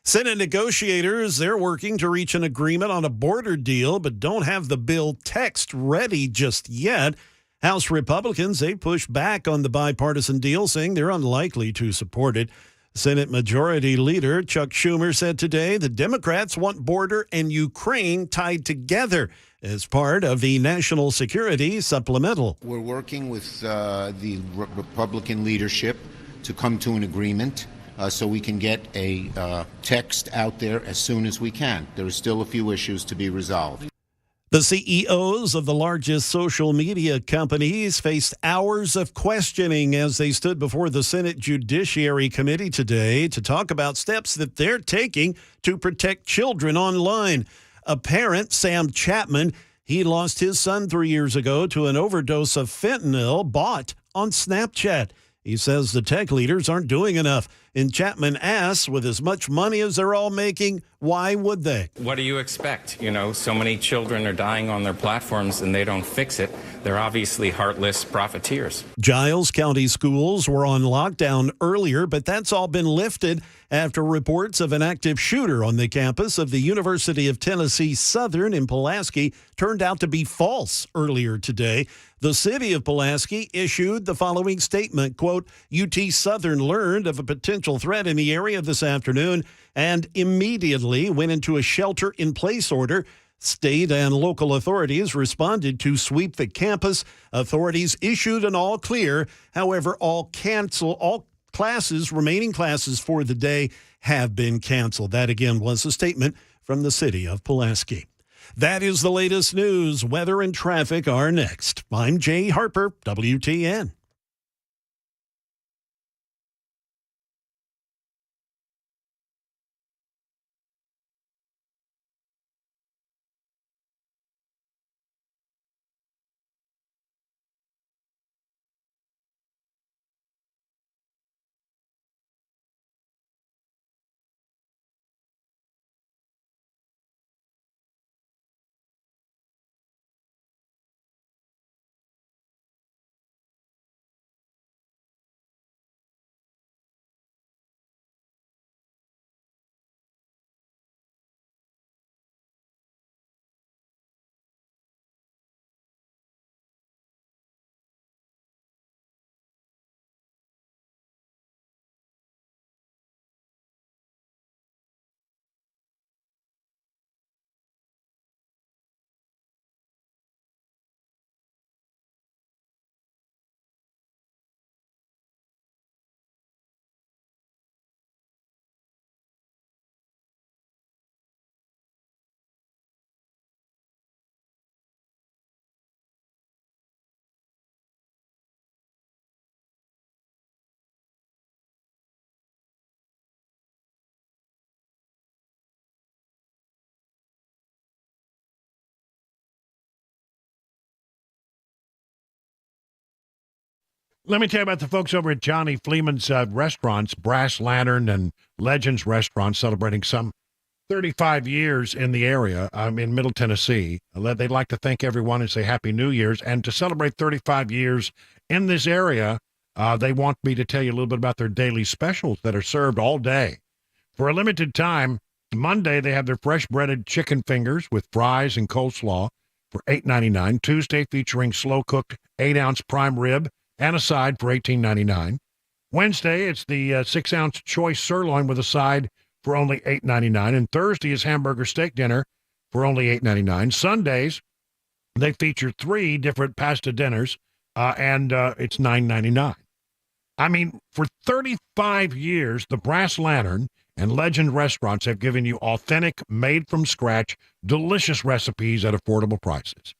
Senate negotiators, they're working to reach an agreement on a border deal, but don't have the bill text ready just yet. House Republicans, they push back on the bipartisan deal, saying they're unlikely to support it. Senate Majority Leader Chuck Schumer said today the Democrats want border and Ukraine tied together as part of the national security supplemental. We're working with the Republican leadership to come to an agreement so we can get a text out there as soon as we can. There are still a few issues to be resolved. The CEOs of the largest social media companies faced hours of questioning as they stood before the Senate Judiciary Committee today to talk about steps that they're taking to protect children online. A parent, Sam Chapman, he lost his son 3 years ago to an overdose of fentanyl bought on Snapchat. He says the tech leaders aren't doing enough. And Chapman asks, with as much money as they're all making, why would they? What do you expect? So many children are dying on their platforms and they don't fix it. They're obviously heartless profiteers. Giles County schools were on lockdown earlier, but that's all been lifted after reports of an active shooter on the campus of the University of Tennessee Southern in Pulaski turned out to be false earlier today. The city of Pulaski issued the following statement, quote, UT Southern learned of a potential threat in the area this afternoon and immediately went into a shelter-in-place order. State and local authorities responded to sweep the campus. Authorities issued an all clear. However, all remaining classes for the day have been canceled. That again was a statement from the city of Pulaski. That is the latest news. Weather and traffic are next. I'm Jay Harper, WTN. Let me tell you about the folks over at Johnny Fleeman's restaurants, Brass Lantern and Legends Restaurant, celebrating some 35 years in the area. I'm in Middle Tennessee. They'd like to thank everyone and say Happy New Year's. And to celebrate 35 years in this area, they want me to tell you a little bit about their daily specials that are served all day. For a limited time, Monday, they have their fresh breaded chicken fingers with fries and coleslaw for $8.99. Tuesday, featuring slow-cooked 8-ounce prime rib and a side for $18.99. Wednesday, it's the 6-ounce choice sirloin with a side for only $8.99. And Thursday is hamburger steak dinner for only $8.99. Sundays, they feature 3 different pasta dinners, and it's $9.99. I mean, for 35 years, the Brass Lantern and Legend restaurants have given you authentic, made-from-scratch, delicious recipes at affordable prices.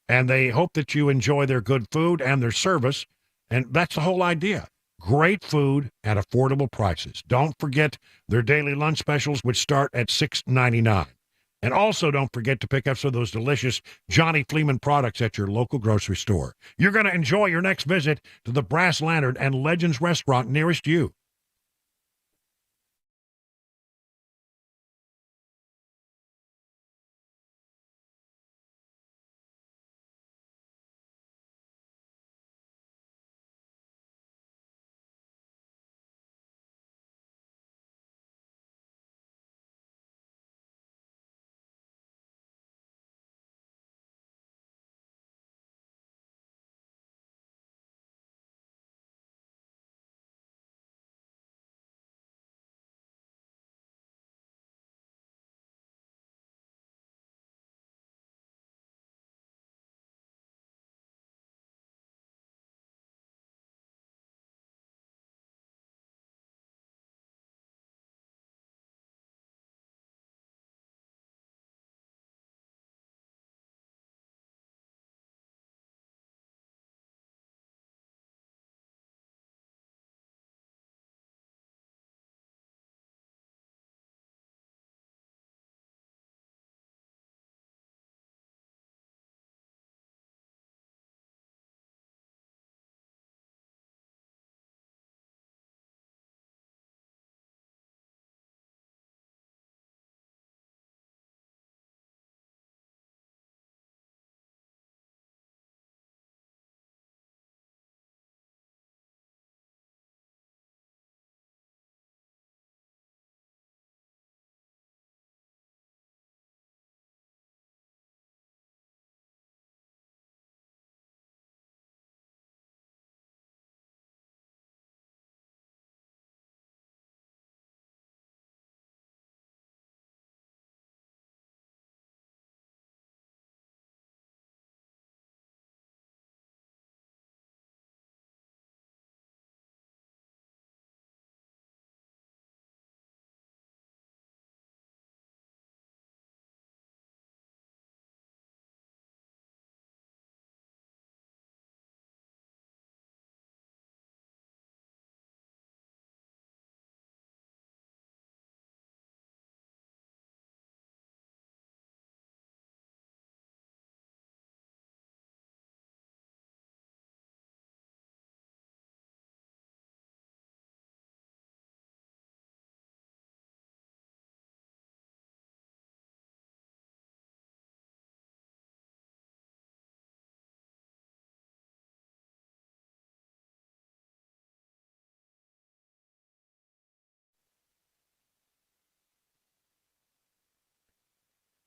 And they hope that you enjoy their good food and their service, and that's the whole idea. Great food at affordable prices. Don't forget their daily lunch specials, which start at $6.99. And also don't forget to pick up some of those delicious Johnny Fleeman products at your local grocery store. You're going to enjoy your next visit to the Brass Lantern and Legends restaurant nearest you.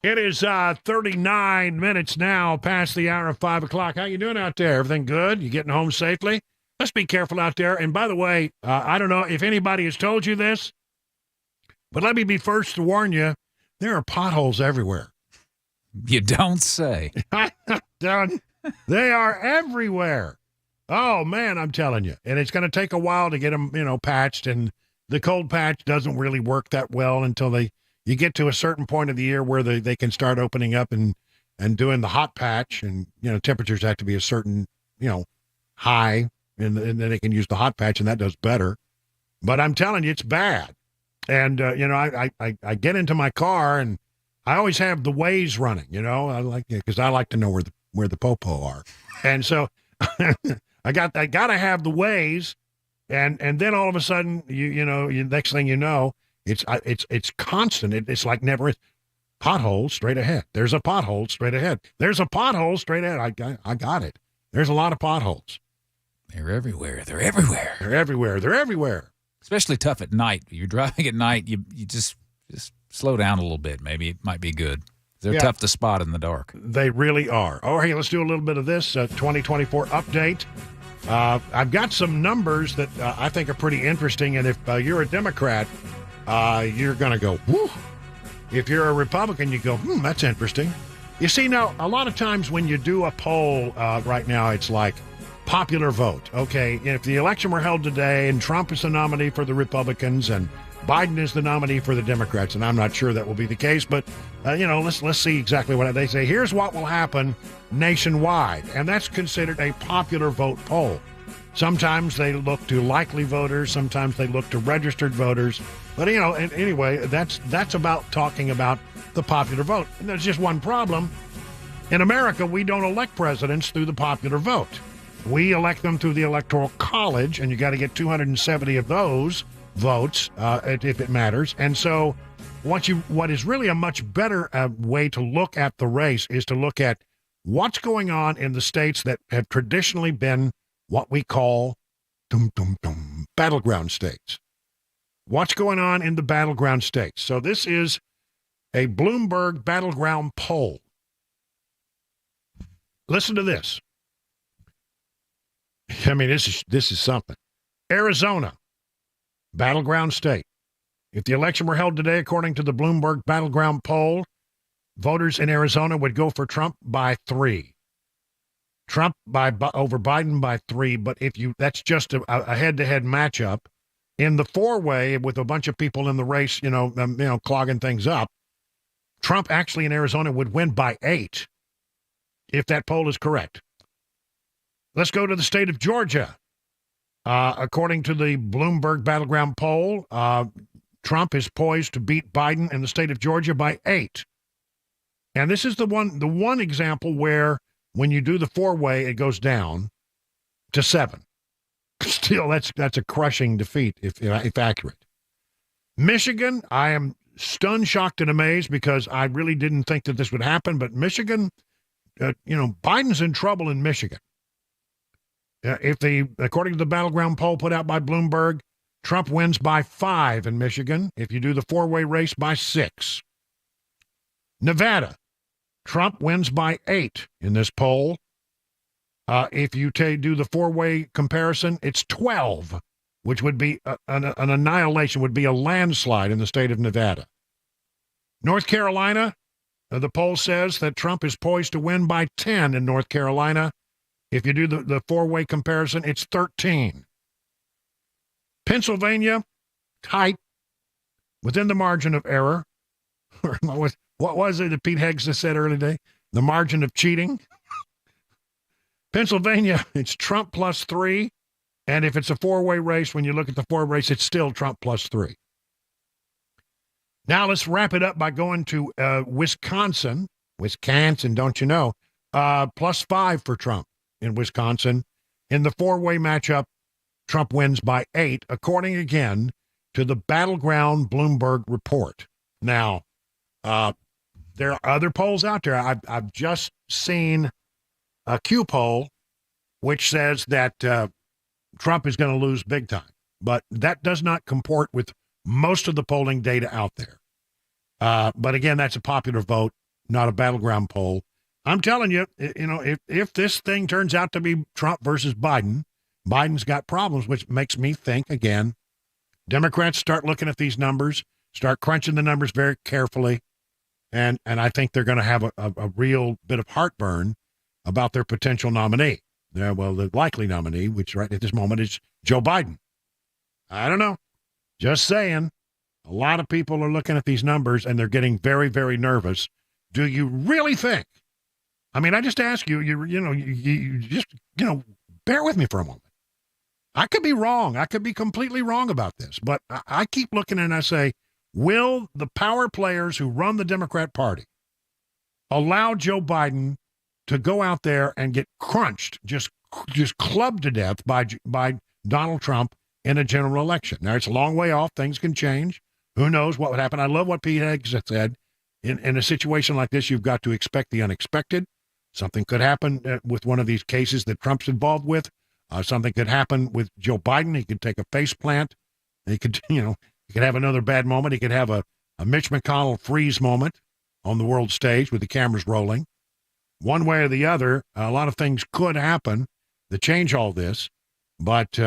It is 39 minutes now past the hour of 5 o'clock. How you doing out there? Everything good? You getting home safely? Let's be careful out there. And by the way, I don't know if anybody has told you this, but let me be first to warn you, there are potholes everywhere. You don't say. They are everywhere. Oh, man, I'm telling you. And it's going to take a while to get them, patched. And the cold patch doesn't really work that well until you get to a certain point of the year where they can start opening up and doing the hot patch. And, temperatures have to be a certain, high. And then they can use the hot patch, and that does better. But I'm telling you, it's bad. And, I get into my car, and I always have the Waze running, because I like to know where the popo are. And so I got to have the ways, and then all of a sudden, next thing you know, it's constant. It's like never is. Pothole straight ahead. There's a pothole straight ahead. There's a pothole straight ahead. I got it. There's a lot of potholes. They're everywhere. They're everywhere. They're everywhere. They're everywhere. Especially tough at night. You're driving at night. You just slow down a little bit. Maybe it might be good. They're tough to spot in the dark. They really are. Oh, hey, let's do a little bit of this 2024 update. I've got some numbers that I think are pretty interesting, and if you're a Democrat, you're going to go, whoo. If you're a Republican, you go, that's interesting. You see, now, a lot of times when you do a poll right now, it's like popular vote. Okay, if the election were held today and Trump is the nominee for the Republicans and Biden is the nominee for the Democrats, and I'm not sure that will be the case, but, let's see exactly what they say. Here's what will happen nationwide, and that's considered a popular vote poll. Sometimes they look to likely voters. Sometimes they look to registered voters. But, anyway, that's about talking about the popular vote. And there's just one problem. In America, we don't elect presidents through the popular vote. We elect them through the Electoral College, and you got to get 270 of those votes if it matters. And so what is really a much better way to look at the race is to look at what's going on in the states that have traditionally been what we call battleground states. What's going on in the battleground states? So this is a Bloomberg battleground poll. Listen to this. I mean, this is something. Arizona, battleground state. If the election were held today, according to the Bloomberg battleground poll, voters in Arizona would go for Trump by 3. Trump over Biden by 3, but that's just a head-to-head matchup. In the four-way with a bunch of people in the race, clogging things up, Trump actually in Arizona would win by 8, if that poll is correct. Let's go to the state of Georgia. According to the Bloomberg battleground poll, Trump is poised to beat Biden in the state of Georgia by 8. And this is the one example where when you do the four-way, it goes down to 7. Still, that's a crushing defeat if accurate. Michigan, I am stunned, shocked, and amazed because I really didn't think that this would happen. But Michigan, Biden's in trouble in Michigan. According to the battleground poll put out by Bloomberg, Trump wins by 5 in Michigan. If you do the four-way race, by 6. Nevada, Trump wins by 8 in this poll. If you do the four-way comparison, it's 12, which would be an annihilation, would be a landslide in the state of Nevada. North Carolina, the poll says that Trump is poised to win by 10 in North Carolina. If you do the four-way comparison, it's 13. Pennsylvania, tight, within the margin of error. What was it that Pete Heggs said earlier today? The margin of cheating. Pennsylvania, it's Trump plus 3. And if it's a four-way race, when you look at the four-way race, it's still Trump plus 3. Now let's wrap it up by going to Wisconsin. Wisconsin, don't you know? Plus 5 for Trump in Wisconsin. In the four-way matchup, Trump wins by 8, according again to the Battleground Bloomberg report. Now, there are other polls out there. I've just seen a Q poll, which says that Trump is going to lose big time. But that does not comport with most of the polling data out there. But again, that's a popular vote, not a battleground poll. I'm telling you, if this thing turns out to be Trump versus Biden, Biden's got problems, which makes me think, again, Democrats start looking at these numbers, start crunching the numbers very carefully, and I think they're going to have a real bit of heartburn about their potential nominee. The likely nominee, which right at this moment is Joe Biden. I don't know. Just saying. A lot of people are looking at these numbers, and they're getting very, very nervous. Do you really think? I mean, I just ask you, you just bear with me for a moment. I could be wrong. I could be completely wrong about this, but I keep looking and I say, will the power players who run the Democrat Party allow Joe Biden to go out there and get crunched, just just clubbed to death by Donald Trump in a general election. Now, it's a long way off. Things can change. Who knows what would happen? I love what Pete Higgs said. In a situation like this, you've got to expect the unexpected. Something could happen with one of these cases that Trump's involved with. Something could happen with Joe Biden. He could take a face plant. He could, he could have another bad moment. He could have a Mitch McConnell freeze moment on the world stage with the cameras rolling. One way or the other, a lot of things could happen that change all this. But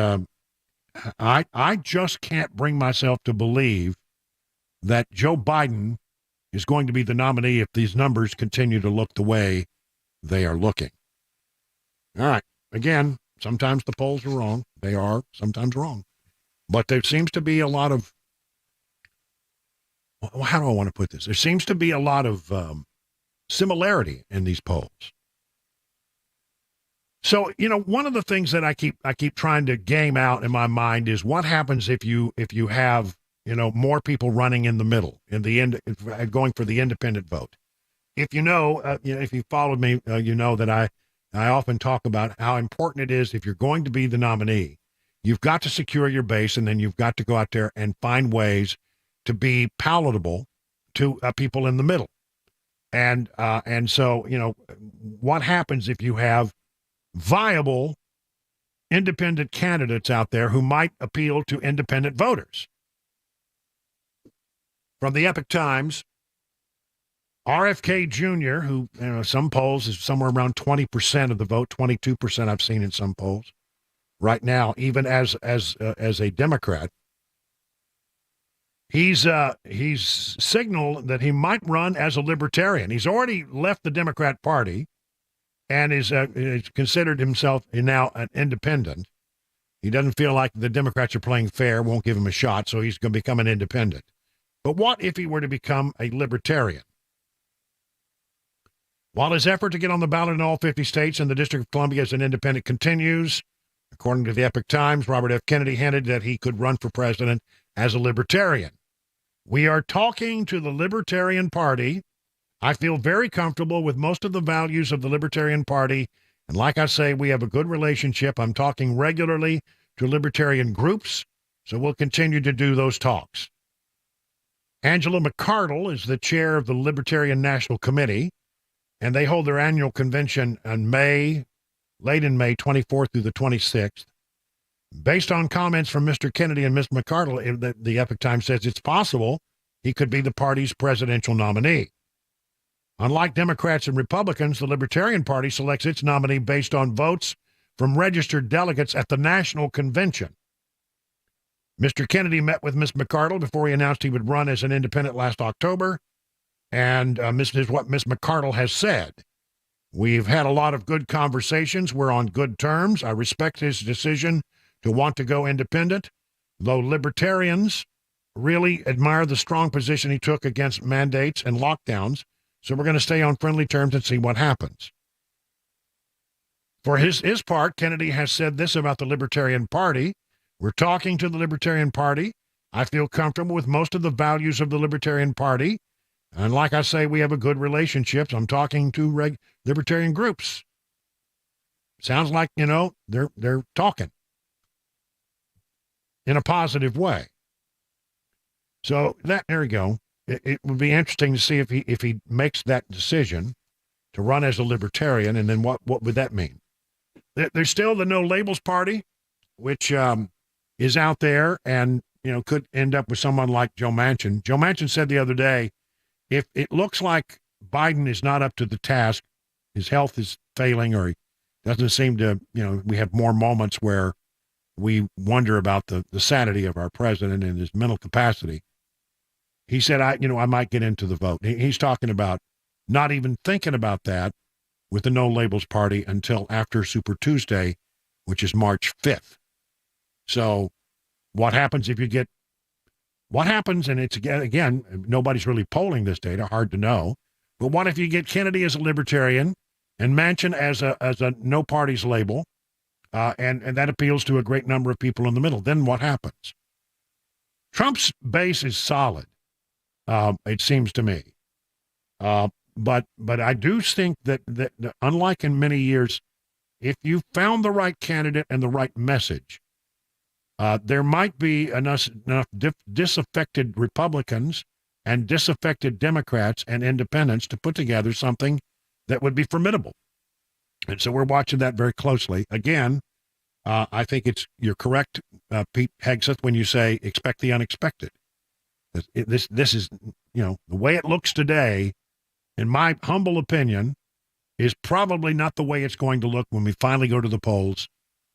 I just can't bring myself to believe that Joe Biden is going to be the nominee if these numbers continue to look the way they are looking. All right. Again, sometimes the polls are wrong. They are sometimes wrong. But there seems to be a lot of, how do I want to put this? There seems to be a lot of similarity in these polls. So, one of the things that I keep trying to game out in my mind is what happens if you have, more people running in the middle, in the end, going for the independent vote. If if you followed me, you know that I often talk about how important it is if you're going to be the nominee, you've got to secure your base, and then you've got to go out there and find ways to be palatable to people in the middle. And so, what happens if you have viable independent candidates out there who might appeal to independent voters? From the Epoch Times, RFK Jr., who, some polls is somewhere around 20% of the vote, 22% I've seen in some polls right now, even as a Democrat. He's signaled that he might run as a libertarian. He's already left the Democrat Party and is considered himself now an independent. He doesn't feel like the Democrats are playing fair, won't give him a shot, so he's going to become an independent. But what if he were to become a libertarian? While his effort to get on the ballot in all 50 states and the District of Columbia as an independent continues, according to the Epoch Times, Robert F. Kennedy hinted that he could run for president as a libertarian. We are talking to the Libertarian Party. I feel very comfortable with most of the values of the Libertarian Party. And like I say, we have a good relationship. I'm talking regularly to libertarian groups, so we'll continue to do those talks. Angela McArdle is the chair of the Libertarian National Committee, and they hold their annual convention in late in May, 24th through the 26th. Based on comments from Mr. Kennedy and Ms. McArdle, the Epoch Times says it's possible he could be the party's presidential nominee. Unlike Democrats and Republicans, the Libertarian Party selects its nominee based on votes from registered delegates at the National Convention. Mr. Kennedy met with Ms. McArdle before he announced he would run as an independent last October, and this is what Ms. McArdle has said. We've had a lot of good conversations. We're on good terms. I respect his decision to want to go independent, though libertarians really admire the strong position he took against mandates and lockdowns, so we're going to stay on friendly terms and see what happens. For his part, Kennedy has said this about the Libertarian Party. We're talking to the Libertarian Party. I feel comfortable with most of the values of the Libertarian Party. And like I say, we have a good relationship. I'm talking to libertarian groups. Sounds like, they're talking in a positive way. So there you go. It would be interesting to see if he makes that decision to run as a libertarian, and then what would that mean? There's still the No Labels Party, which is out there and could end up with someone like Joe Manchin. Joe Manchin said the other day, if it looks like Biden is not up to the task, his health is failing, or he doesn't seem to, we have more moments where we wonder about the sanity of our president and his mental capacity. He said, I might get into the vote. He's talking about not even thinking about that with the No Labels Party until after Super Tuesday, which is March 5th. So what happens if you get, and it's again, nobody's really polling this data, hard to know, but what if you get Kennedy as a libertarian and Manchin as a no parties label, and that appeals to a great number of people in the middle? Then what happens? Trump's base is solid. It seems to me. But I do think that unlike in many years if you found the right candidate and the right message, there might be enough disaffected Republicans and disaffected Democrats and independents to put together something that would be formidable. And so we're watching that very closely. Again, I think you're correct, Pete Hegseth, when you say expect the unexpected. This is, the way it looks today, in my humble opinion, is probably not the way it's going to look when we finally go to the polls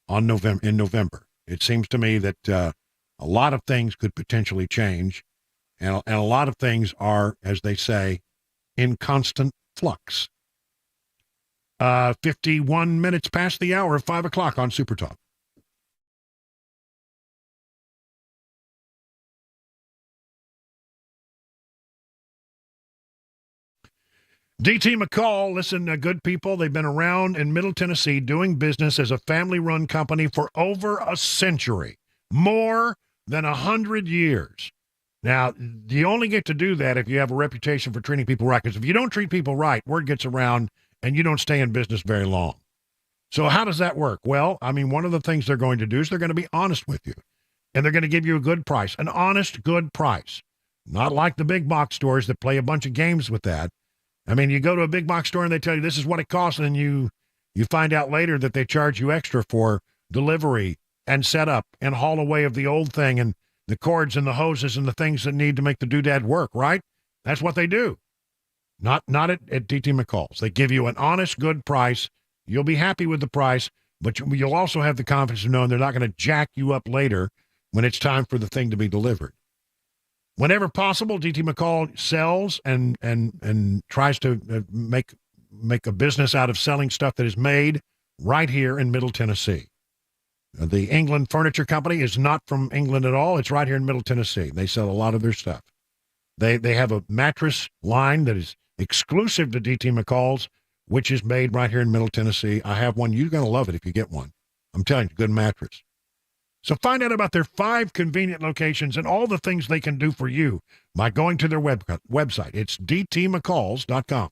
in November. It seems to me that a lot of things could potentially change, and a lot of things are, as they say, in constant flux. 51 minutes past the hour of 5 o'clock on Super Talk. D.T. McCall, listen, good people, they've been around in Middle Tennessee doing business as a family-run company for over a century, more than 100 years. Now, you only get to do that if you have a reputation for treating people right, because if you don't treat people right, word gets around and you don't stay in business very long. So how does that work? Well, I mean, one of the things they're going to do is they're going to be honest with you, and they're going to give you a good price, an honest, good price, not like the big box stores that play a bunch of games with that. I mean, you go to a big box store and they tell you this is what it costs, and you find out later that they charge you extra for delivery and setup and haul away of the old thing and the cords and the hoses and the things that need to make the doodad work, right? That's what they do. Not at D.T. McCall's. They give you an honest, good price. You'll be happy with the price, but you'll also have the confidence of knowing they're not going to jack you up later when it's time for the thing to be delivered. Whenever possible, D.T. McCall sells and tries to make a business out of selling stuff that is made right here in Middle Tennessee. The England Furniture Company is not from England at all. It's right here in Middle Tennessee. They sell a lot of their stuff. They have a mattress line that is exclusive to D.T. McCall's, which is made right here in Middle Tennessee. I have one. You're going to love it if you get one. I'm telling you, good mattress. So find out about their 5 convenient locations and all the things they can do for you by going to their website. It's dtmccalls.com.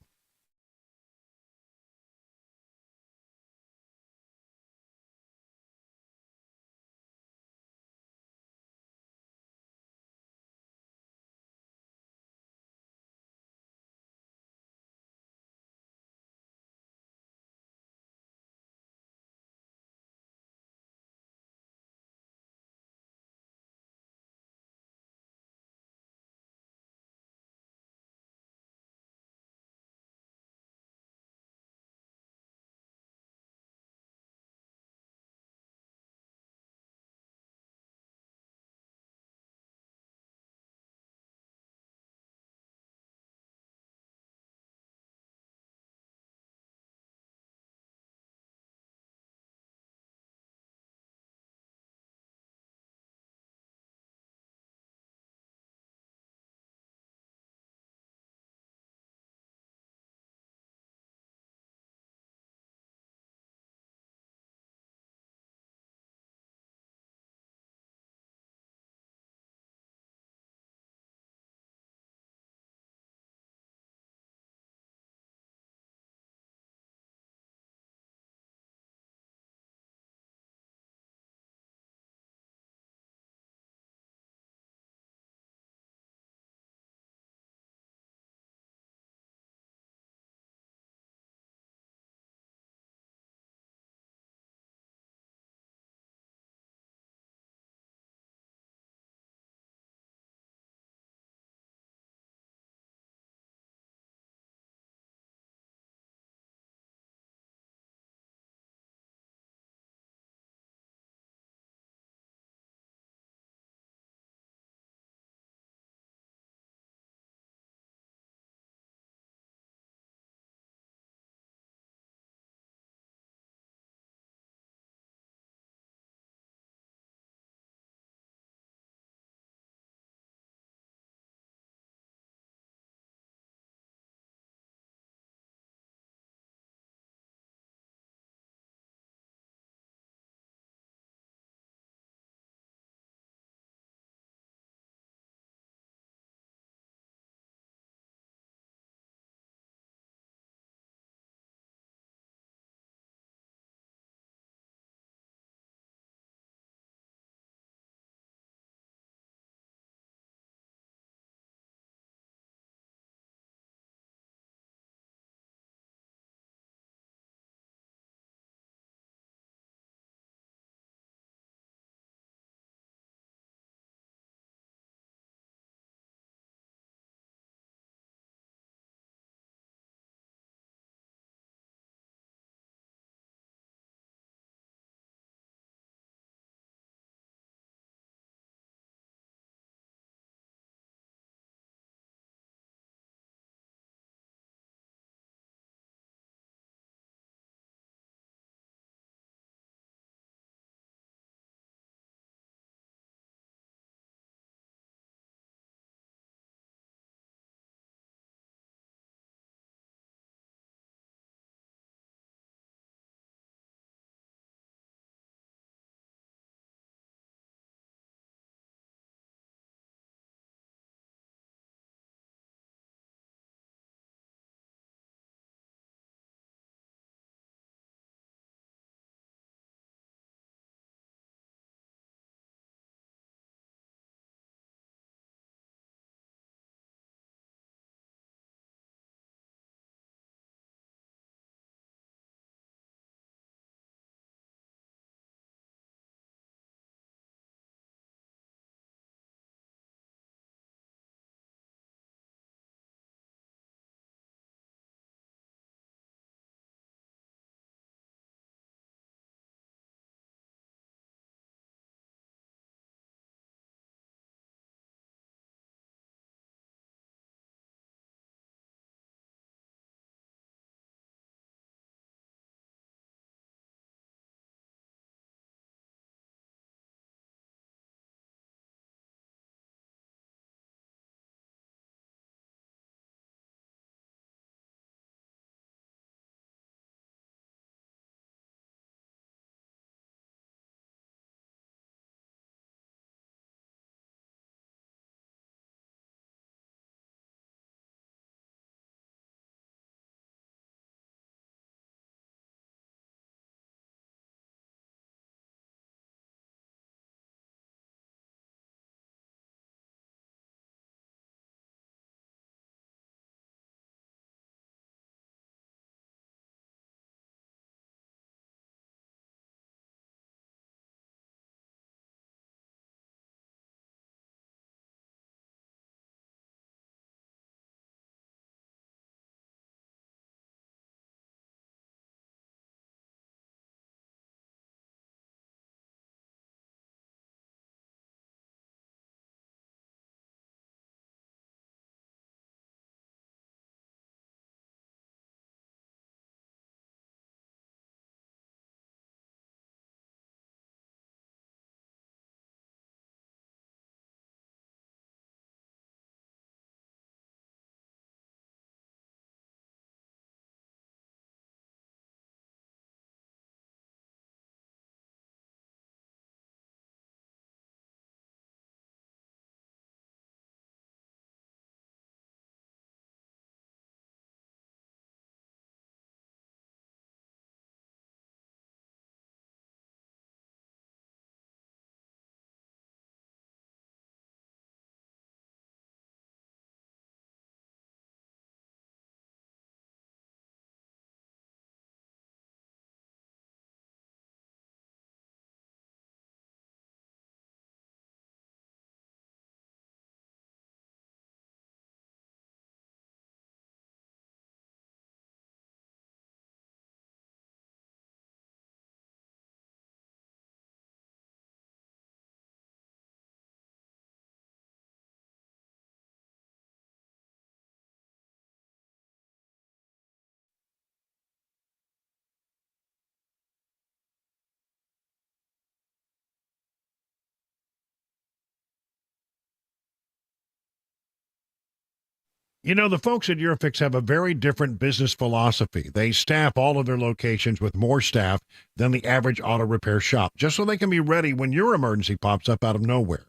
You know, the folks at Eurofix have a very different business philosophy. They staff all of their locations with more staff than the average auto repair shop, just so they can be ready when your emergency pops up out of nowhere.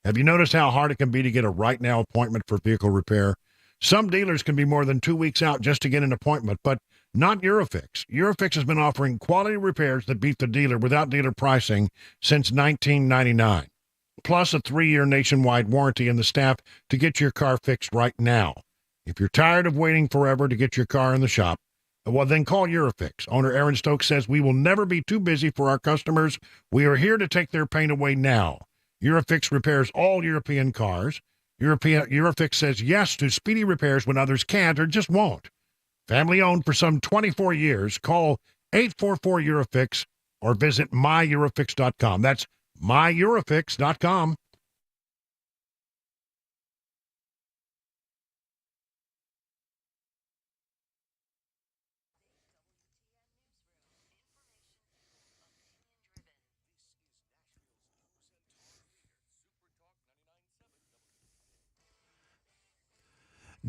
Have you noticed how hard it can be to get a right now appointment for vehicle repair? Some dealers can be more than 2 weeks out just to get an appointment, but not Eurofix. Eurofix has been offering quality repairs that beat the dealer without dealer pricing since 1999. Plus a 3-year nationwide warranty and the staff to get your car fixed right now. If you're tired of waiting forever to get your car in the shop, well, then call Eurofix. Owner Aaron Stokes says we will never be too busy for our customers. We are here to take their pain away now. Eurofix repairs all European cars. Eurofix says yes to speedy repairs when others can't or just won't. Family owned for some 24 years. Call 844-EUROFIX or visit myEurofix.com. That's myEurofix.com.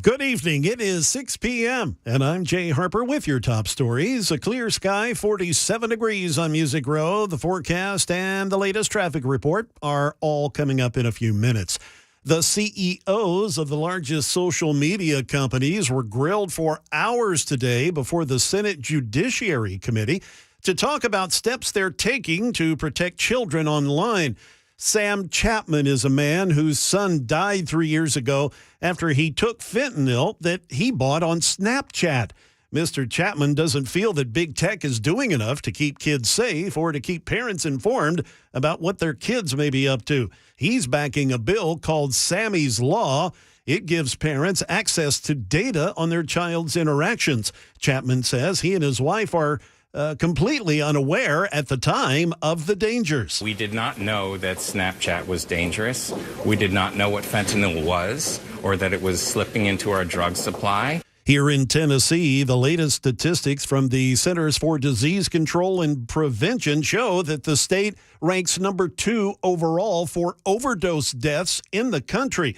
Good evening. It is 6 p.m., and I'm Jay Harper with your top stories. A clear sky, 47 degrees on Music Row. The forecast and the latest traffic report are all coming up in a few minutes. The CEOs of the largest social media companies were grilled for hours today before the Senate Judiciary Committee to talk about steps they're taking to protect children online. Sam Chapman is a man whose son died 3 years ago after he took fentanyl that he bought on Snapchat. Mr. Chapman doesn't feel that big tech is doing enough to keep kids safe or to keep parents informed about what their kids may be up to. He's backing a bill called Sammy's Law. It gives parents access to data on their child's interactions. Chapman says he and his wife are completely unaware at the time of the dangers. We did not know that Snapchat was dangerous. We did not know what fentanyl was or that it was slipping into our drug supply. Here in Tennessee, the latest statistics from the Centers for Disease Control and Prevention show that the state ranks number 2 overall for overdose deaths in the country.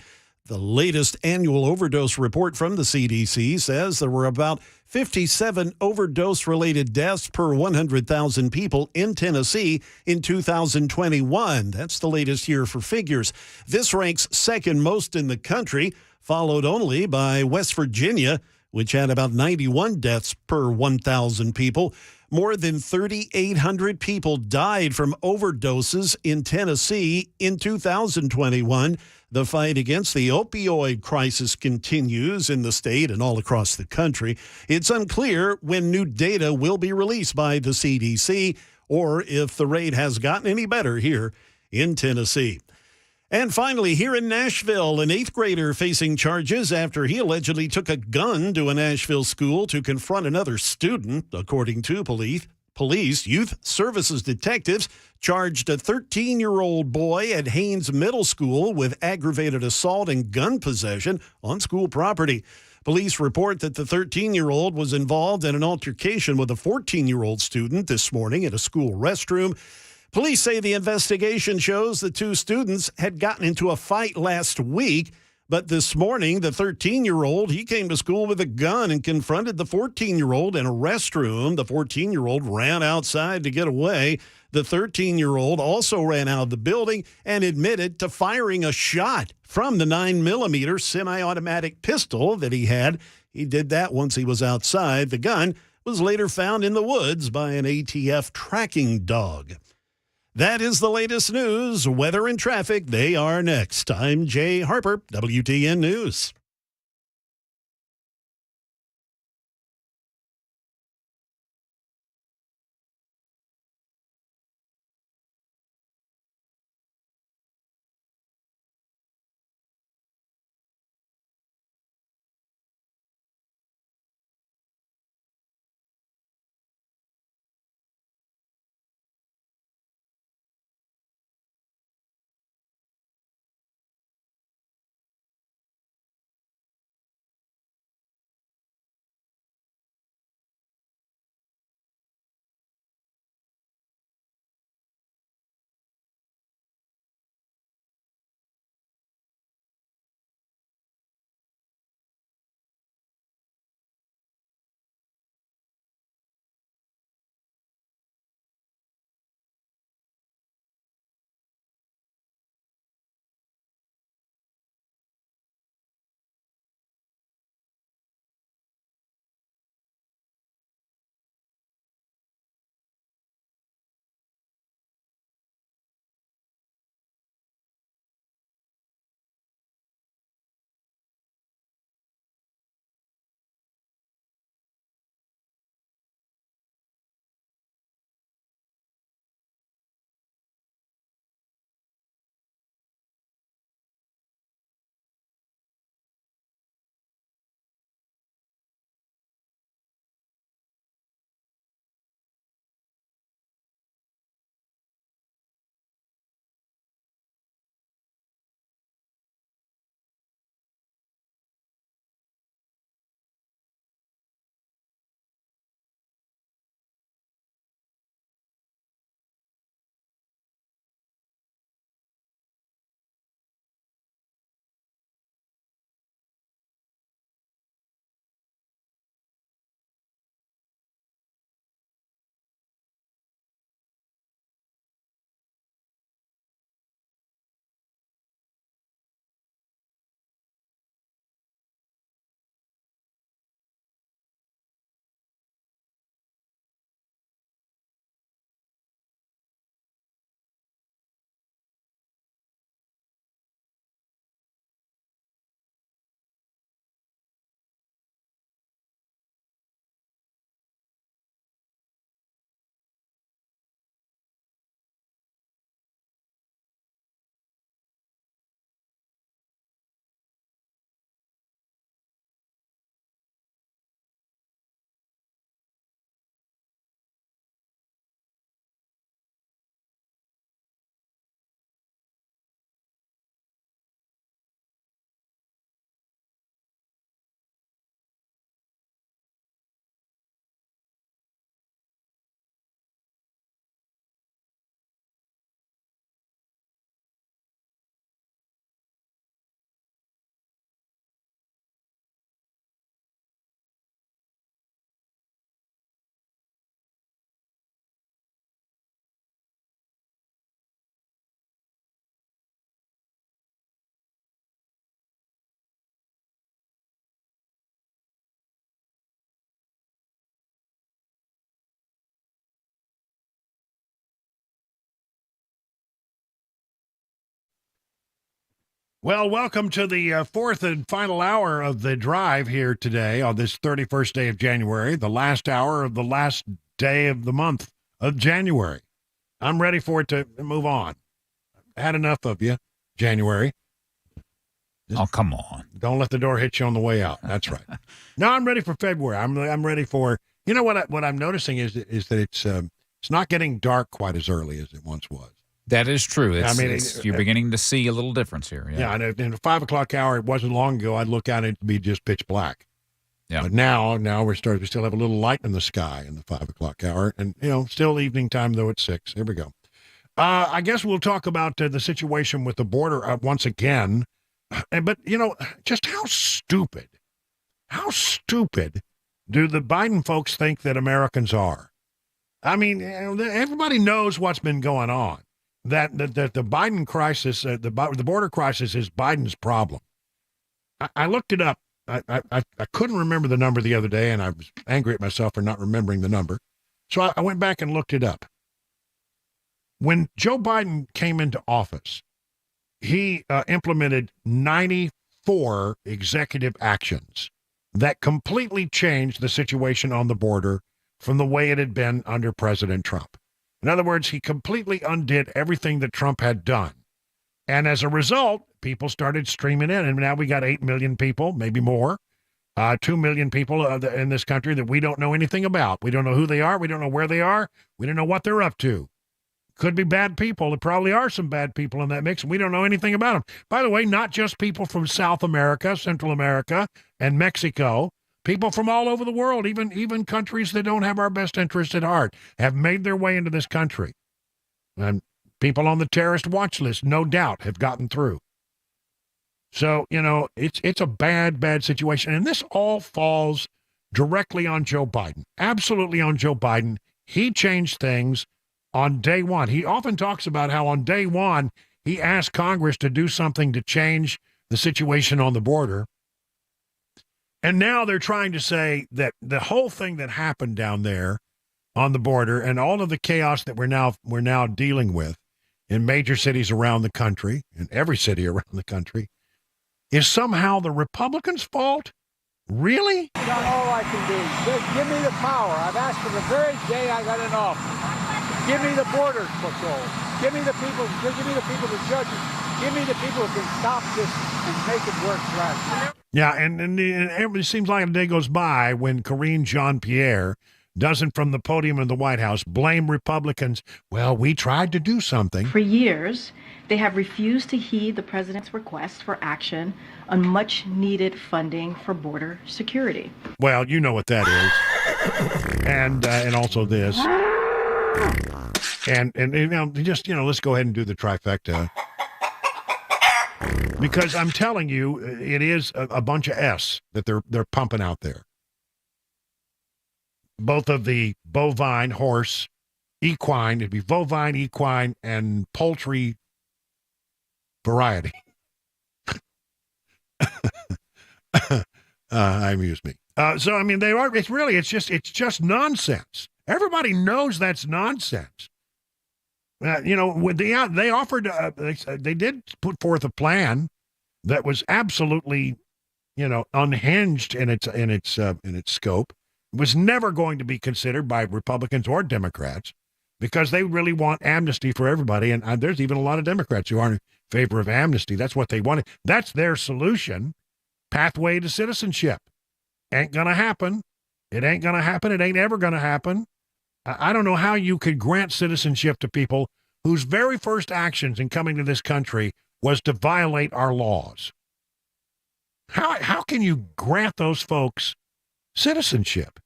The latest annual overdose report from the CDC says there were about 57 overdose-related deaths per 100,000 people in Tennessee in 2021. That's the latest year for figures. This ranks second most in the country, followed only by West Virginia, which had about 91 deaths per 1,000 people. More than 3,800 people died from overdoses in Tennessee in 2021. The fight against the opioid crisis continues in the state and all across the country. It's unclear when new data will be released by the CDC or if the rate has gotten any better here in Tennessee. And finally, here in Nashville, an 8th grader facing charges after he allegedly took a gun to a Nashville school to confront another student, according to police. Youth services detectives charged a 13-year-old boy at Haynes Middle School with aggravated assault and gun possession on school property. Police report that the 13-year-old was involved in an altercation with a 14-year-old student this morning at a school restroom. Police say the investigation shows the two students had gotten into a fight last week, but this morning, the 13-year-old, he came to school with a gun and confronted the 14-year-old in a restroom. The 14-year-old ran outside to get away. The 13-year-old also ran out of the building and admitted to firing a shot from the 9mm semi-automatic pistol that he had. He did that once he was outside. The gun was later found in the woods by an ATF tracking dog. That is the latest news. Weather and traffic, they are next. I'm Jay Harper, WTN News. Well, welcome to the fourth and final hour of the drive here today on this 31st day of January, the last hour of the last day of the month of January. I'm ready for it to move on. I had enough of you, January. Oh, come on. Don't let the door hit you on the way out. That's right. No, I'm ready for February. I'm ready for, you know what I'm noticing is that it's not getting dark quite as early as it once was. That is true. You're beginning to see a little difference here. Yeah, and in the 5 o'clock hour, it wasn't long ago, I'd look out and it'd be just pitch black. Yeah. But now we still have a little light in the sky in the 5 o'clock hour, and still evening time though at 6. Here we go. I guess we'll talk about the situation with the border once again. But just how stupid do the Biden folks think that Americans are? I mean, everybody knows what's been going on. That the Biden crisis, the border crisis, is Biden's problem. I looked it up. I couldn't remember the number the other day, and I was angry at myself for not remembering the number. So I went back and looked it up. When Joe Biden came into office, he implemented 94 executive actions that completely changed the situation on the border from the way it had been under President Trump. In other words, he completely undid everything that Trump had done. And as a result, people started streaming in. And now we got 8 million people, maybe more, 2 million people in this country that we don't know anything about. We don't know who they are. We don't know where they are. We don't know what they're up to. Could be bad people. There probably are some bad people in that mix, and we don't know anything about them. By the way, not just people from South America, Central America, and Mexico. People from all over the world, even countries that don't have our best interest at heart, have made their way into this country. And people on the terrorist watch list, no doubt, have gotten through. So, it's a bad situation. And this all falls directly on Joe Biden, absolutely on Joe Biden. He changed things on day one. He often talks about how on day one, he asked Congress to do something to change the situation on the border. And now they're trying to say that the whole thing that happened down there on the border and all of the chaos that we're now dealing with in major cities around the country, in every city around the country, is somehow the Republicans' fault? Really? Done all I can do. Just give me the power. I've asked for the very day I got in office. Give me the border patrol. Give me the people. Give me the people, the judges. Give me the people who can stop this and make it work right. Yeah, and it seems like a day goes by when Karine Jean-Pierre doesn't, from the podium in the White House, blame Republicans. Well, we tried to do something. For years, they have refused to heed the president's request for action on much-needed funding for border security. Well, you know what that is. And also this. And let's go ahead and do the trifecta. Because I'm telling you, it is a bunch of S that they're pumping out there. Both of the bovine, horse, equine, it'd be bovine, equine, and poultry variety. Amuse me. So I mean, they are. It's just nonsense. Everybody knows that's nonsense. They offered. They did put forth a plan that was absolutely, unhinged in its scope. It was never going to be considered by Republicans or Democrats because they really want amnesty for everybody. And there's even a lot of Democrats who aren't in favor of amnesty. That's what they wanted. That's their solution. Pathway to citizenship. Ain't gonna happen. It ain't gonna happen. It ain't ever gonna happen. I don't know how you could grant citizenship to people whose very first actions in coming to this country was to violate our laws. How can you grant those folks citizenship?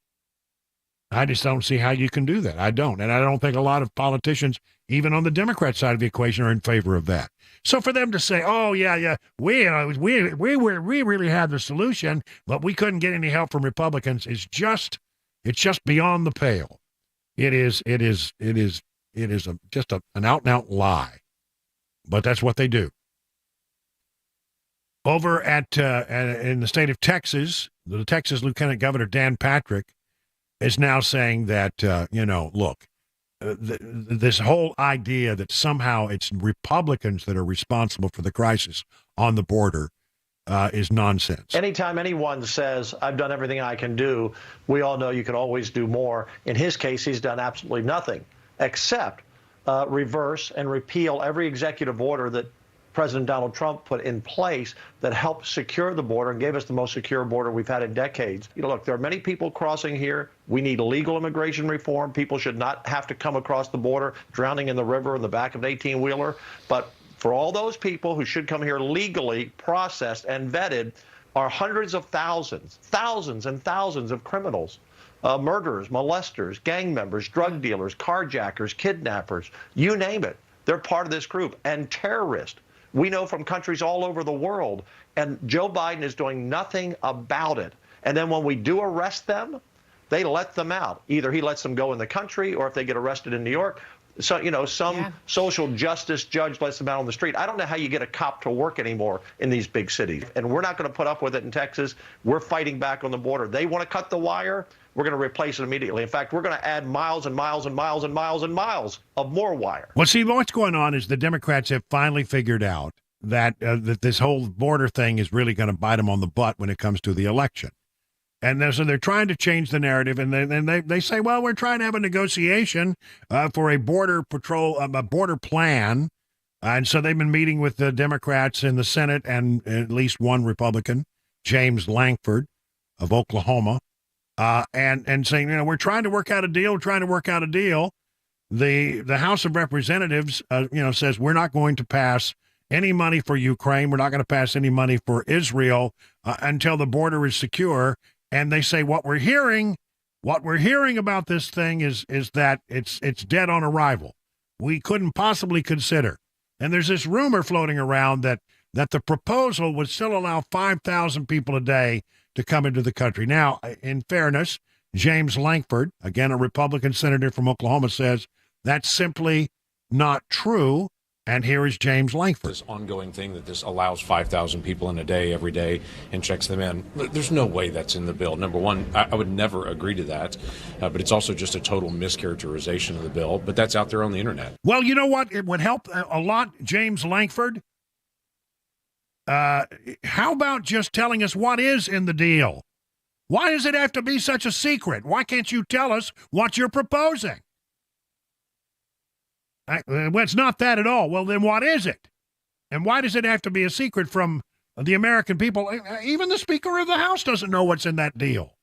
I just don't see how you can do that. I don't. And I don't think a lot of politicians, even on the Democrat side of the equation, are in favor of that. So for them to say, oh, yeah, we really had the solution, but we couldn't get any help from Republicans, it's just beyond the pale. It is just an out-and-out lie. But that's what they do. Over in the state of Texas, the Texas Lieutenant Governor Dan Patrick is now saying that, look, this whole idea that somehow it's Republicans that are responsible for the crisis on the border is nonsense. Anytime anyone says, I've done everything I can do, we all know you can always do more. In his case, he's done absolutely nothing except reverse and repeal every executive order that President Donald Trump put in place that helped secure the border and gave us the most secure border we've had in decades. Look, there are many people crossing here. We need legal immigration reform. People should not have to come across the border drowning in the river in the back of an 18-wheeler. But for all those people who should come here legally processed and vetted are hundreds of thousands, thousands and thousands of criminals. Murderers, molesters, gang members, drug dealers, carjackers, kidnappers, you name it. They're part of this group. And terrorists. We know from countries all over the world. And Joe Biden is doing nothing about it. And then when we do arrest them, they let them out. Either he lets them go in the country, or if they get arrested in New York, some social justice judge lets them out on the street. I don't know how you get a cop to work anymore in these big cities. And we're not going to put up with it in Texas. We're fighting back on the border. They want to cut the wire. We're going to replace it immediately. In fact, we're going to add miles and miles and miles and miles and miles of more wire. Well, see, what's going on is the Democrats have finally figured out that that this whole border thing is really going to bite them on the butt when it comes to the election. And so they're trying to change the narrative, and they say, well, we're trying to have a negotiation for a border patrol, a border plan. And so they've been meeting with the Democrats in the Senate and at least one Republican, James Lankford of Oklahoma. And saying, we're trying to work out a deal. The House of Representatives, says we're not going to pass any money for Ukraine. We're not going to pass any money for Israel until the border is secure. And they say what we're hearing about this thing is that it's dead on arrival. We couldn't possibly consider. And there's this rumor floating around that the proposal would still allow 5,000 people a day to come into the country. Now, in fairness, James Lankford, again, a Republican senator from Oklahoma, says that's simply not true. And here is James Lankford. This ongoing thing that this allows 5,000 people in a day every day and checks them in. There's no way that's in the bill. Number one, I would never agree to that. But it's also just a total mischaracterization of the bill. But that's out there on the internet. Well, you know what? It would help a lot, James Lankford. How about just telling us what is in the deal? Why does it have to be such a secret? Why can't you tell us what you're proposing? Well, it's not that at all. Well, then what is it? And why does it have to be a secret from the American people? Even the Speaker of the House doesn't know what's in that deal.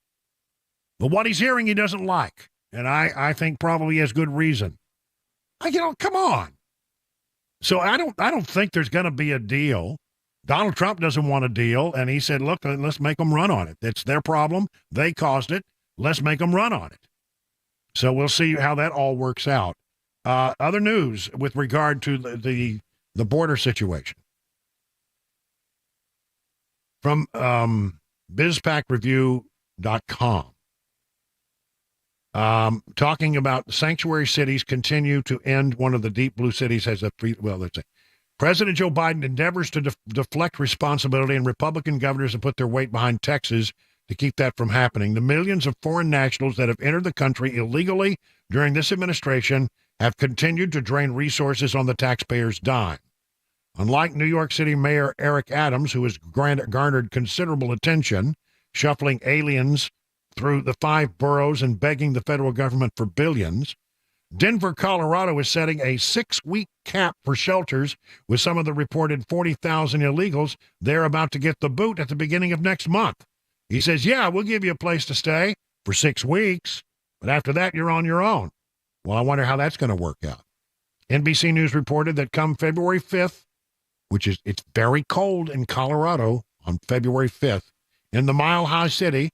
But what he's hearing, he doesn't like. And I think probably he has good reason. Come on. So I don't think there's going to be a deal. Donald Trump doesn't want a deal. And he said, look, let's make them run on it. It's their problem. They caused it. Let's make them run on it. So we'll see how that all works out. Other news with regard to the border situation from BizPackReview.com, talking about sanctuary cities continue to end. One of the deep blue cities has let's say President Joe Biden endeavors to deflect responsibility, and Republican governors have put their weight behind Texas to keep that from happening. The millions of foreign nationals that have entered the country illegally during this administration have continued to drain resources on the taxpayers' dime. Unlike New York City Mayor Eric Adams, who has garnered considerable attention, shuffling aliens through the 5 boroughs and begging the federal government for billions, Denver, Colorado is setting a 6-week cap for shelters with some of the reported 40,000 illegals they're about to get the boot at the beginning of next month. He says, yeah, we'll give you a place to stay for 6 weeks, but after that, you're on your own. Well, I wonder how that's going to work out. NBC News reported that come February 5th, it's very cold in Colorado on February 5th, in the Mile High City,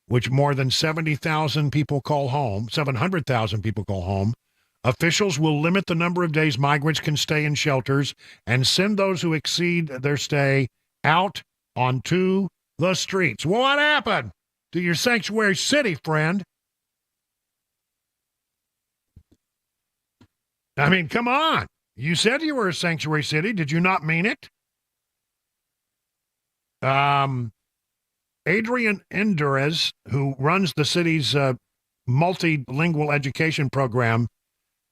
which more than 700,000 people call home, officials will limit the number of days migrants can stay in shelters and send those who exceed their stay out onto the streets. Well, what happened to your sanctuary city, friend? I mean, come on. You said you were a sanctuary city. Did you not mean it? Adrian Endurez, who runs the city's multilingual education program,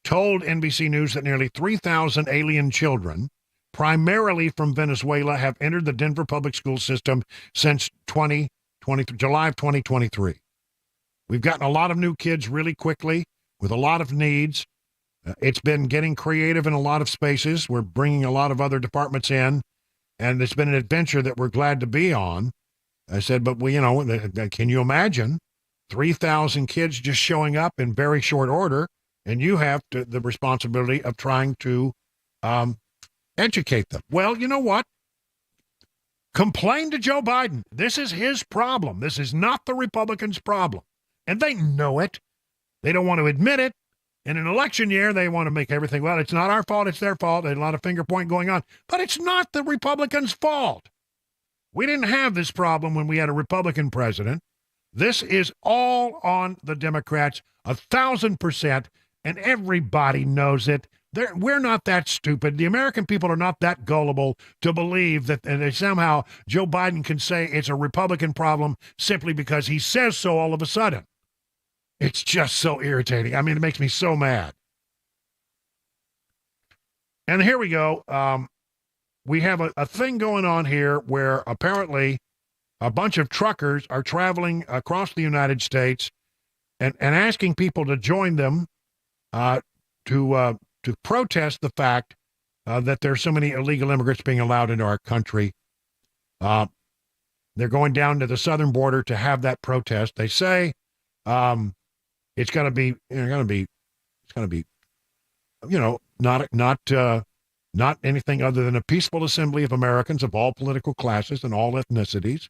told NBC News that nearly 3,000 alien children, primarily from Venezuela, have entered the Denver public school system since July of 2023. We've gotten a lot of new kids really quickly with a lot of needs. It's been getting creative in a lot of spaces. We're bringing a lot of other departments in, and it's been an adventure that we're glad to be on. I said, but can you imagine 3,000 kids just showing up in very short order, and you have the responsibility of trying to educate them? Well, you know what? Complain to Joe Biden. This is his problem. This is not the Republicans' problem. And they know it. They don't want to admit it. In an election year, they want to make everything, well, it's not our fault, it's their fault. There's a lot of finger pointing going on. But it's not the Republicans' fault. We didn't have this problem when we had a Republican president. This is all on the Democrats, 1,000%, and everybody knows it. We're not that stupid. The American people are not that gullible to believe that somehow Joe Biden can say it's a Republican problem simply because he says so all of a sudden. It's just so irritating. I mean, it makes me so mad. And here we go. We have a thing going on here where apparently a bunch of truckers are traveling across the United States and asking people to join them to protest the fact that there's so many illegal immigrants being allowed into our country. They're going down to the southern border to have that protest. They say it's going to be not anything other than a peaceful assembly of Americans of all political classes and all ethnicities,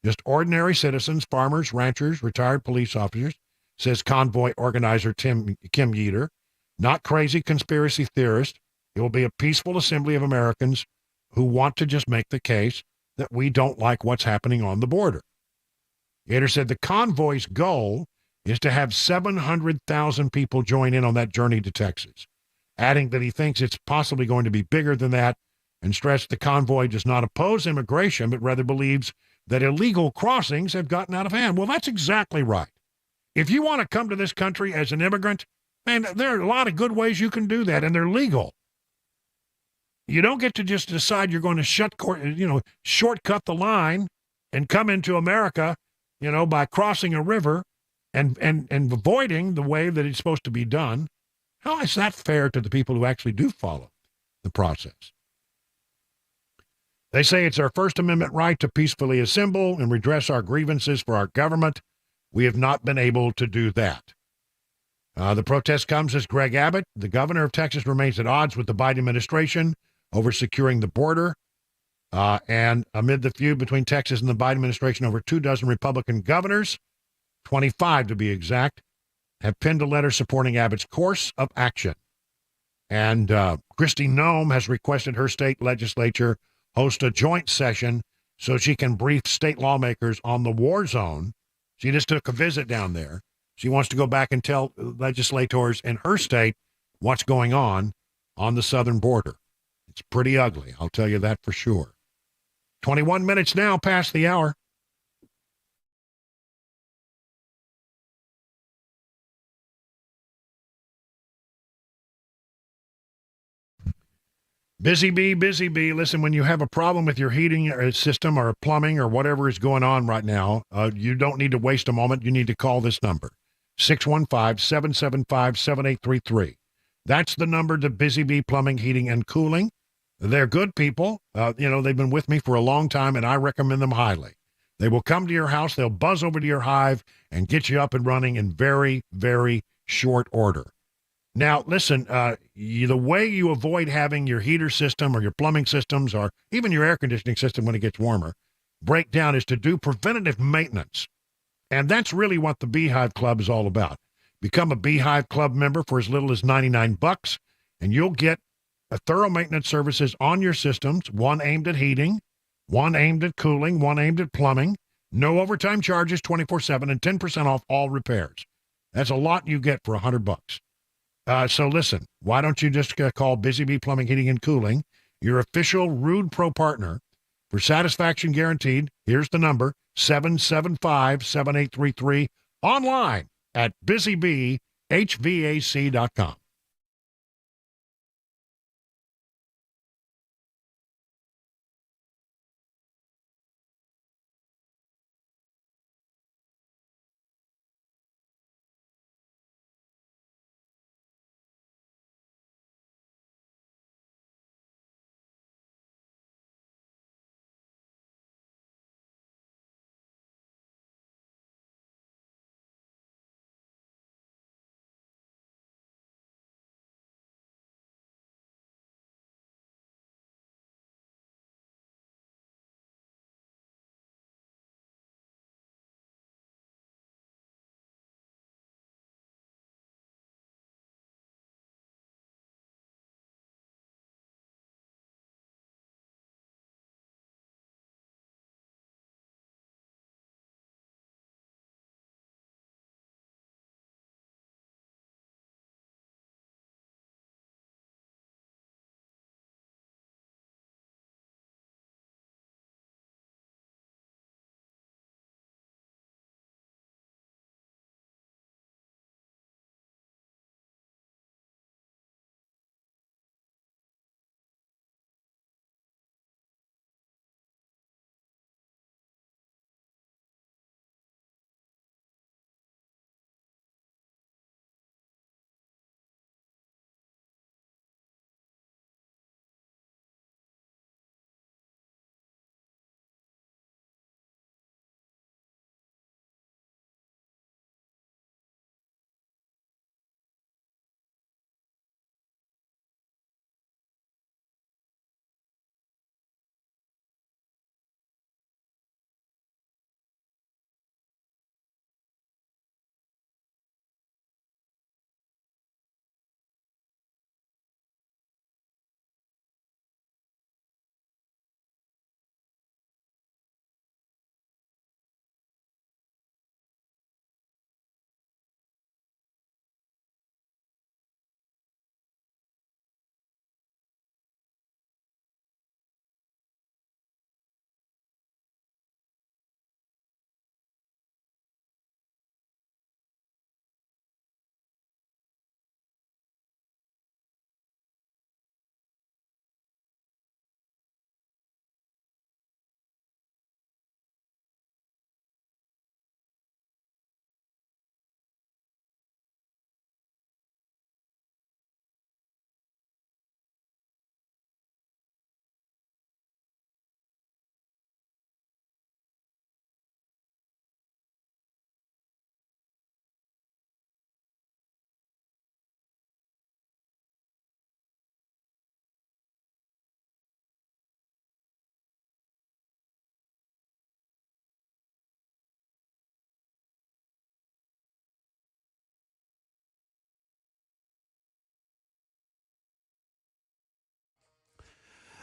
just ordinary citizens, farmers, ranchers, retired police officers, says convoy organizer Kim Yeater. Not crazy conspiracy theorists. It will be a peaceful assembly of Americans who want to just make the case that we don't like what's happening on the border. Yeater said the convoy's goal is to have 700,000 people join in on that journey to Texas, adding that he thinks it's possibly going to be bigger than that, and stressed the convoy does not oppose immigration, but rather believes that illegal crossings have gotten out of hand. Well, that's exactly right. If you want to come to this country as an immigrant, man, there are a lot of good ways you can do that, and they're legal. You don't get to just decide you're going to shortcut the line and come into America, by crossing a river and avoiding the way that it's supposed to be done. How is that fair to the people who actually do follow the process? They say it's our First Amendment right to peacefully assemble and redress our grievances for our government. We have not been able to do that. The protest comes as Greg Abbott, the governor of Texas, remains at odds with the Biden administration over securing the border. And amid the feud between Texas and the Biden administration, over 24 Republican governors, 25 to be exact, have penned a letter supporting Abbott's course of action. And Kristi Noem has requested her state legislature host a joint session so she can brief state lawmakers on the war zone. She just took a visit down there. She wants to go back and tell legislators in her state what's going on the southern border. It's pretty ugly, I'll tell you that for sure. 21 minutes now past the hour. Busy bee, listen, when you have a problem with your heating system or plumbing or whatever is going on right now, you don't need to waste a moment. You need to call this number, 615-775-7833. That's the number to Busy Bee Plumbing, Heating, and Cooling. They're good people. They've been with me for a long time, and I recommend them highly. They will come to your house, they'll buzz over to your hive, and get you up and running in very, very short order. Now, listen, the way you avoid having your heater system or your plumbing systems or even your air conditioning system when it gets warmer break down is to do preventative maintenance. And that's really what the Beehive Club is all about. Become a Beehive Club member for as little as $99, and you'll get thorough maintenance services on your systems, one aimed at heating, one aimed at cooling, one aimed at plumbing. No overtime charges 24/7 and 10% off all repairs. That's a lot you get for $100. So listen, why don't you just call Busy Bee Plumbing, Heating, and Cooling, your official Rude Pro partner, for satisfaction guaranteed. Here's the number, 775-7833, online at busybehvac.com.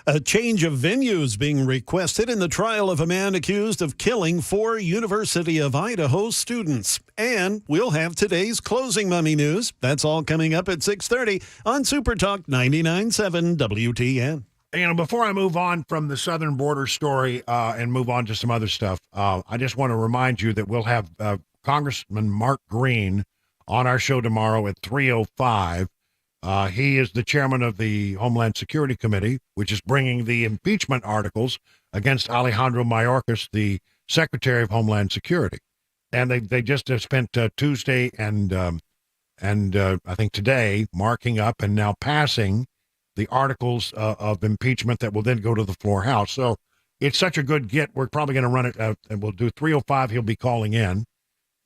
A change of venue is being requested in the trial of a man accused of killing 4 University of Idaho students. And we'll have today's closing mummy news. That's all coming up at 6:30 on Super Talk 99.7 WTN. Before I move on from the southern border story and move on to some other stuff, I just want to remind you that we'll have Congressman Mark Green on our show tomorrow at 3:05. He is the chairman of the Homeland Security Committee, which is bringing the impeachment articles against Alejandro Mayorkas, the Secretary of Homeland Security. And they just spent Tuesday and I think today marking up and now passing the articles of impeachment that will then go to the floor House. So it's such a good get. We're probably going to run it, and we'll do 3:05. He'll be calling in.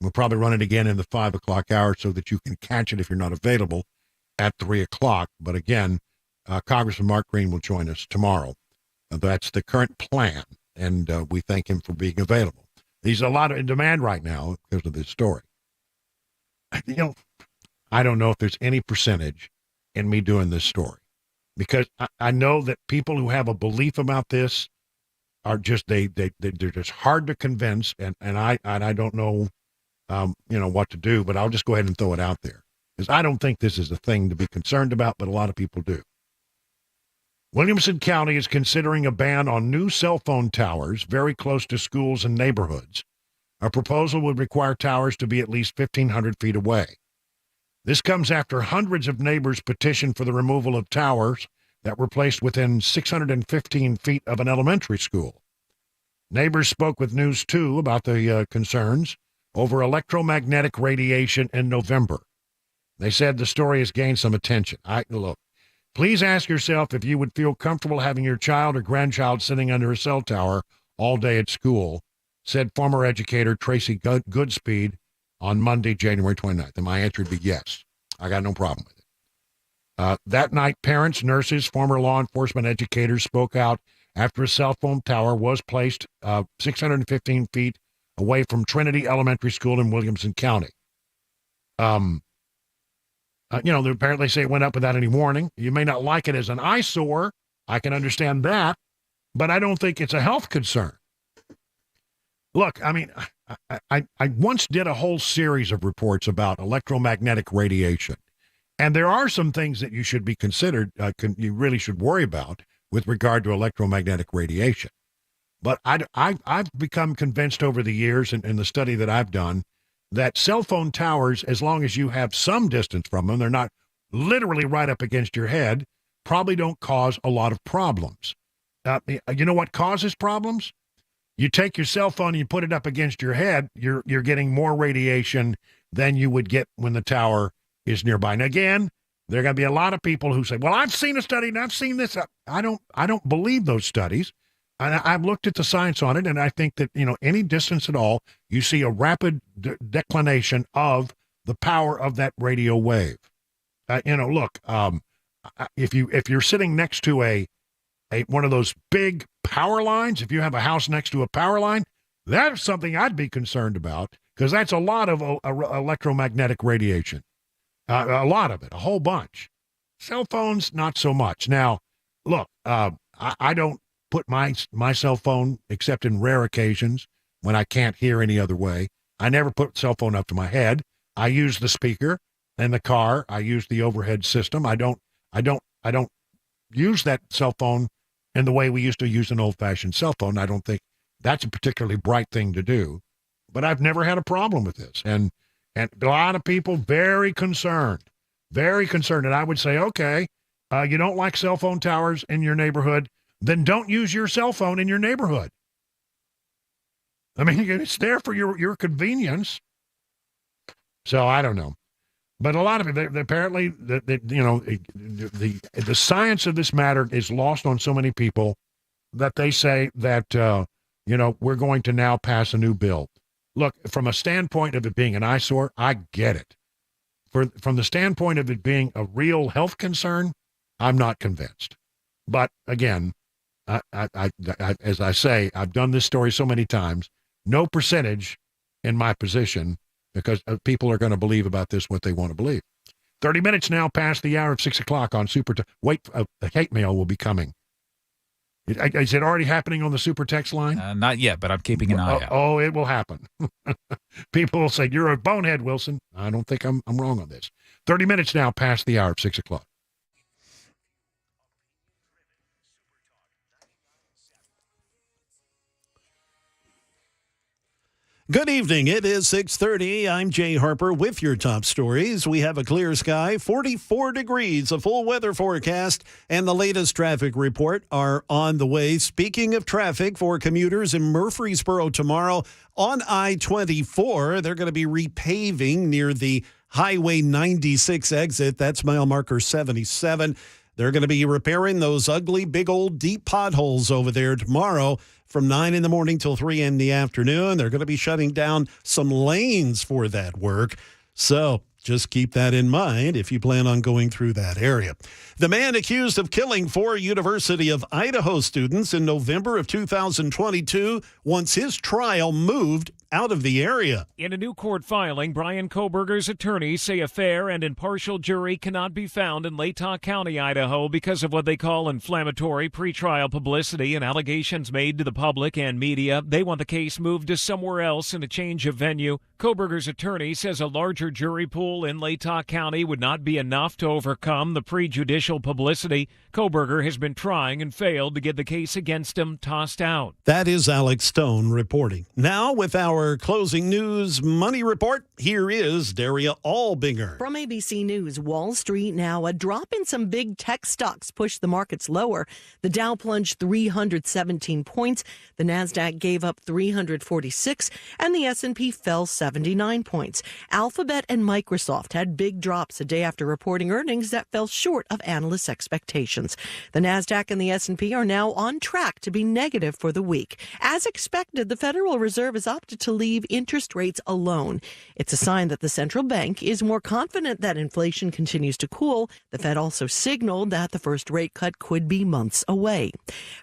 We'll probably run it again in the 5 o'clock hour so that you can catch it if you're not available at 3 o'clock. But again, Congressman Mark Green will join us tomorrow. That's the current plan, and we thank him for being available. He's a lot in demand right now because of this story. I don't know if there's any percentage in me doing this story, because I know that people who have a belief about this are just they're just hard to convince, and I don't know what to do, but I'll just go ahead and throw it out there. Because I don't think this is a thing to be concerned about, but a lot of people do. Williamson County is considering a ban on new cell phone towers very close to schools and neighborhoods. A proposal would require towers to be at least 1,500 feet away. This comes after hundreds of neighbors petitioned for the removal of towers that were placed within 615 feet of an elementary school. Neighbors spoke with News 2 about the concerns over electromagnetic radiation in November. They said the story has gained some attention. Look, please ask yourself if you would feel comfortable having your child or grandchild sitting under a cell tower all day at school, said former educator Tracy Goodspeed on Monday, January 29th. And my answer would be yes. I got no problem with it. That night, parents, nurses, former law enforcement educators spoke out after a cell phone tower was placed 615 feet away from Trinity Elementary School in Williamson County. They apparently say it went up without any warning. You may not like it as an eyesore. I can understand that, but I don't think it's a health concern. Look, I mean, I once did a whole series of reports about electromagnetic radiation, and there are some things that you should be considered, you really should worry about with regard to electromagnetic radiation. But I've become convinced over the years in the study that I've done that cell phone towers, as long as you have some distance from them, they're not literally right up against your head, probably don't cause a lot of problems. You know what causes problems? You take your cell phone and you put it up against your head, you're getting more radiation than you would get when the tower is nearby. And again, there are going to be a lot of people who say, well, I've seen a study and I've seen this. I don't believe those studies. I've looked at the science on it, and I think that, any distance at all, you see a rapid declination of the power of that radio wave. Look, if you're sitting next to a one of those big power lines, if you have a house next to a power line, that's something I'd be concerned about, because that's a lot of electromagnetic radiation. A lot of it, a whole bunch. Cell phones, not so much. Now, look, I don't put my cell phone, except in rare occasions when I can't hear any other way. I never put cell phone up to my head. I use the speaker in the car. I use the overhead system. I don't use that cell phone in the way we used to use an old-fashioned cell phone. I don't think that's a particularly bright thing to do, but I've never had a problem with this. And a lot of people very concerned. And I would say, okay, you don't like cell phone towers in your neighborhood, then don't use your cell phone in your neighborhood. I mean, it's there for your convenience. So I don't know. But a lot of it, apparently, the science of this matter is lost on so many people that they say that, we're going to now pass a new bill. Look, from a standpoint of it being an eyesore, I get it. From the standpoint of it being a real health concern, I'm not convinced. But again, as I say, I've done this story so many times, no percentage in my position, because people are going to believe about this what they want to believe. 30 minutes now past the hour of 6 o'clock on Super. Wait, a hate mail will be coming. Is it already happening on the super text line? Not yet, but I'm keeping an eye out. Oh, it will happen. People will say, you're a bonehead, Wilson. I don't think I'm wrong on this. 30 minutes now past the hour of 6 o'clock. Good evening. It is 6:30. I'm Jay Harper with your top stories. We have a clear sky, 44 degrees, a full weather forecast, and the latest traffic report are on the way. Speaking of traffic, for commuters in Murfreesboro tomorrow on I-24, they're going to be repaving near the Highway 96 exit. That's mile marker 77. They're going to be repairing those ugly, big old deep potholes over there tomorrow from 9 in the morning till 3 in the afternoon. They're going to be shutting down some lanes for that work. So just keep that in mind if you plan on going through that area. The man accused of killing 4 University of Idaho students in November of 2022 wants his trial moved out of the area. In a new court filing, Brian Kohberger's attorneys say a fair and impartial jury cannot be found in Latah County, Idaho, because of what they call inflammatory pretrial publicity and allegations made to the public and media. They want the case moved to somewhere else in a change of venue. Kohberger's attorney says a larger jury pool in Latah County would not be enough to overcome the prejudicial publicity. Kohberger has been trying and failed to get the case against him tossed out. That is Alex Stone reporting. Now with our closing news money report, here is Daria Albinger. From ABC News, Wall Street now. A drop in some big tech stocks pushed the markets lower. The Dow plunged 317 points. The Nasdaq gave up 346, and the S&P fell 79 points. Alphabet and Microsoft had big drops a day after reporting earnings that fell short of analysts' expectations. The Nasdaq and the S&P are now on track to be negative for the week. As expected, the Federal Reserve has opted to leave interest rates alone. It's a sign that the central bank is more confident that inflation continues to cool. The Fed also signaled that the first rate cut could be months away.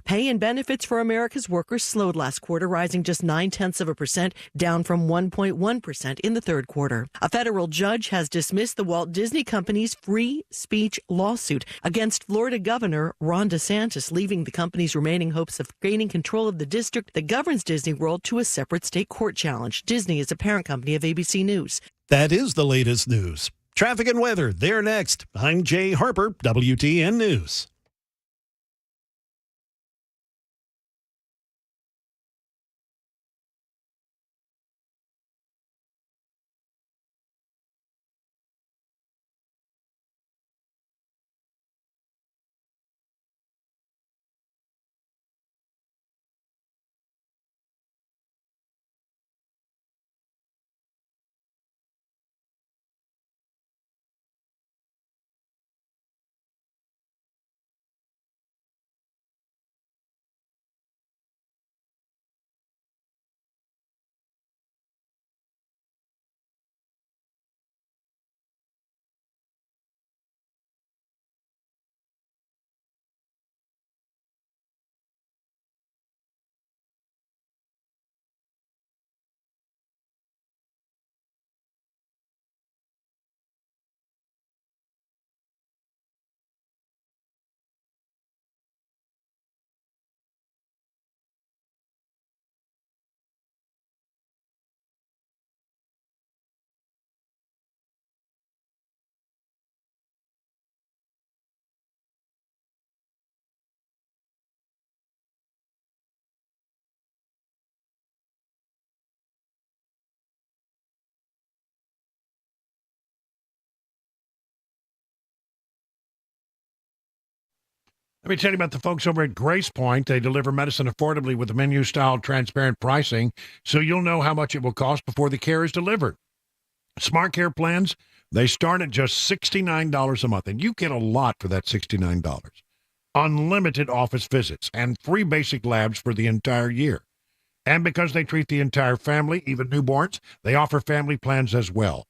Pay and benefits for America's workers slowed last quarter, rising just 0.9%, down from 1.1% in the third quarter. A federal judge has dismissed the Walt Disney Company's free speech lawsuit against Florida Governor Ron DeSantis, leaving the company's remaining hopes of gaining control of the district that governs Disney World to a separate state court challenge. Disney is a parent company of ABC News. That is the latest news. Traffic and weather, they're next. I'm Jay Harper, WTN News. Let me tell you about the folks over at Grace Point. They deliver medicine affordably with menu-style transparent pricing, so you'll know how much it will cost before the care is delivered. Smart Care plans, they start at just $69 a month, and you get a lot for that $69. Unlimited office visits and free basic labs for the entire year. And because they treat the entire family, even newborns, they offer family plans as well.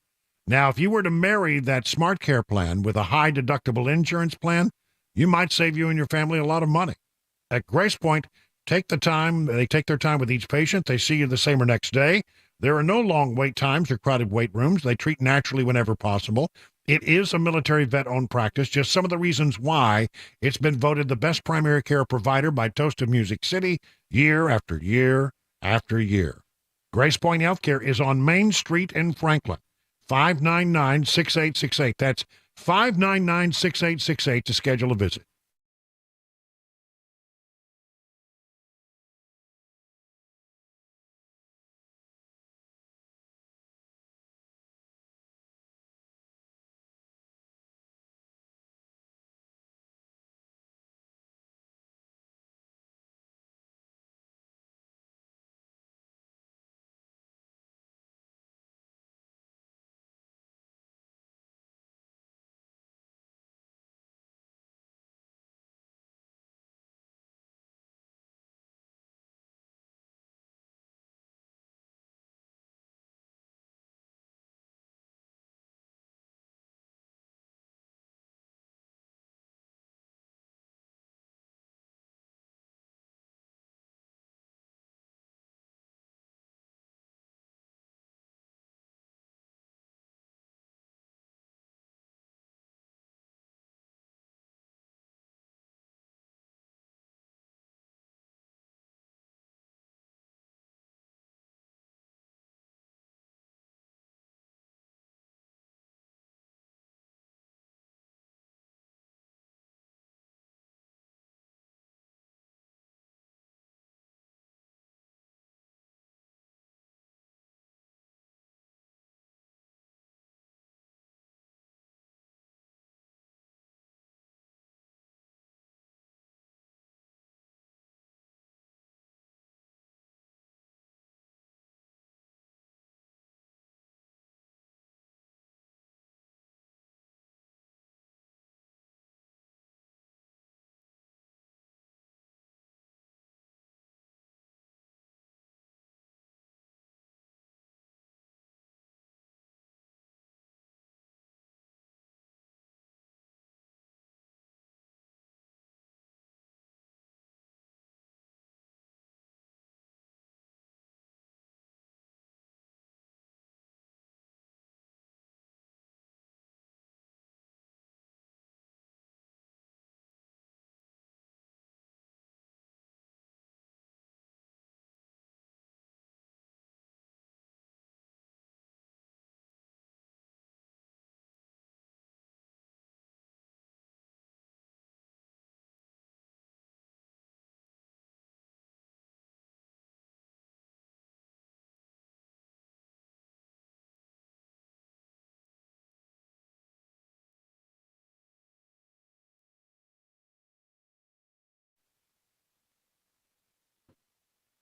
Now, if you were to marry that Smart Care plan with a high-deductible insurance plan, you might save you and your family a lot of money. At Grace Point, they take their time with each patient. They see you the same or next day. There are no long wait times or crowded wait rooms. They treat naturally whenever possible. It is a military vet-owned practice. Just some of the reasons why it's been voted the best primary care provider by Toast of Music City year after year after year. Grace Point Healthcare is on Main Street in Franklin. 599-6868. That's 599-6868 to schedule a visit.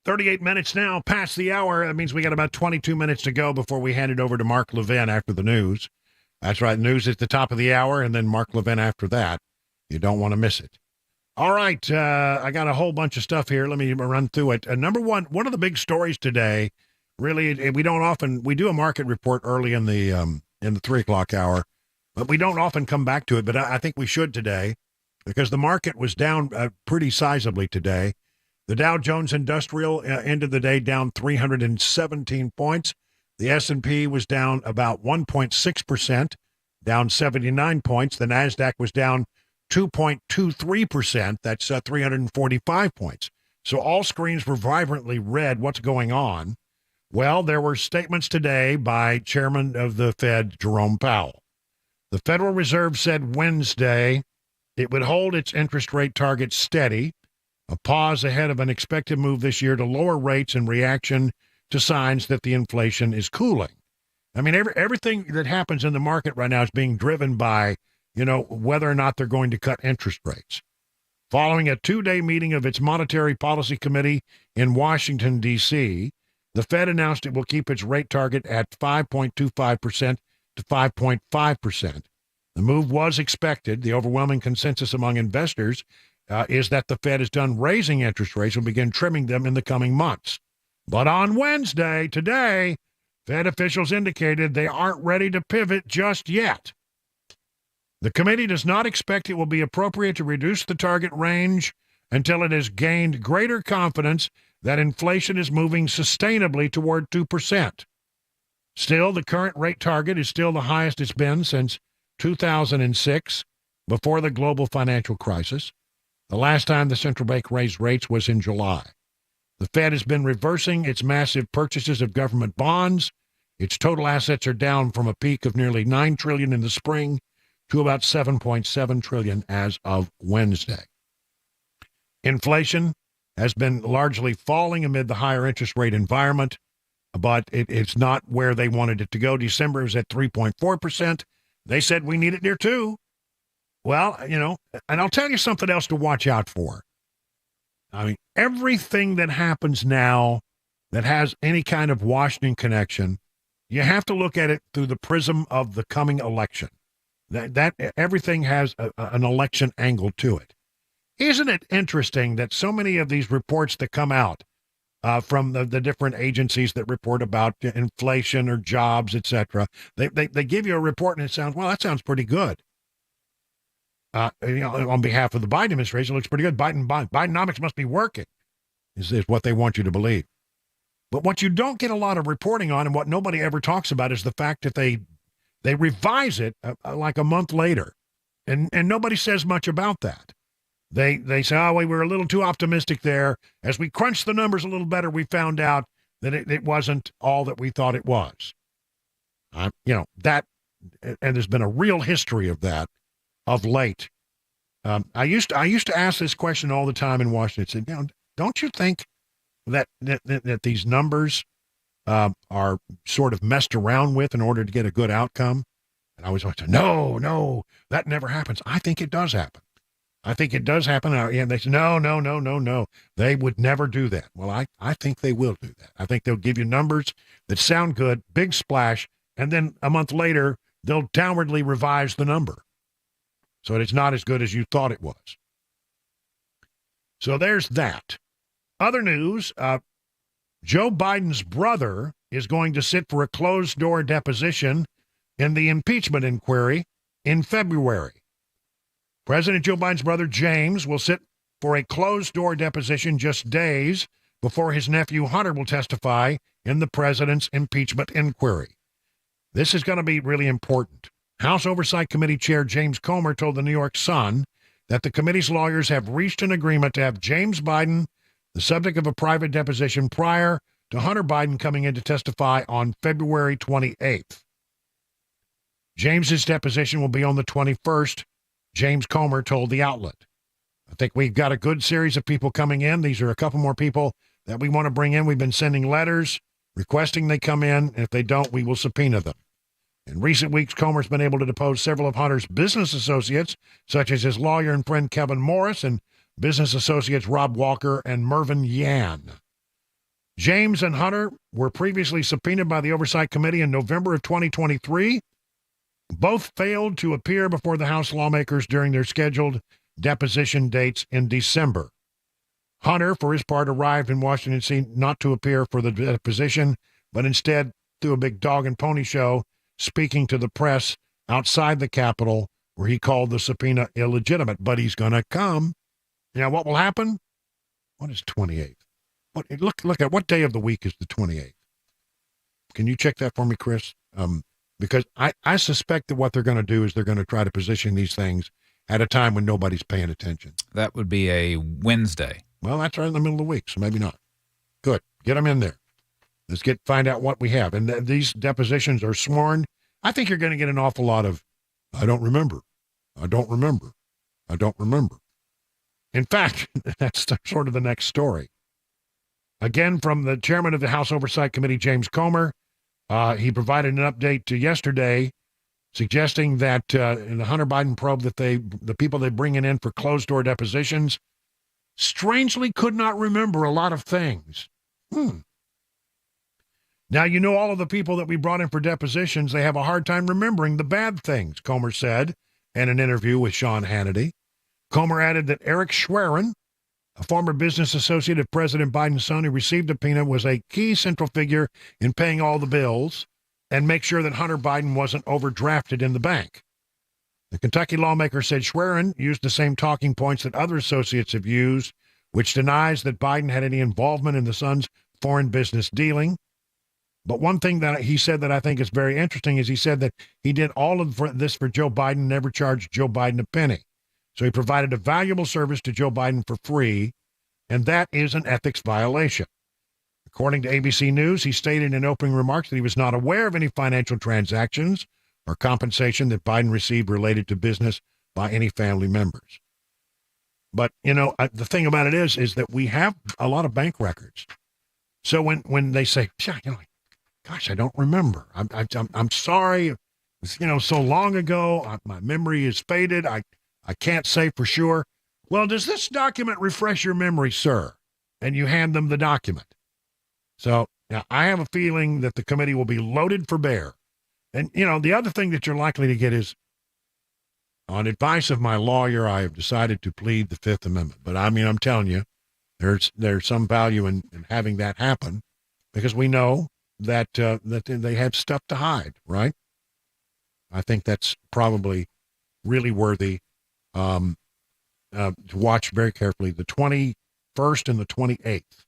"38 minutes now past the hour. That means we got about 22 minutes to go before we hand it over to Mark Levin after the news. That's right. News at the top of the hour, and then Mark Levin after that. You don't want to miss it. All right. I got a whole bunch of stuff here. Let me run through it. Number one of the big stories today, really, we do a market report early in the 3 o'clock hour, but we don't often come back to it. But I think we should today because the market was down pretty sizably today. The Dow Jones Industrial ended the day down 317 points. The S&P was down about 1.6%, down 79 points. The NASDAQ was down 2.23%. That's 345 points. So all screens were vibrantly red. What's going on? Well, there were statements today by Chairman of the Fed, Jerome Powell. The Federal Reserve said Wednesday it would hold its interest rate target steady, a pause ahead of an expected move this year to lower rates in reaction to signs that the inflation is cooling. I mean, everything that happens in the market right now is being driven by, whether or not they're going to cut interest rates. Following a 2-day meeting of its Monetary Policy Committee in Washington, D.C., the Fed announced it will keep its rate target at 5.25% to 5.5%. The move was expected. The overwhelming consensus among investors is that the Fed is done raising interest rates and begin trimming them in the coming months. But on Wednesday, today, Fed officials indicated they aren't ready to pivot just yet. The committee does not expect it will be appropriate to reduce the target range until it has gained greater confidence that inflation is moving sustainably toward 2%. Still, the current rate target is still the highest it's been since 2006, before the global financial crisis. The last time the central bank raised rates was in July. The Fed has been reversing its massive purchases of government bonds. Its total assets are down from a peak of nearly $9 trillion in the spring to about $7.7 trillion as of Wednesday. Inflation has been largely falling amid the higher interest rate environment, but it's not where they wanted it to go. December was at 3.4%. They said we need it near 2. Well, and I'll tell you something else to watch out for. I mean, everything that happens now that has any kind of Washington connection, you have to look at it through the prism of the coming election. That everything has an election angle to it. Isn't it interesting that so many of these reports that come out from the different agencies that report about inflation or jobs, etc., they give you a report and it sounds, well, that sounds pretty good. On behalf of the Biden administration, it looks pretty good. Bidenomics must be working, is what they want you to believe. But what you don't get a lot of reporting on, and what nobody ever talks about, is the fact that they revise it like a month later, and nobody says much about that. They say, oh, we were a little too optimistic there. As we crunched the numbers a little better, we found out that it wasn't all that we thought it was. That, and there's been a real history of that of late. I used to ask this question all the time in Washington. I said, don't you think that these numbers are sort of messed around with in order to get a good outcome? And I always say, no, that never happens. I think it does happen. I think it does happen. And they say, no. They would never do that. Well, I think they will do that. I think they'll give you numbers that sound good, big splash, and then a month later, they'll downwardly revise the number so it's not as good as you thought it was. So there's that. Other news, Joe Biden's brother is going to sit for a closed-door deposition in the impeachment inquiry in February. President Joe Biden's brother, James, will sit for a closed-door deposition just days before his nephew, Hunter, will testify in the president's impeachment inquiry. This is going to be really important. House Oversight Committee Chair James Comer told the New York Sun that the committee's lawyers have reached an agreement to have James Biden the subject of a private deposition prior to Hunter Biden coming in to testify on February 28th. James's deposition will be on the 21st, James Comer told the outlet. I think we've got a good series of people coming in. These are a couple more people that we want to bring in. We've been sending letters requesting they come in. And if they don't, we will subpoena them. In recent weeks, Comer's been able to depose several of Hunter's business associates, such as his lawyer and friend Kevin Morris and business associates Rob Walker and Mervyn Yan. James and Hunter were previously subpoenaed by the Oversight Committee in November of 2023. Both failed to appear before the House lawmakers during their scheduled deposition dates in December. Hunter, for his part, arrived in Washington, D.C. not to appear for the deposition, but instead threw a big dog and pony show, speaking to the press outside the Capitol, where he called the subpoena illegitimate. But he's going to come. Now, what will happen? What is 28th? Look at what day of the week is the 28th? Can you check that for me, Chris? Because I suspect that what they're going to do is they're going to try to position these things at a time when nobody's paying attention. That would be a Wednesday. Well, that's right in the middle of the week, so maybe not. Good. Get them in there. Let's find out what we have. And these depositions are sworn. I think you're going to get an awful lot of, I don't remember. I don't remember. I don't remember. In fact, that's sort of the next story. Again, from the chairman of the House Oversight Committee, James Comer, he provided an update to yesterday suggesting that in the Hunter Biden probe that the people they bring in for closed-door depositions strangely could not remember a lot of things. Now, all of the people that we brought in for depositions, they have a hard time remembering the bad things, Comer said in an interview with Sean Hannity. Comer added that Eric Schwerin, a former business associate of President Biden's son who received a subpoena, was a key central figure in paying all the bills and make sure that Hunter Biden wasn't overdrafted in the bank. The Kentucky lawmaker said Schwerin used the same talking points that other associates have used, which denies that Biden had any involvement in the son's foreign business dealing. But one thing that he said that I think is very interesting is he said that he did all of this for Joe Biden, never charged Joe Biden a penny. So he provided a valuable service to Joe Biden for free, and that is an ethics violation. According to ABC News, he stated in opening remarks that he was not aware of any financial transactions or compensation that Biden received related to business by any family members. But, the thing about it is that we have a lot of bank records. So when they say, gosh, I don't remember. I'm sorry. It's, so long ago. My memory is faded. I can't say for sure. Well, does this document refresh your memory, sir? And you hand them the document. So now I have a feeling that the committee will be loaded for bear. And, the other thing that you're likely to get is, on advice of my lawyer, I have decided to plead the Fifth Amendment. But I'm telling you, there's some value in having that happen, because we know that they have stuff to hide, right? I think that's probably really worthy to watch very carefully. The 21st and the 28th.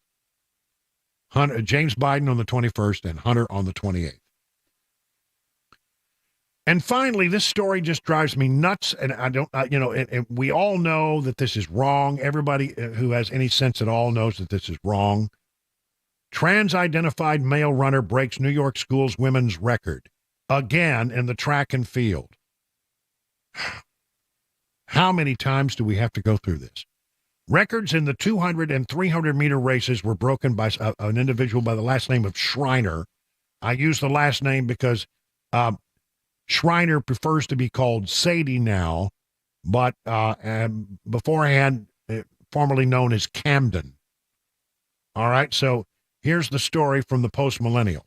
James Biden on the 21st and Hunter on the 28th. And finally, this story just drives me nuts, and and we all know that this is wrong. Everybody who has any sense at all knows that this is wrong. Trans-identified male runner breaks New York school's women's record again in the track and field. How many times do we have to go through this? Records in the 200 and 300 meter races were broken by an individual by the last name of Schreiner. I use the last name because Schreiner prefers to be called Sadie now, but beforehand, formerly known as Camden. All right, so here's the story from the Post-Millennial.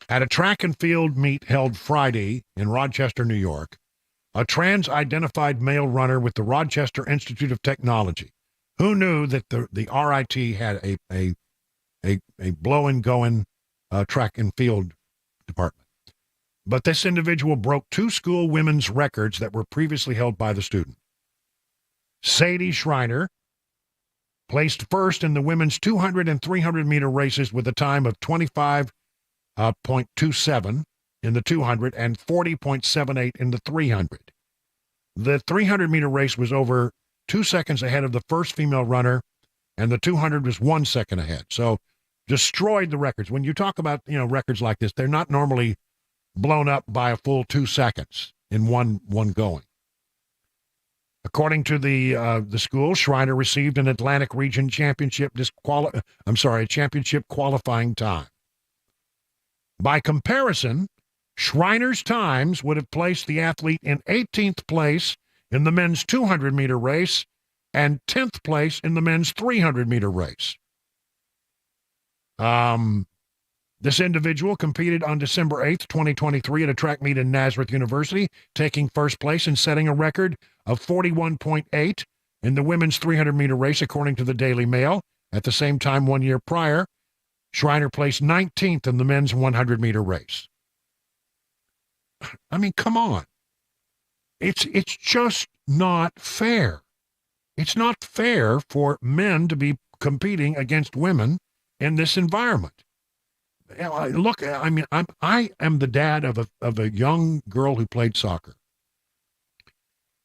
At a track and field meet held Friday in Rochester, New York, a trans-identified male runner with the Rochester Institute of Technology. Who knew that the RIT had a blow-and-going track and field department? But this individual broke two school women's records that were previously held by the student. Sadie Schreiner placed first in the women's 200 and 300 meter races with a time of 25.27 in the 200 and 40.78 in the 300. The 300 meter race was over 2 seconds ahead of the first female runner, and the 200 was 1 second ahead. So destroyed the records. When you talk about, records like this, they're not normally blown up by a full 2 seconds in one going. According to the school, Schreiner received an Atlantic Region championship championship qualifying time. By comparison, Schreiner's times would have placed the athlete in 18th place in the men's 200 meter race and 10th place in the men's 300 meter race. This individual competed on December 8th, 2023 at a track meet in Nazareth University, taking first place and setting a record of 41.8 in the women's 300-meter race, according to the Daily Mail. At the same time 1 year prior, Schreiner placed 19th in the men's 100-meter race. I mean, come on. It's just not fair. It's not fair for men to be competing against women in this environment. Look, I mean, I am the dad of a young girl who played soccer.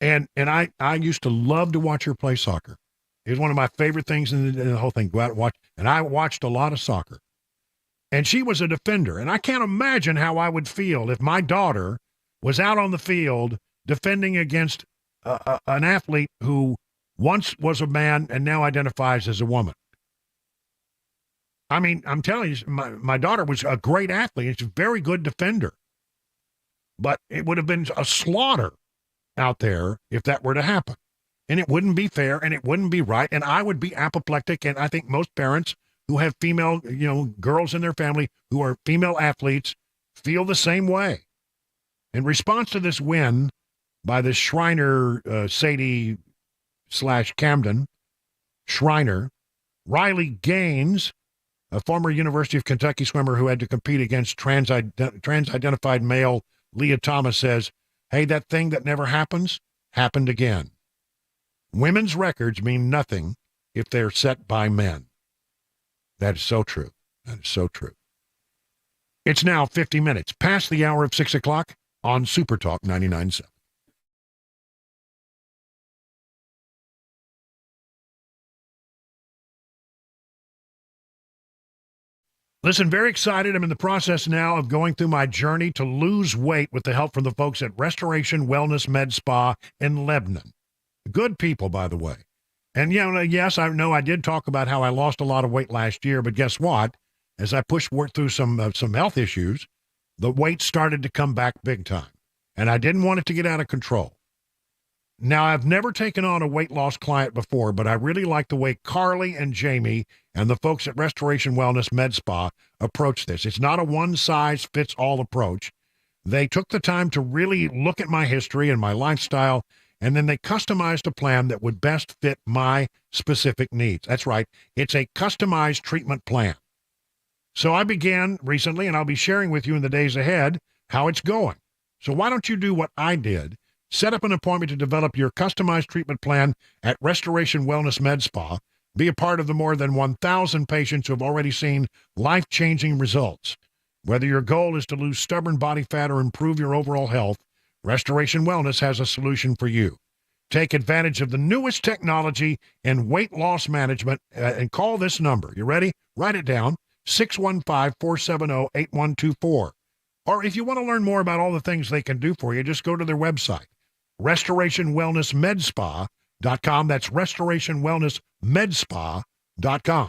And I used to love to watch her play soccer. It was one of my favorite things in the whole thing, go out and watch. And I watched a lot of soccer. And she was a defender. And I can't imagine how I would feel if my daughter was out on the field defending against an athlete who once was a man and now identifies as a woman. I mean, I'm telling you, my daughter was a great athlete. And she's a very good defender. But it would have been a slaughter out there if that were to happen. And it wouldn't be fair and it wouldn't be right. And I would be apoplectic. And I think most parents who have female, girls in their family who are female athletes feel the same way. In response to this win by the Schreiner, Sadie / Camden, Schreiner, Riley Gaines, a former University of Kentucky swimmer who had to compete against trans-identified male Leah Thomas, says, hey, that thing that never happens, happened again. Women's records mean nothing if they're set by men. That is so true. That is so true. It's now 50 minutes past the hour of 6 o'clock on Super Talk 99.7. Listen, very excited. I'm in the process now of going through my journey to lose weight with the help from the folks at Restoration Wellness Med Spa in Lebanon. Good people, by the way. And, yes, I know I did talk about how I lost a lot of weight last year, but guess what? As I worked through some health issues, the weight started to come back big time. And I didn't want it to get out of control. Now, I've never taken on a weight loss client before, but I really like the way Carly and Jamie and the folks at Restoration Wellness Med Spa approach this. It's not a one-size-fits-all approach. They took the time to really look at my history and my lifestyle, and then they customized a plan that would best fit my specific needs. That's right. It's a customized treatment plan. So I began recently, and I'll be sharing with you in the days ahead how it's going. So why don't you do what I did? Set up an appointment to develop your customized treatment plan at Restoration Wellness Med Spa. Be a part of the more than 1,000 patients who have already seen life-changing results. Whether your goal is to lose stubborn body fat or improve your overall health, Restoration Wellness has a solution for you. Take advantage of the newest technology in weight loss management and call this number. You ready? Write it down, 615-470-8124. Or if you want to learn more about all the things they can do for you, just go to their website, restorationwellnessmedspa.com. That's restorationwellnessmedspa.com.